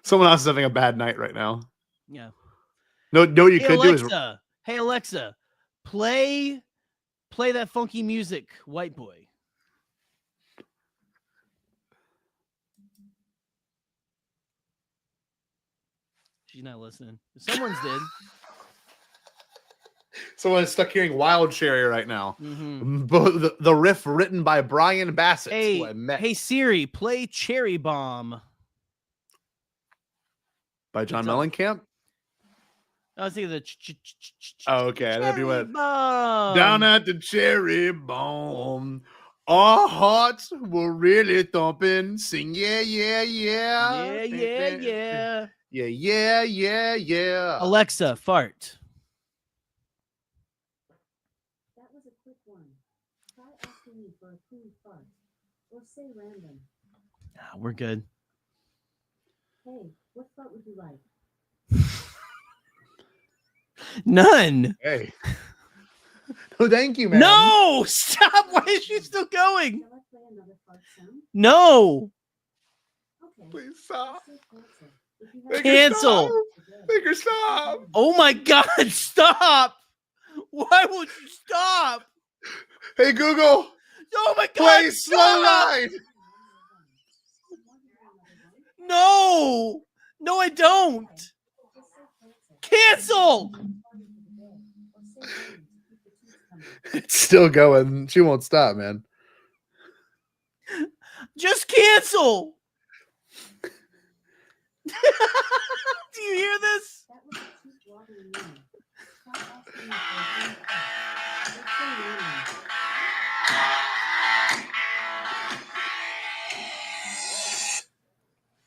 Someone else is having a bad night right now. Yeah. No, you hey could Alexa, do is hey Alexa, play that funky music, White Boy. She's not listening. Someone's did. Someone's stuck hearing Wild Cherry right now. Mm-hmm. The riff written by Brian Bassett. Hey Siri, play Cherry Bomb. By John Mellencamp? I was thinking the oh, okay. And then we went Bomb. down at the Cherry Bomb. Our hearts were really thumping. Sing yeah, yeah, yeah. Yeah, yeah, yeah. Yeah, yeah, yeah, yeah. Alexa, fart. That was a quick one. Try asking me for a clean fart. Or say random. We're good. Hey, what fart would you like? None. Hey. No, thank you, man. No! Stop! Why is she still going? Shall I play another fart sound? No! Okay. Please stop. Cancel. Make her stop. Oh my God! Stop! Why would you stop? Hey Google. Oh my God! Play Slow Ride. No! No, I don't. Cancel. It's still going. She won't stop, man. Just cancel. Do you hear this?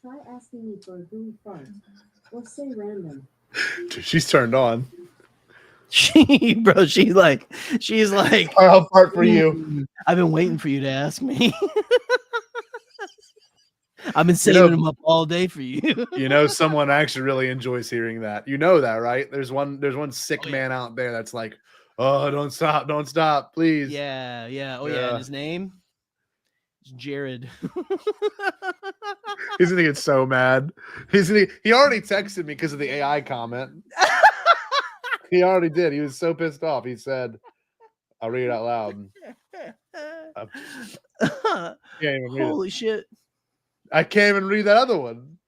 Try asking me for a gooey fart. Or say random. Dude, she's turned on. She's like, I'll fart for you. I've been waiting for you to ask me. I've been saving them up all day for you. You know, someone actually really enjoys hearing that. You know that, right? There's one sick man out there that's like, oh, don't stop, please. Yeah. Oh yeah. And his name is Jared. He's gonna get so mad. He already texted me because of the AI comment. He already did. He was so pissed off. He said, I'll read it out loud. Holy shit. I can't even read that other one.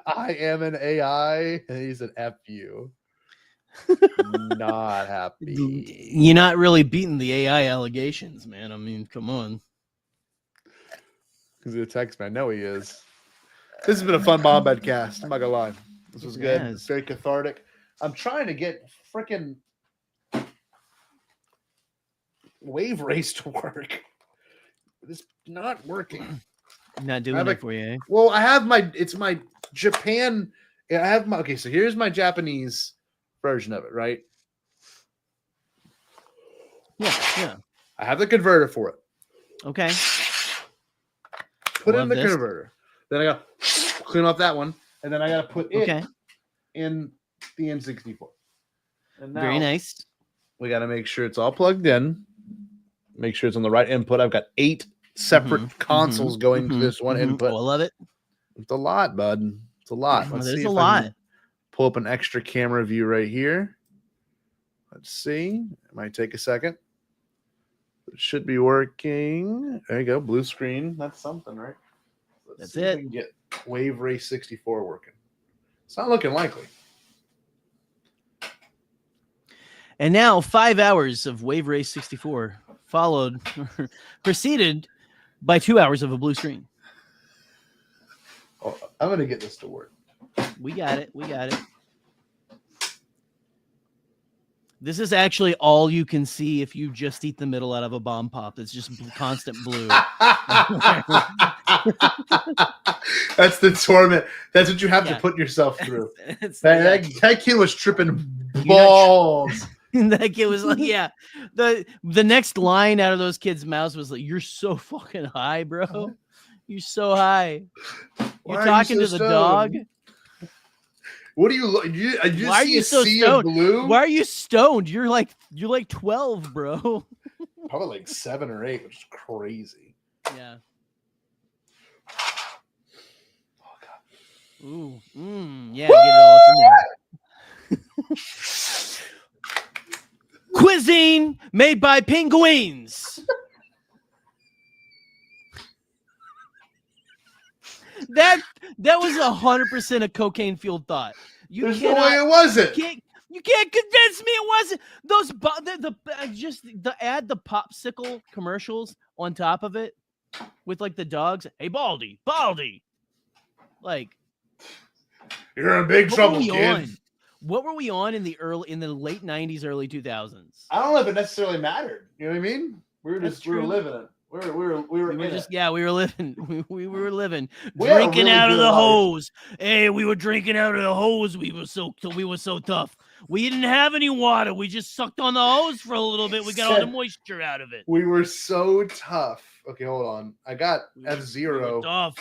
I am an AI. And he said, F you. Not happy. You're not really beating the AI allegations, man. I mean, come on. Because of the text, man. I know he is. This has been a fun Bombad cast. I'm not going to lie. This was good. It's very cathartic. I'm trying to get freaking Wave Race to work. It's not working. Not doing it for you, eh? Well, I have it's my Japan. Okay, so here's my Japanese version of it, right? Yeah. I have the converter for it. Okay. Put in the converter. Then I got to clean off that one. And then I got to put it in the N64. And now very nice. We got to make sure it's all plugged in. Make sure it's on the right input. I've got 8 separate consoles going to this one input. Oh, I love it. It's a lot, bud. It's a lot. Let's see There's if a lot. I can pull up an extra camera view right here. Let's see. It might take a second. It should be working. There you go. Blue screen. That's something, right? That's see if it. we can get Wave Race 64 working. It's not looking likely. And now 5 hours of Wave Race 64 preceded by 2 hours of a blue screen. Oh, I'm going to get this to work. We got it. This is actually all you can see if you just eat the middle out of a bomb pop. It's just constant blue. That's the torment. That's what you have to put yourself through. That kid was tripping balls. And that kid was like, yeah. The next line out of those kids' mouths was like, "You're so fucking high, bro. You're so high. You're talking to the dog. What do you look? You Why are see you a so sea stoned? of blue? Why are you stoned? You're like 12, bro." Probably like 7 or 8, which is crazy. Yeah. Ooh, yeah, get it all up in there. Cuisine made by penguins. That was 100% a cocaine fueled thought. There's no way it wasn't. You can't convince me it wasn't. Those just the popsicle commercials on top of it with like the dogs. Hey, Baldy. Like, you're in big trouble, kid. What were we on in the late 90s, early 2000s? I don't know if it necessarily mattered. You know what I mean? We were living it. We were living. We were living. Drinking out of the hose. Hey, we were drinking out of the hose. We were so tough. We didn't have any water. We just sucked on the hose for a little bit. We got all the moisture out of it. We were so tough. Okay, hold on. I got F-Zero. Tough.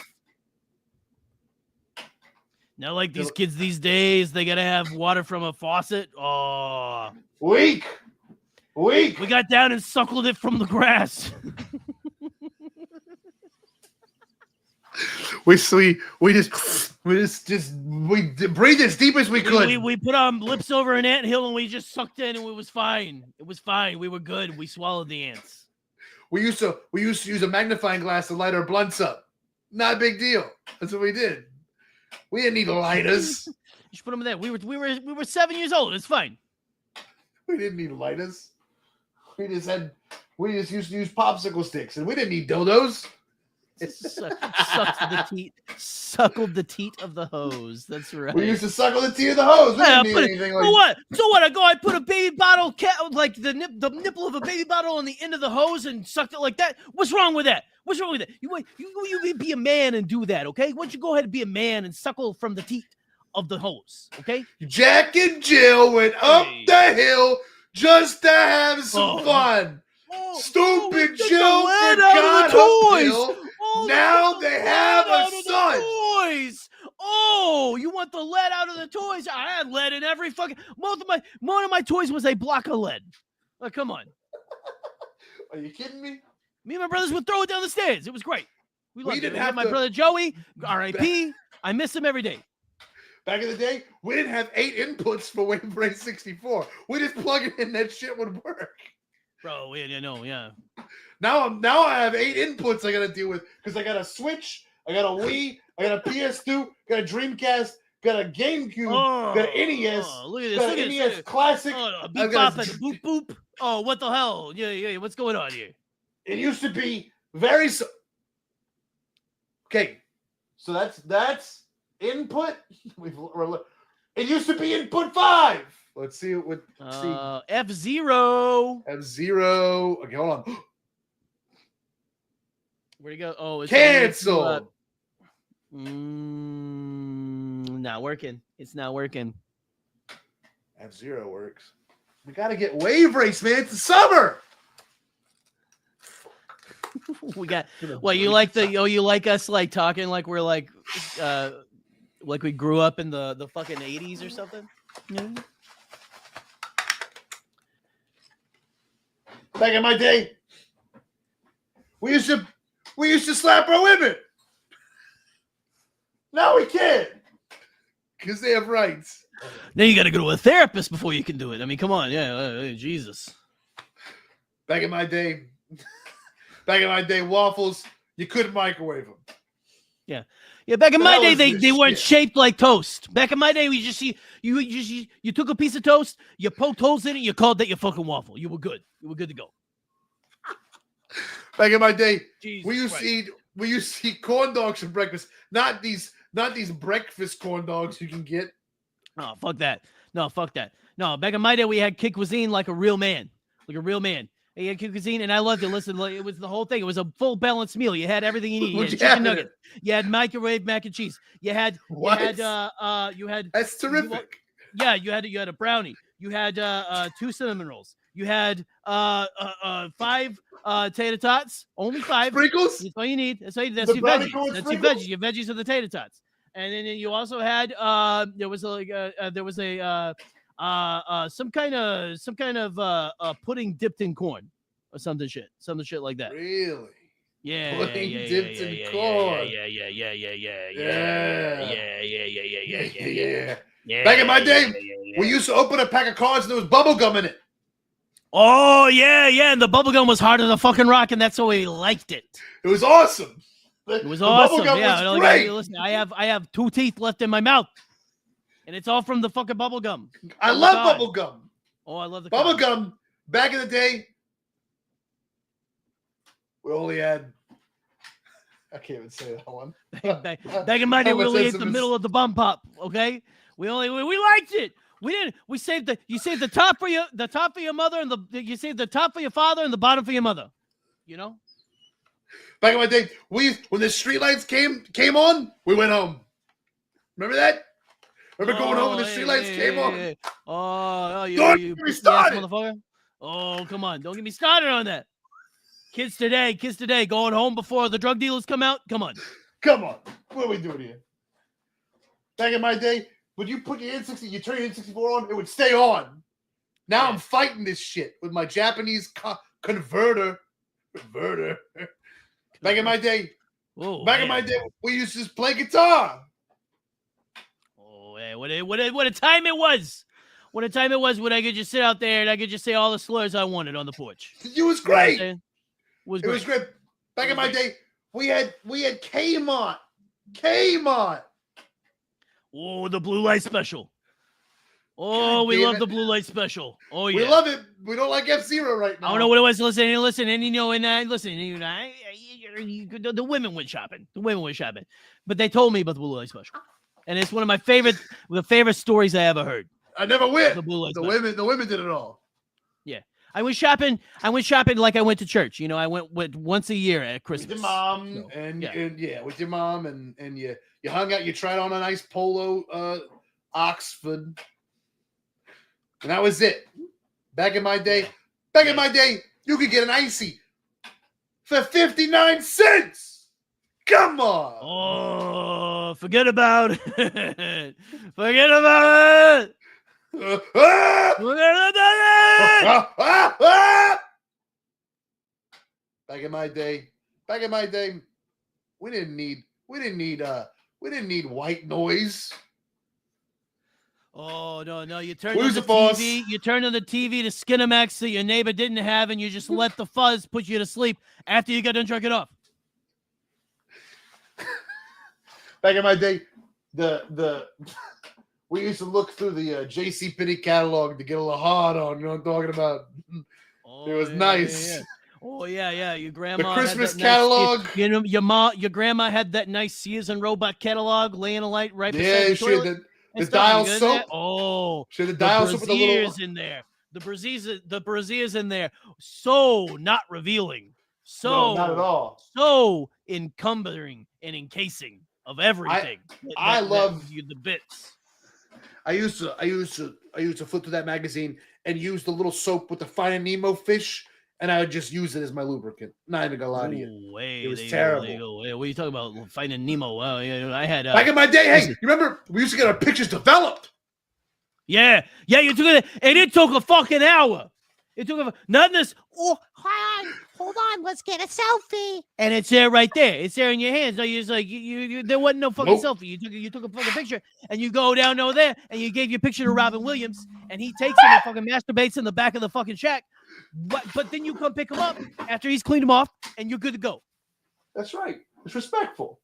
Now, like these kids these days, they gotta have water from a faucet. Oh, weak. We got down and suckled it from the grass. we breathed as deep as we could. We put our lips over an anthill and we just sucked in and it was fine. It was fine. We were good. We swallowed the ants. We used to use a magnifying glass to light our blunts up. Not a big deal. That's what we did. We didn't need lighters. You should put them in there. We were 7 years old. It's fine. We didn't need lighters. We just used to use popsicle sticks, and we didn't need dildos. Suckled the teat of the hose. That's right. We used to suckle the teat of the hose. We didn't need anything like. What? So what? I put a baby bottle, like the nipple of a baby bottle on the end of the hose and sucked it like that. What's wrong with that? What's wrong with that? You be a man and do that, okay? Why don't you go ahead and be a man and suckle from the teat of the hose, okay? Jack and Jill went up the hill just to have some fun. Stupid Jill forgot her pill. Now they have a son. Toys. Oh, you want the lead out of the toys? I had lead in every fucking. One of my toys was a block of lead. Like, come on. Are you kidding me? Me and my brothers would throw it down the stairs. It was great. We didn't have my brother Joey, R.I.P. I miss him every day. Back in the day, we didn't have 8 inputs for Wave Brain 64. We just plug it in, that shit would work. Bro, yeah. Now I have 8 inputs I gotta deal with because I got a Switch, I got a Wii, I got a PS2, got a Dreamcast, got a GameCube, got an NES, look at this, got an NES Classic. Beep bop and boop boop. Oh, what the hell? Yeah. What's going on here? It used to be very okay. So that's input. It used to be input 5. Let's see it with F-Zero. F-Zero. Okay, hold on. Where'd he go? Oh, it's canceled. Not working. It's not working. F-Zero works. We gotta get Wave Race, man. It's the summer. We got. Well, you like us like talking like we're like we grew up in the fucking 80s or something. Yeah. Back in my day, we used to slap our women. Now we can't because they have rights. Now you got to go to a therapist before you can do it. I mean, come on, Jesus. Back in my day, waffles, you couldn't microwave them. Yeah. Back in my day, they weren't shaped like toast. Back in my day, we just see you took a piece of toast, you poked holes in it, you called that your fucking waffle. You were good. You were good to go. Back in my day, we used to eat corn dogs for breakfast. Not these breakfast corn dogs you can get. Oh, fuck that. No, fuck that. No, back in my day, we had Kid Cuisine like a real man. You had Kid Cuisine, and I loved it. Listen, it was the whole thing. It was a full balanced meal. You had everything you needed. You had chicken nuggets. You had microwave mac and cheese. You had That's terrific. You had a brownie. You had 2 cinnamon rolls. You had 5 tater tots. Only 5. Sprinkles. That's all you need. That's your brownie veggies. corn That's sprinkles? your veggies are the tater tots. And then you also had some kind of pudding dipped in corn or something shit like that. Really? Yeah, Pudding yeah, dipped yeah, in yeah, corn. Yeah. Back in my day, we used to open a pack of cards and there was bubble gum in it. Oh yeah, and the bubblegum was hard as a fucking rock, and that's why we liked it. It was awesome. It was the awesome. Bubble gum Yeah, was great. listen, I have 2 teeth left in my mouth, and it's all from the fucking bubble gum. I Oh, love God. bubble gum. Oh, I love the Bubble gum. Back in the day, we only had. I can't even say that one. Back in my day, we only ate the middle of the bomb pop. Okay, we liked it. We saved you saved the top for your mother, and you saved the top for your father and the bottom for your mother. You know. Back in my day, when the streetlights came on, we went home. Remember that? Remember going home when the streetlights came on? Oh, Don't get me started. Motherfucker. Oh, come on, don't get me started on that. Kids today, going home before the drug dealers come out. Come on. What are we doing here? Back in my day, when you put your N60, you turn your N64 on, it would stay on. Now I'm fighting this shit with my Japanese converter. Back in my day, in my day, we used to just play guitar. Oh, hey, what a time it was! What a time it was when I could just sit out there and I could just say all the slurs I wanted on the porch. It was great. It was great. Back in my day, we had Kmart. Oh, the blue light special. Oh, we love the blue light special. Oh yeah, we love it. We don't like F-Zero right now. I don't know what it was. Listen, and the women went shopping. But they told me about the blue light special, and it's one of my favorite stories I ever heard. I never went. The blue light the special. women did it all. Yeah, I went shopping like I went to church. You know, I went once a year at Christmas. With your mom with your mom and you hung out. You tried on a nice polo Oxford. And that was it. Back in my day, you could get an icy for 59 cents. Come on. Oh, forget about it. Forget about it. Forget about it. Back in my day, we didn't need white noise. Oh no! You turned on the TV. You turned on the TV to Skinamax that your neighbor didn't have, and you just let the fuzz put you to sleep after you got done jerking off. Back in my day, we used to look through the J.C. Penney catalog to get a little hard on. You know what I'm talking about? It was nice. Yeah. Oh yeah. Your grandma. The Christmas had that catalog. Nice, you know, your grandma had that nice Sears and Roebuck catalog laying a light right beside the toilet. The dial soap. Oh, she had the dial soap with the little in there. The brassieres in there. So not revealing. So no, not at all. So encumbering and encasing of everything. I love the bits. I used to flip through that magazine and use the little soap with the Finding Nemo fish, and I would just use it as my lubricant. Not even gonna lie to you. It was terrible. What are you talking about? Finding Nemo? Well, I had back in my day. Hey, you remember we used to get our pictures developed? Yeah. You took it, and it took a fucking hour. It took nothing. Hold on, let's get a selfie. And it's there right there. It's there in your hands. No, you just like you there wasn't no fucking selfie. You took a fucking picture, and you go down over there, and you gave your picture to Robin Williams, and he takes it and fucking masturbates in the back of the fucking shack. But then you come pick him up after he's cleaned him off, and you're good to go. That's right. It's respectful.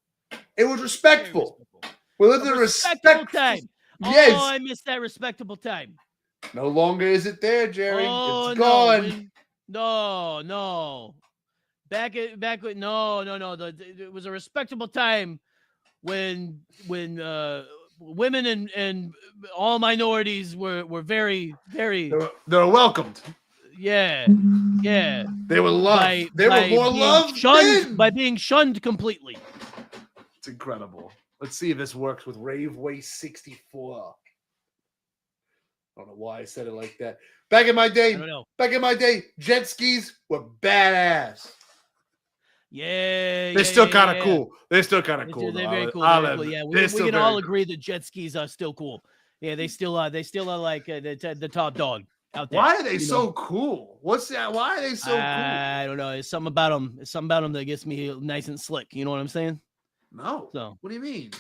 It was respectful. We lived in a respectful time. Yes. Oh, I missed that respectable time. No longer is it there, Jerry. Oh, it's gone. No. Back it no. It was a respectable time when women and all minorities were very, very. They were welcomed. Yeah. They were loved. They were more loved by being shunned completely. It's incredible. Let's see if this works with Raveway 64. I don't know why I said it like that. Back in my day, jet skis were badass. Yeah, They're still kind of cool. They're still kind of cool. They're very cool. Yeah, we can all agree that jet skis are still cool. Yeah, they still are. They still are like the top dog out there. Why are they so cool? What's that? Why are they so cool? I don't know. It's something about them. It's something about them that gets me nice and slick. You know what I'm saying? No. So what do you mean?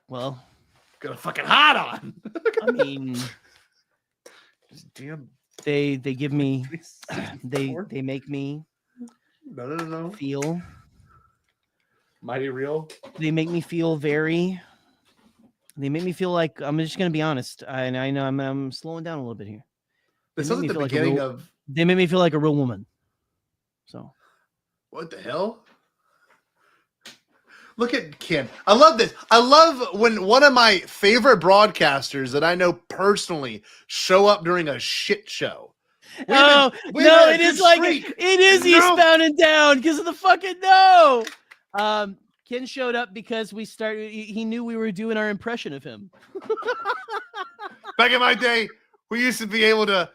Well, got a fucking hat on. I mean, damn. They give me. They make me. No. Feel. Mighty real. They make me feel very. They make me feel like I'm just gonna be honest. I know I'm slowing down a little bit here. This isn't the beginning of. They make me feel like a real woman. So. What the hell? Look at Ken. I love this. I love when one of my favorite broadcasters that I know personally show up during a shit show. It is like it is Eastbound and Down because of the fucking no. Ken showed up because we started. He knew we were doing our impression of him. Back in my day, we used to put our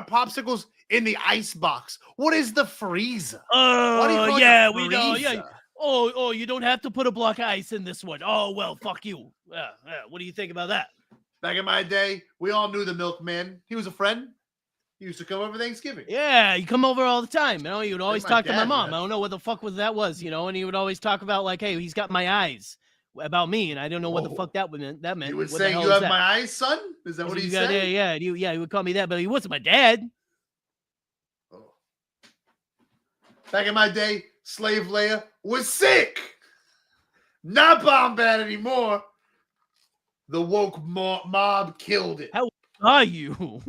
popsicles in the ice box. What is the freezer? Oh yeah, we know. Yeah. Oh, you don't have to put a block of ice in this one. Oh well, fuck you. What do you think about that? Back in my day, we all knew the milkman. He was a friend. He used to come over Thanksgiving. Yeah, you come over all the time. You know, he would always talk to my mom. Dad. I don't know what the fuck that was, you know, and he would always talk about like, hey, he's got my eyes about me, and I don't know what the fuck that meant. He would say, "You have my eyes, son." Is that what he said? Yeah. He would call me that, but he wasn't my dad. Oh. Back in my day, Slave Leia was sick. Not Bombad anymore. The woke mob killed it. How are you?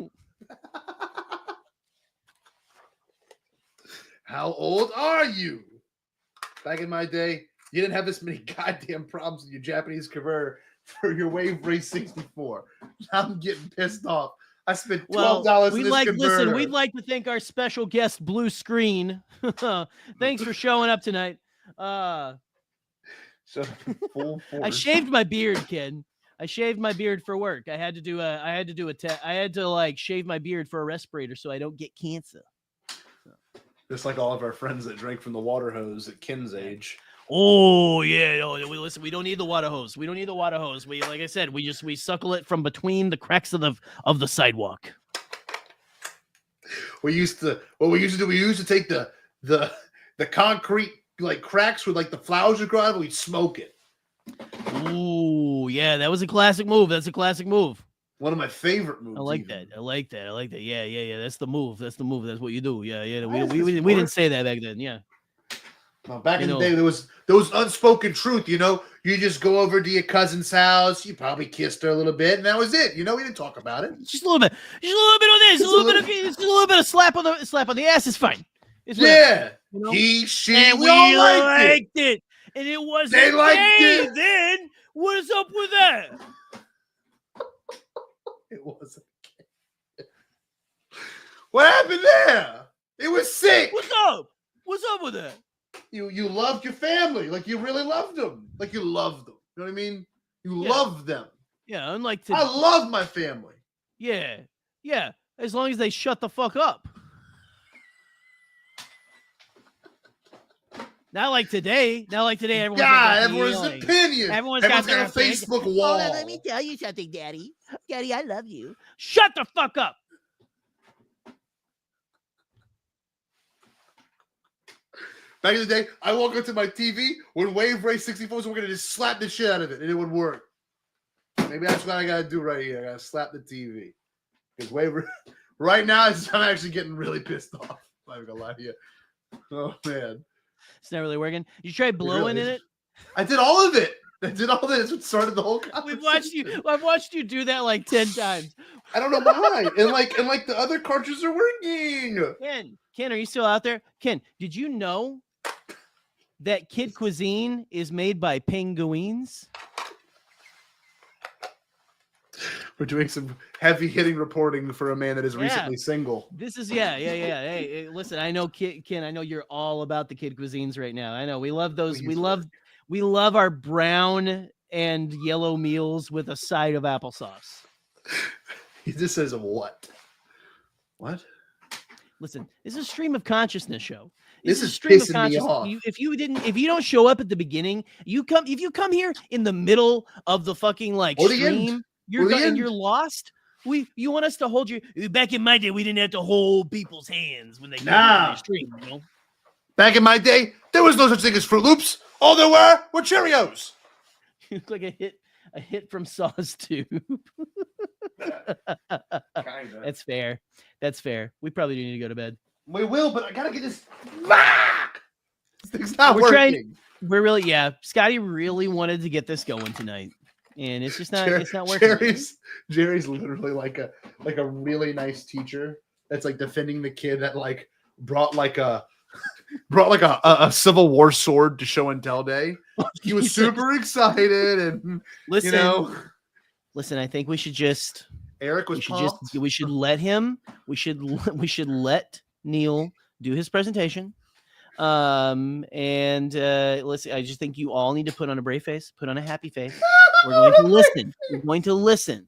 How old are you? Back in my day, you didn't have this many goddamn problems with your Japanese converter for your Wave Race 64. Now I'm getting pissed off. I spent $12 in this converter. Listen, we'd like to thank our special guest, Blue Screen. Thanks for showing up tonight. So full force. I shaved my beard, Ken. I shaved my beard for work. I had to shave my beard for a respirator so I don't get cancer. Just like all of our friends that drank from the water hose at Ken's age. Oh yeah, no, listen. We don't need the water hose. We, like I said, we suckle it from between the cracks of the sidewalk. We used to take the concrete like cracks with like the flowers would grow out, and we'd smoke it. Ooh, yeah, that was a classic move. That's a classic move. One of my favorite moves. I like that. Yeah. That's the move. That's what you do. Yeah. We didn't say that back then. Yeah. Well, back in the day, there was unspoken truth. You know, you just go over to your cousin's house. You probably kissed her a little bit, and that was it. You know, we didn't talk about it. Just a little bit. Just a little bit on this. Just a little bit of slap on the ass is fine. It's yeah. You know? He, she, and we all liked it. And it wasn't they liked it. Then what is up with that? It wasn't. What happened there? It was sick. What's up? What's up with that? You loved your family, like you really loved them, like you loved them. You know what I mean? You loved them. Yeah, unlike I love my family. Yeah. As long as they shut the fuck up. Not like today. Everyone's everyone's opinion. Everyone's got their Facebook wall. Oh, let me tell you something, Daddy. Daddy, I love you. Shut the fuck up. Back in the day, I walk up to my TV when Wave Race 64 was, we're gonna just slap the shit out of it, and it would work. Maybe that's what I gotta do right here. I gotta slap the TV. Because right now, I'm actually getting really pissed off. I'm not gonna lie to you. Oh man. It's not really working. You tried blowing in it? I did all of it. That's what started the whole conversation. I've watched you do that like 10 times. I don't know why. and like the other cartridges are working. Ken, are you still out there? Ken, did you know that Kid Cuisine is made by penguins? We're doing some heavy hitting reporting for a man that is recently single. This is Hey, listen, I know Ken, I know you're all about the Kid Cuisines right now. I know we love those. We love our brown and yellow meals with a side of applesauce. He just says what? What? Listen, this is a stream of consciousness show. This is a is stream of pissing me consciousness. off. If you don't show up at the beginning, if you come here in the middle of the fucking like Or the end. stream, Or the end. you're lost. You want us to hold you? Back in my day, we didn't have to hold people's hands when they came to the stream. You know? Back in my day, there was no such thing as Fruit Loops. All there were Cheerios. You look like a hit from Saws 2. Kinda. That's fair. That's fair. We probably do need to go to bed. We will, but I gotta get this. This thing's not We're working. Scotty really wanted to get this going tonight, and it's just not. It's not working. Jerry's literally like a really nice teacher that's like defending the kid that like brought a Civil War sword to show and tell day. He was super excited and Listen, listen. I think we should just. Eric was pumped. We should let him. We should let Neil do his presentation. And listen, I just think you all need to put on a brave face, put on a happy face. We're going to listen. We're going to listen.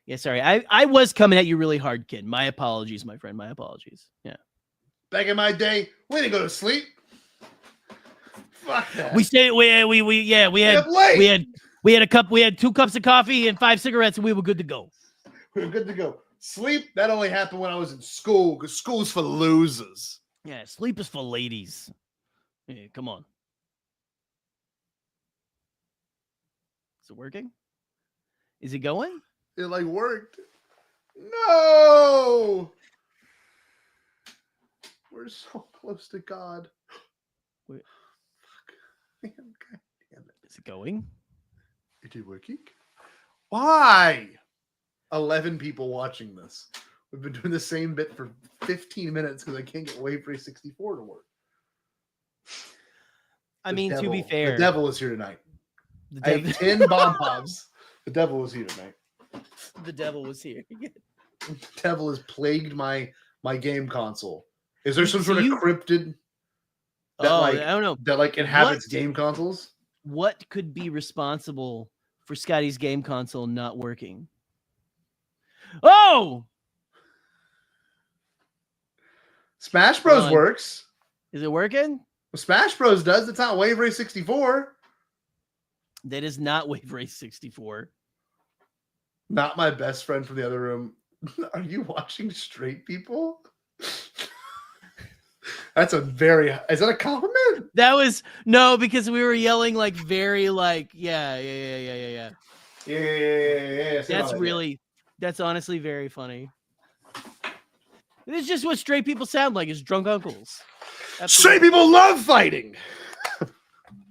Yeah, sorry. I was coming at you really hard, kid. My apologies, my friend. My apologies. Yeah. Back in my day, we didn't go to sleep. Fuck that. We stayed. We had 2 cups of coffee and 5 cigarettes, and we were good to go. We were good to go. Sleep, that only happened when I was in school, because school's for losers. Yeah, sleep is for ladies. Yeah, come on. Is it working? Is it going? It like worked. No! We're so close to God. Wait. Fuck. Man, God damn it. Is it going? Is it working? Why? 11 people watching this. We've been doing the same bit for 15 minutes because I can't get Wave Race 64 to work. I mean, to be fair, the devil is here tonight. I ate 10 bomb pops. The devil is here tonight. The devil was here. The devil has plagued my game console. Is there some sort of cryptid that I don't know, that like inhabits game consoles? What could be responsible for Scotty's game console not working? Oh, Smash Bros works. Is it working? Well, Smash Bros does. It's not Wave Race 64. That is not Wave Race 64. Not my best friend from the other room. Are you watching Straight People? That's a very. Is that a compliment? That was no, because we were yelling like very like yeah. That's really. That's honestly very funny. It's just what straight people sound like, is drunk uncles. Absolutely. Straight people love fighting.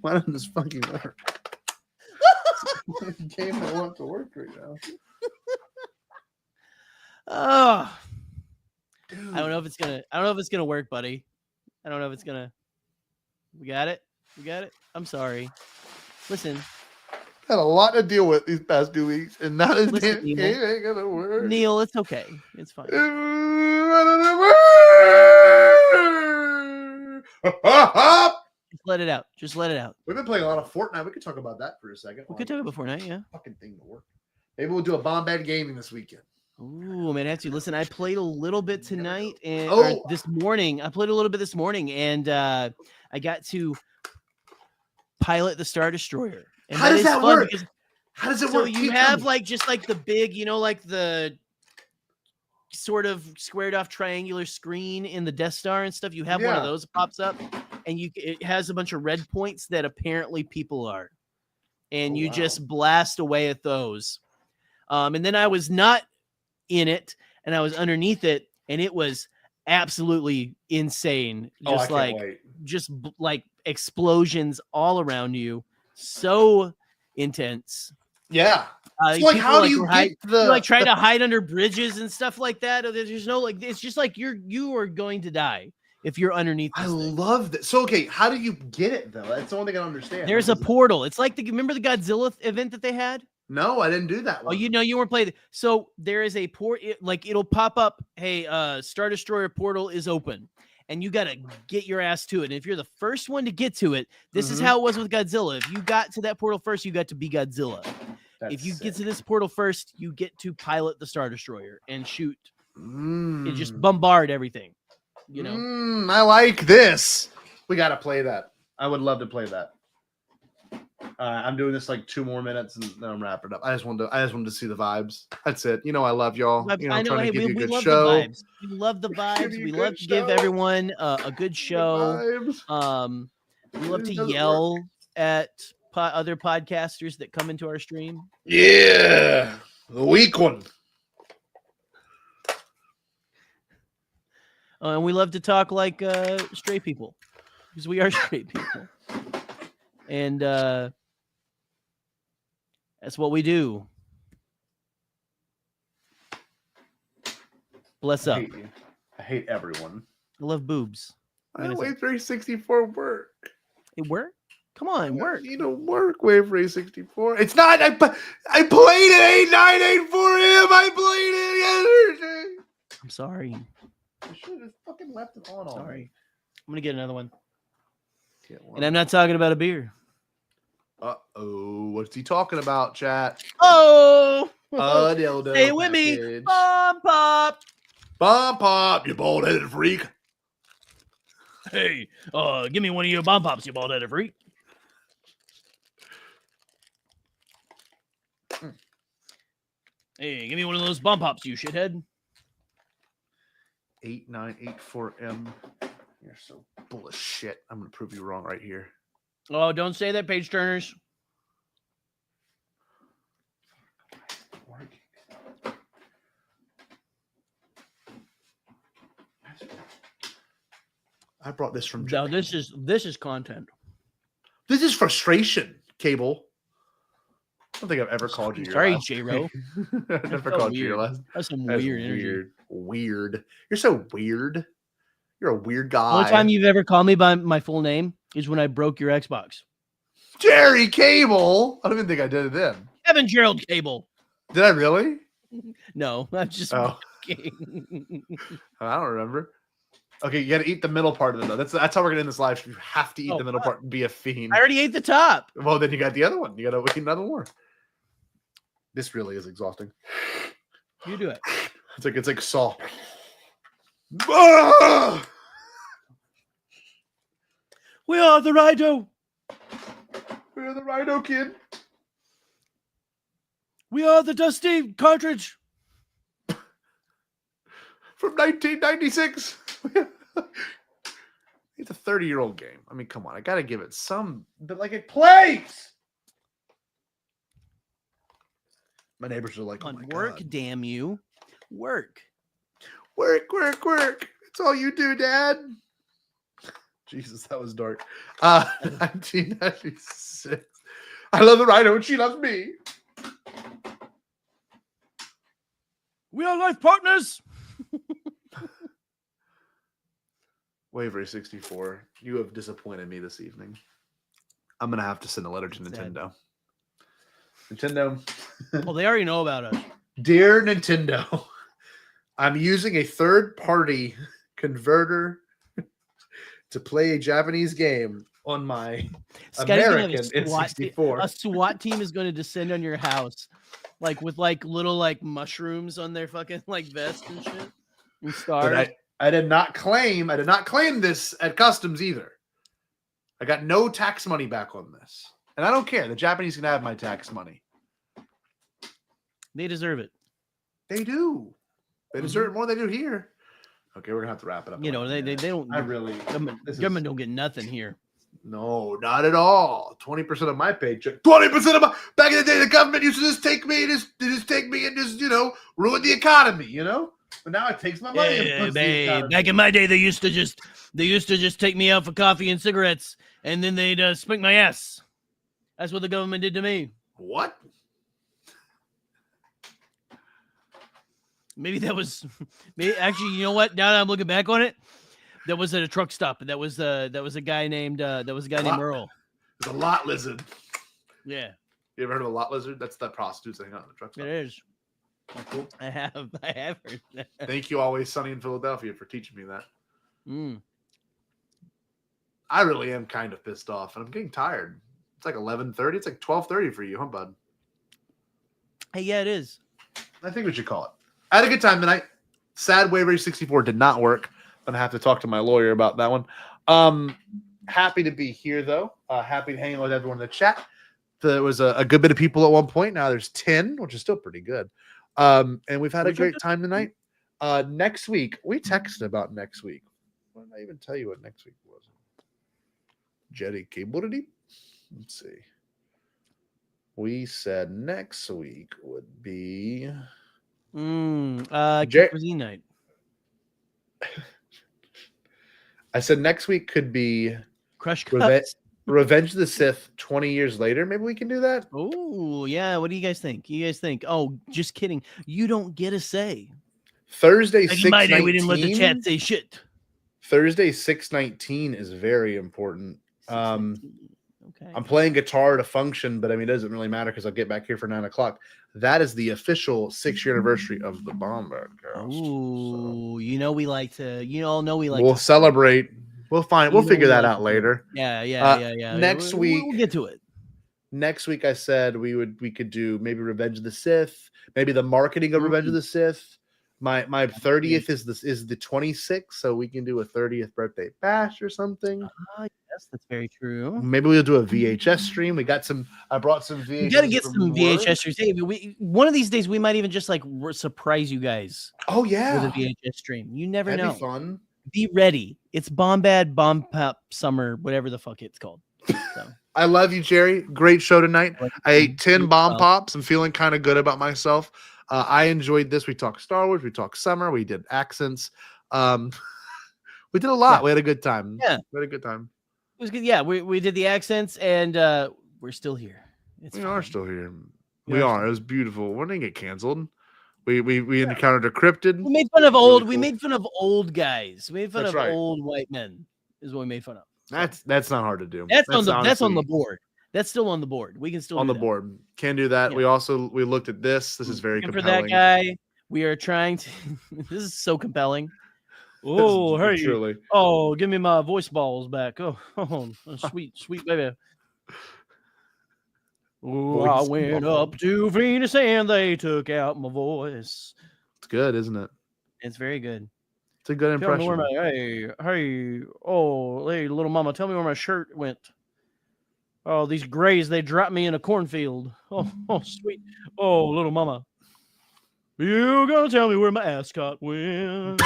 Why doesn't this fucking work? Game I want to work right now. Oh, dude. I don't know if it's gonna work, buddy. I don't know if it's gonna. We got it. I'm sorry. Listen. Had a lot to deal with these past 2 weeks, and now this damn Neil, game ain't gonna work. Neil, it's okay. It's fine. Just let it out. Just let it out. We've been playing a lot of Fortnite. We could talk about that for a second. We could talk about Fortnite, yeah. Fucking thing to work. Maybe we'll do a BOMBAD gaming this weekend. Ooh, man, have to listen. I played a little bit tonight and this morning. I played a little bit this morning, and I got to pilot the Star Destroyer. And How does that work? How does it work? So you have like just like the big, like the sort of squared off triangular screen in the Death Star and stuff. You have one of those pops up, and it has a bunch of red points that apparently people are, and you just blast away at those. And then I was not in it, and I was underneath it, and it was absolutely insane. Just like explosions all around you. So intense. Yeah. So like, how do you get try to hide under bridges and stuff like that? There's no it's just like you are going to die if you're underneath. I love that. So okay, how do you get it though? That's the only thing I don't understand. There's a portal. It's like remember the Godzilla event that they had? No, I didn't do that one. Oh, you weren't playing. So there is a port. It'll pop up. Hey, Star Destroyer portal is open, and you got to get your ass to it. And if you're the first one to get to it, this is Mhm. how it was with Godzilla. If you got to that portal first, you got to be Godzilla. If you get to this portal first, you get to pilot the Star Destroyer and shoot and just bombard everything. You know, I like this. We got to play that. I would love to play that. I'm doing this like 2 more minutes and then I'm wrapping it up. I just wanted to see the vibes. That's it. You know, I love y'all. You know, I I'm know. trying Hey, to give you a we good love show. the vibes. We love the vibes. We love to give everyone a good show. We love to yell at other podcasters that come into our stream. Yeah, the weak one. And we love to talk like straight people because we are straight people. And that's what we do. Bless up. I hate everyone. I love boobs. Wave 364 work. It work? Come on, work. You know, work Wave 364. It's not. I played it 8984M. I played it yesterday. I'm sorry. I should have fucking left it on. Sorry. I'm gonna get another one. And I'm not talking about a beer. What's he talking about, chat? Oh, dildo. Stay with me. Bomb pop. Bomb pop, you bald-headed freak. Hey, give me one of your bomb pops, you bald-headed freak. Hey, give me one of those bomb pops, you shithead. 8984M. You're so full of shit. I'm gonna prove you wrong right here. Oh, don't say that, page turners. I brought this from No, this is content. This is frustration, Cable. I don't think I've ever called you. Sorry, your last J-Ro. I've never called you your last. That's some weird energy. Weird. You're so weird. You're a weird guy. The only time you've ever called me by my full name is when I broke your Xbox. Jerry Cable. I don't even think I did it then. Evan Gerald Cable. Did I really? No, I'm just kidding. I don't remember. Okay, you got to eat the middle part of it, though. That's how we're going to end this live stream. You have to eat the middle part and be a fiend. I already ate the top. Well, then you got the other one. You got to eat another more. This really is exhausting. You do it. It's like Saw. Ah! We are the Rhino. We're the Rhino Kid. We are the Dusty Cartridge. From 1996. It's a 30-year-old game. I mean, come on. I got to give it some, but like it plays. My neighbors are like, oh my work, God. Damn you. Work. Work. It's all you do, Dad. Jesus, that was dark. 1996. I love the Rhino and she loves me. We are life partners. Wavery 64, you have disappointed me this evening. I'm gonna have to send a letter to Nintendo. Nintendo. Well, they already know about us. Dear Nintendo, I'm using a third-party converter to play a Japanese game on my American N64. A SWAT team is going to descend on your house, like with like little like mushrooms on their fucking like vest and shit and stars. But I did not claim this at customs either. I got no tax money back on this. And I don't care. The Japanese can have my tax money. They deserve it. They do. They deserve it more than they do here. Okay, we're gonna have to wrap it up. You know, they don't. I really government don't get nothing here. No, not at all. 20% of my paycheck. 20% of my back in the day, the government used to just take me and just take me and just ruin the economy. But now it takes my money. Yeah, back in my day, they used to just take me out for coffee and cigarettes, and then they'd spank my ass. That's what the government did to me. What? Maybe that was. Actually, you know what? Now that I'm looking back on it, that was at a truck stop. That was a guy named Earl. It's a lot lizard. Yeah. You ever heard of a lot lizard? That's the prostitutes that hang out in the truck stop. It is. Oh, cool. I have heard that. Thank you, Always Sunny in Philadelphia, for teaching me that. I really am kind of pissed off, and I'm getting tired. It's like 11:30. It's like 12:30 for you, huh, bud? Hey, yeah, it is. I think we should call it. I had a good time tonight. Sad Wave Race 64 did not work. I'm gonna have to talk to my lawyer about that one. Happy to be here though. Happy to hang out with everyone in the chat. There was a good bit of people at one point. Now there's 10, which is still pretty good. And we've had a great time tonight. Next week, we texted about next week. Why didn't I even tell you what next week was? Jetty cable. Let's see. We said next week would be Kid Cuisine night. I said next week could be Crush Cups. Revenge of the Sith 20 years later. Maybe we can do that. Oh, yeah. What do you guys think? Oh, just kidding. You don't get a say. Thursday, Like 6/19. we didn't let the chat say shit. Thursday, 6/19 is very important. Okay. I'm playing guitar at a function, but I mean, it doesn't really matter because I'll get back here for 9 o'clock. That is the official 6-year anniversary of the Bombad Cast. Ooh, you know we like to. You all know we like. We'll to celebrate. We'll figure that out later. Yeah. Next week, we'll get to it. Next week, I said we could do maybe Revenge of the Sith, maybe the marketing of Revenge of the Sith. My 30th is the 26th, so we can do a 30th birthday bash or something. Yes, that's very true. Maybe we'll do a VHS stream. I brought some VHS. You got to get some VHS streams. Hey, one of these days we might even just like surprise you guys. Oh yeah, with a VHS stream. You never That'd know. Be fun. Be ready. It's BOMBAD Bomb Pop Summer, whatever the fuck it's called. So. I love you, Jerry. Great show tonight. I ate 10 bomb pops. I'm feeling kind of good about myself. I enjoyed this. We talked Star Wars. We talked summer. We did accents. We did a lot. Yeah. We had a good time. Yeah, we had a good time. It was good. Yeah, we did the accents, and we're still here. We are still here. We are. It was beautiful. We didn't get canceled. We encountered a cryptid. We made fun of old. We made fun of old guys. We made fun of old white men. Is what we made fun of. That's not hard to do. That's on the board. That's still on the board. We can still on do the that. board. Can do that. Yeah. We looked at this. This is very compelling. For that guy, we are trying to. This is so compelling. Oh, hey! Truly. Oh, give me my voice balls back. Oh, sweet baby. Oh, I went up to Venus and they took out my voice. It's good, isn't it? It's very good. It's a good impression. Hey, little mama, tell me where my shirt went. Oh, these grays, they dropped me in a cornfield. Oh, sweet. Oh, little mama. You gonna tell me where my ascot went?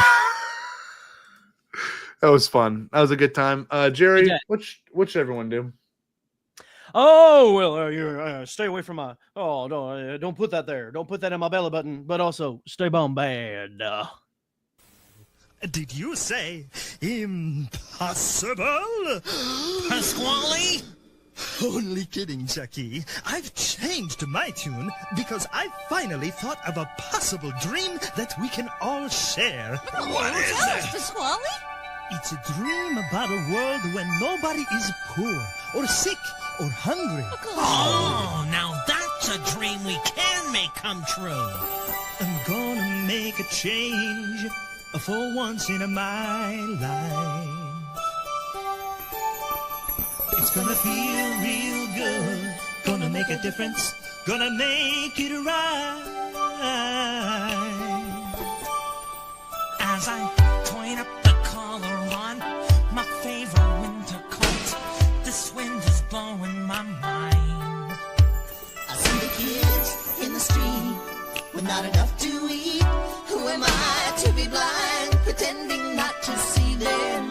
That was fun. That was a good time. Jerry, what should everyone do? Oh, well, stay away from my... Oh, no, don't put that there. Don't put that in my belly button. But also, stay bombad. Did you say impossible? Pasquale? Only kidding, Jackie. I've changed my tune because I finally thought of a possible dream that we can all share. What is it? Pasquale? It's a dream about a world when nobody is poor or sick or hungry. Oh, now that's a dream we can make come true. I'm gonna make a change for once in my life. It's gonna feel real good. Gonna make a difference. Gonna make it right. As I point up the collar on my favorite winter coat, this wind is blowing my mind. I see the kids in the street with not enough to eat. Who am I to be blind, pretending not to see their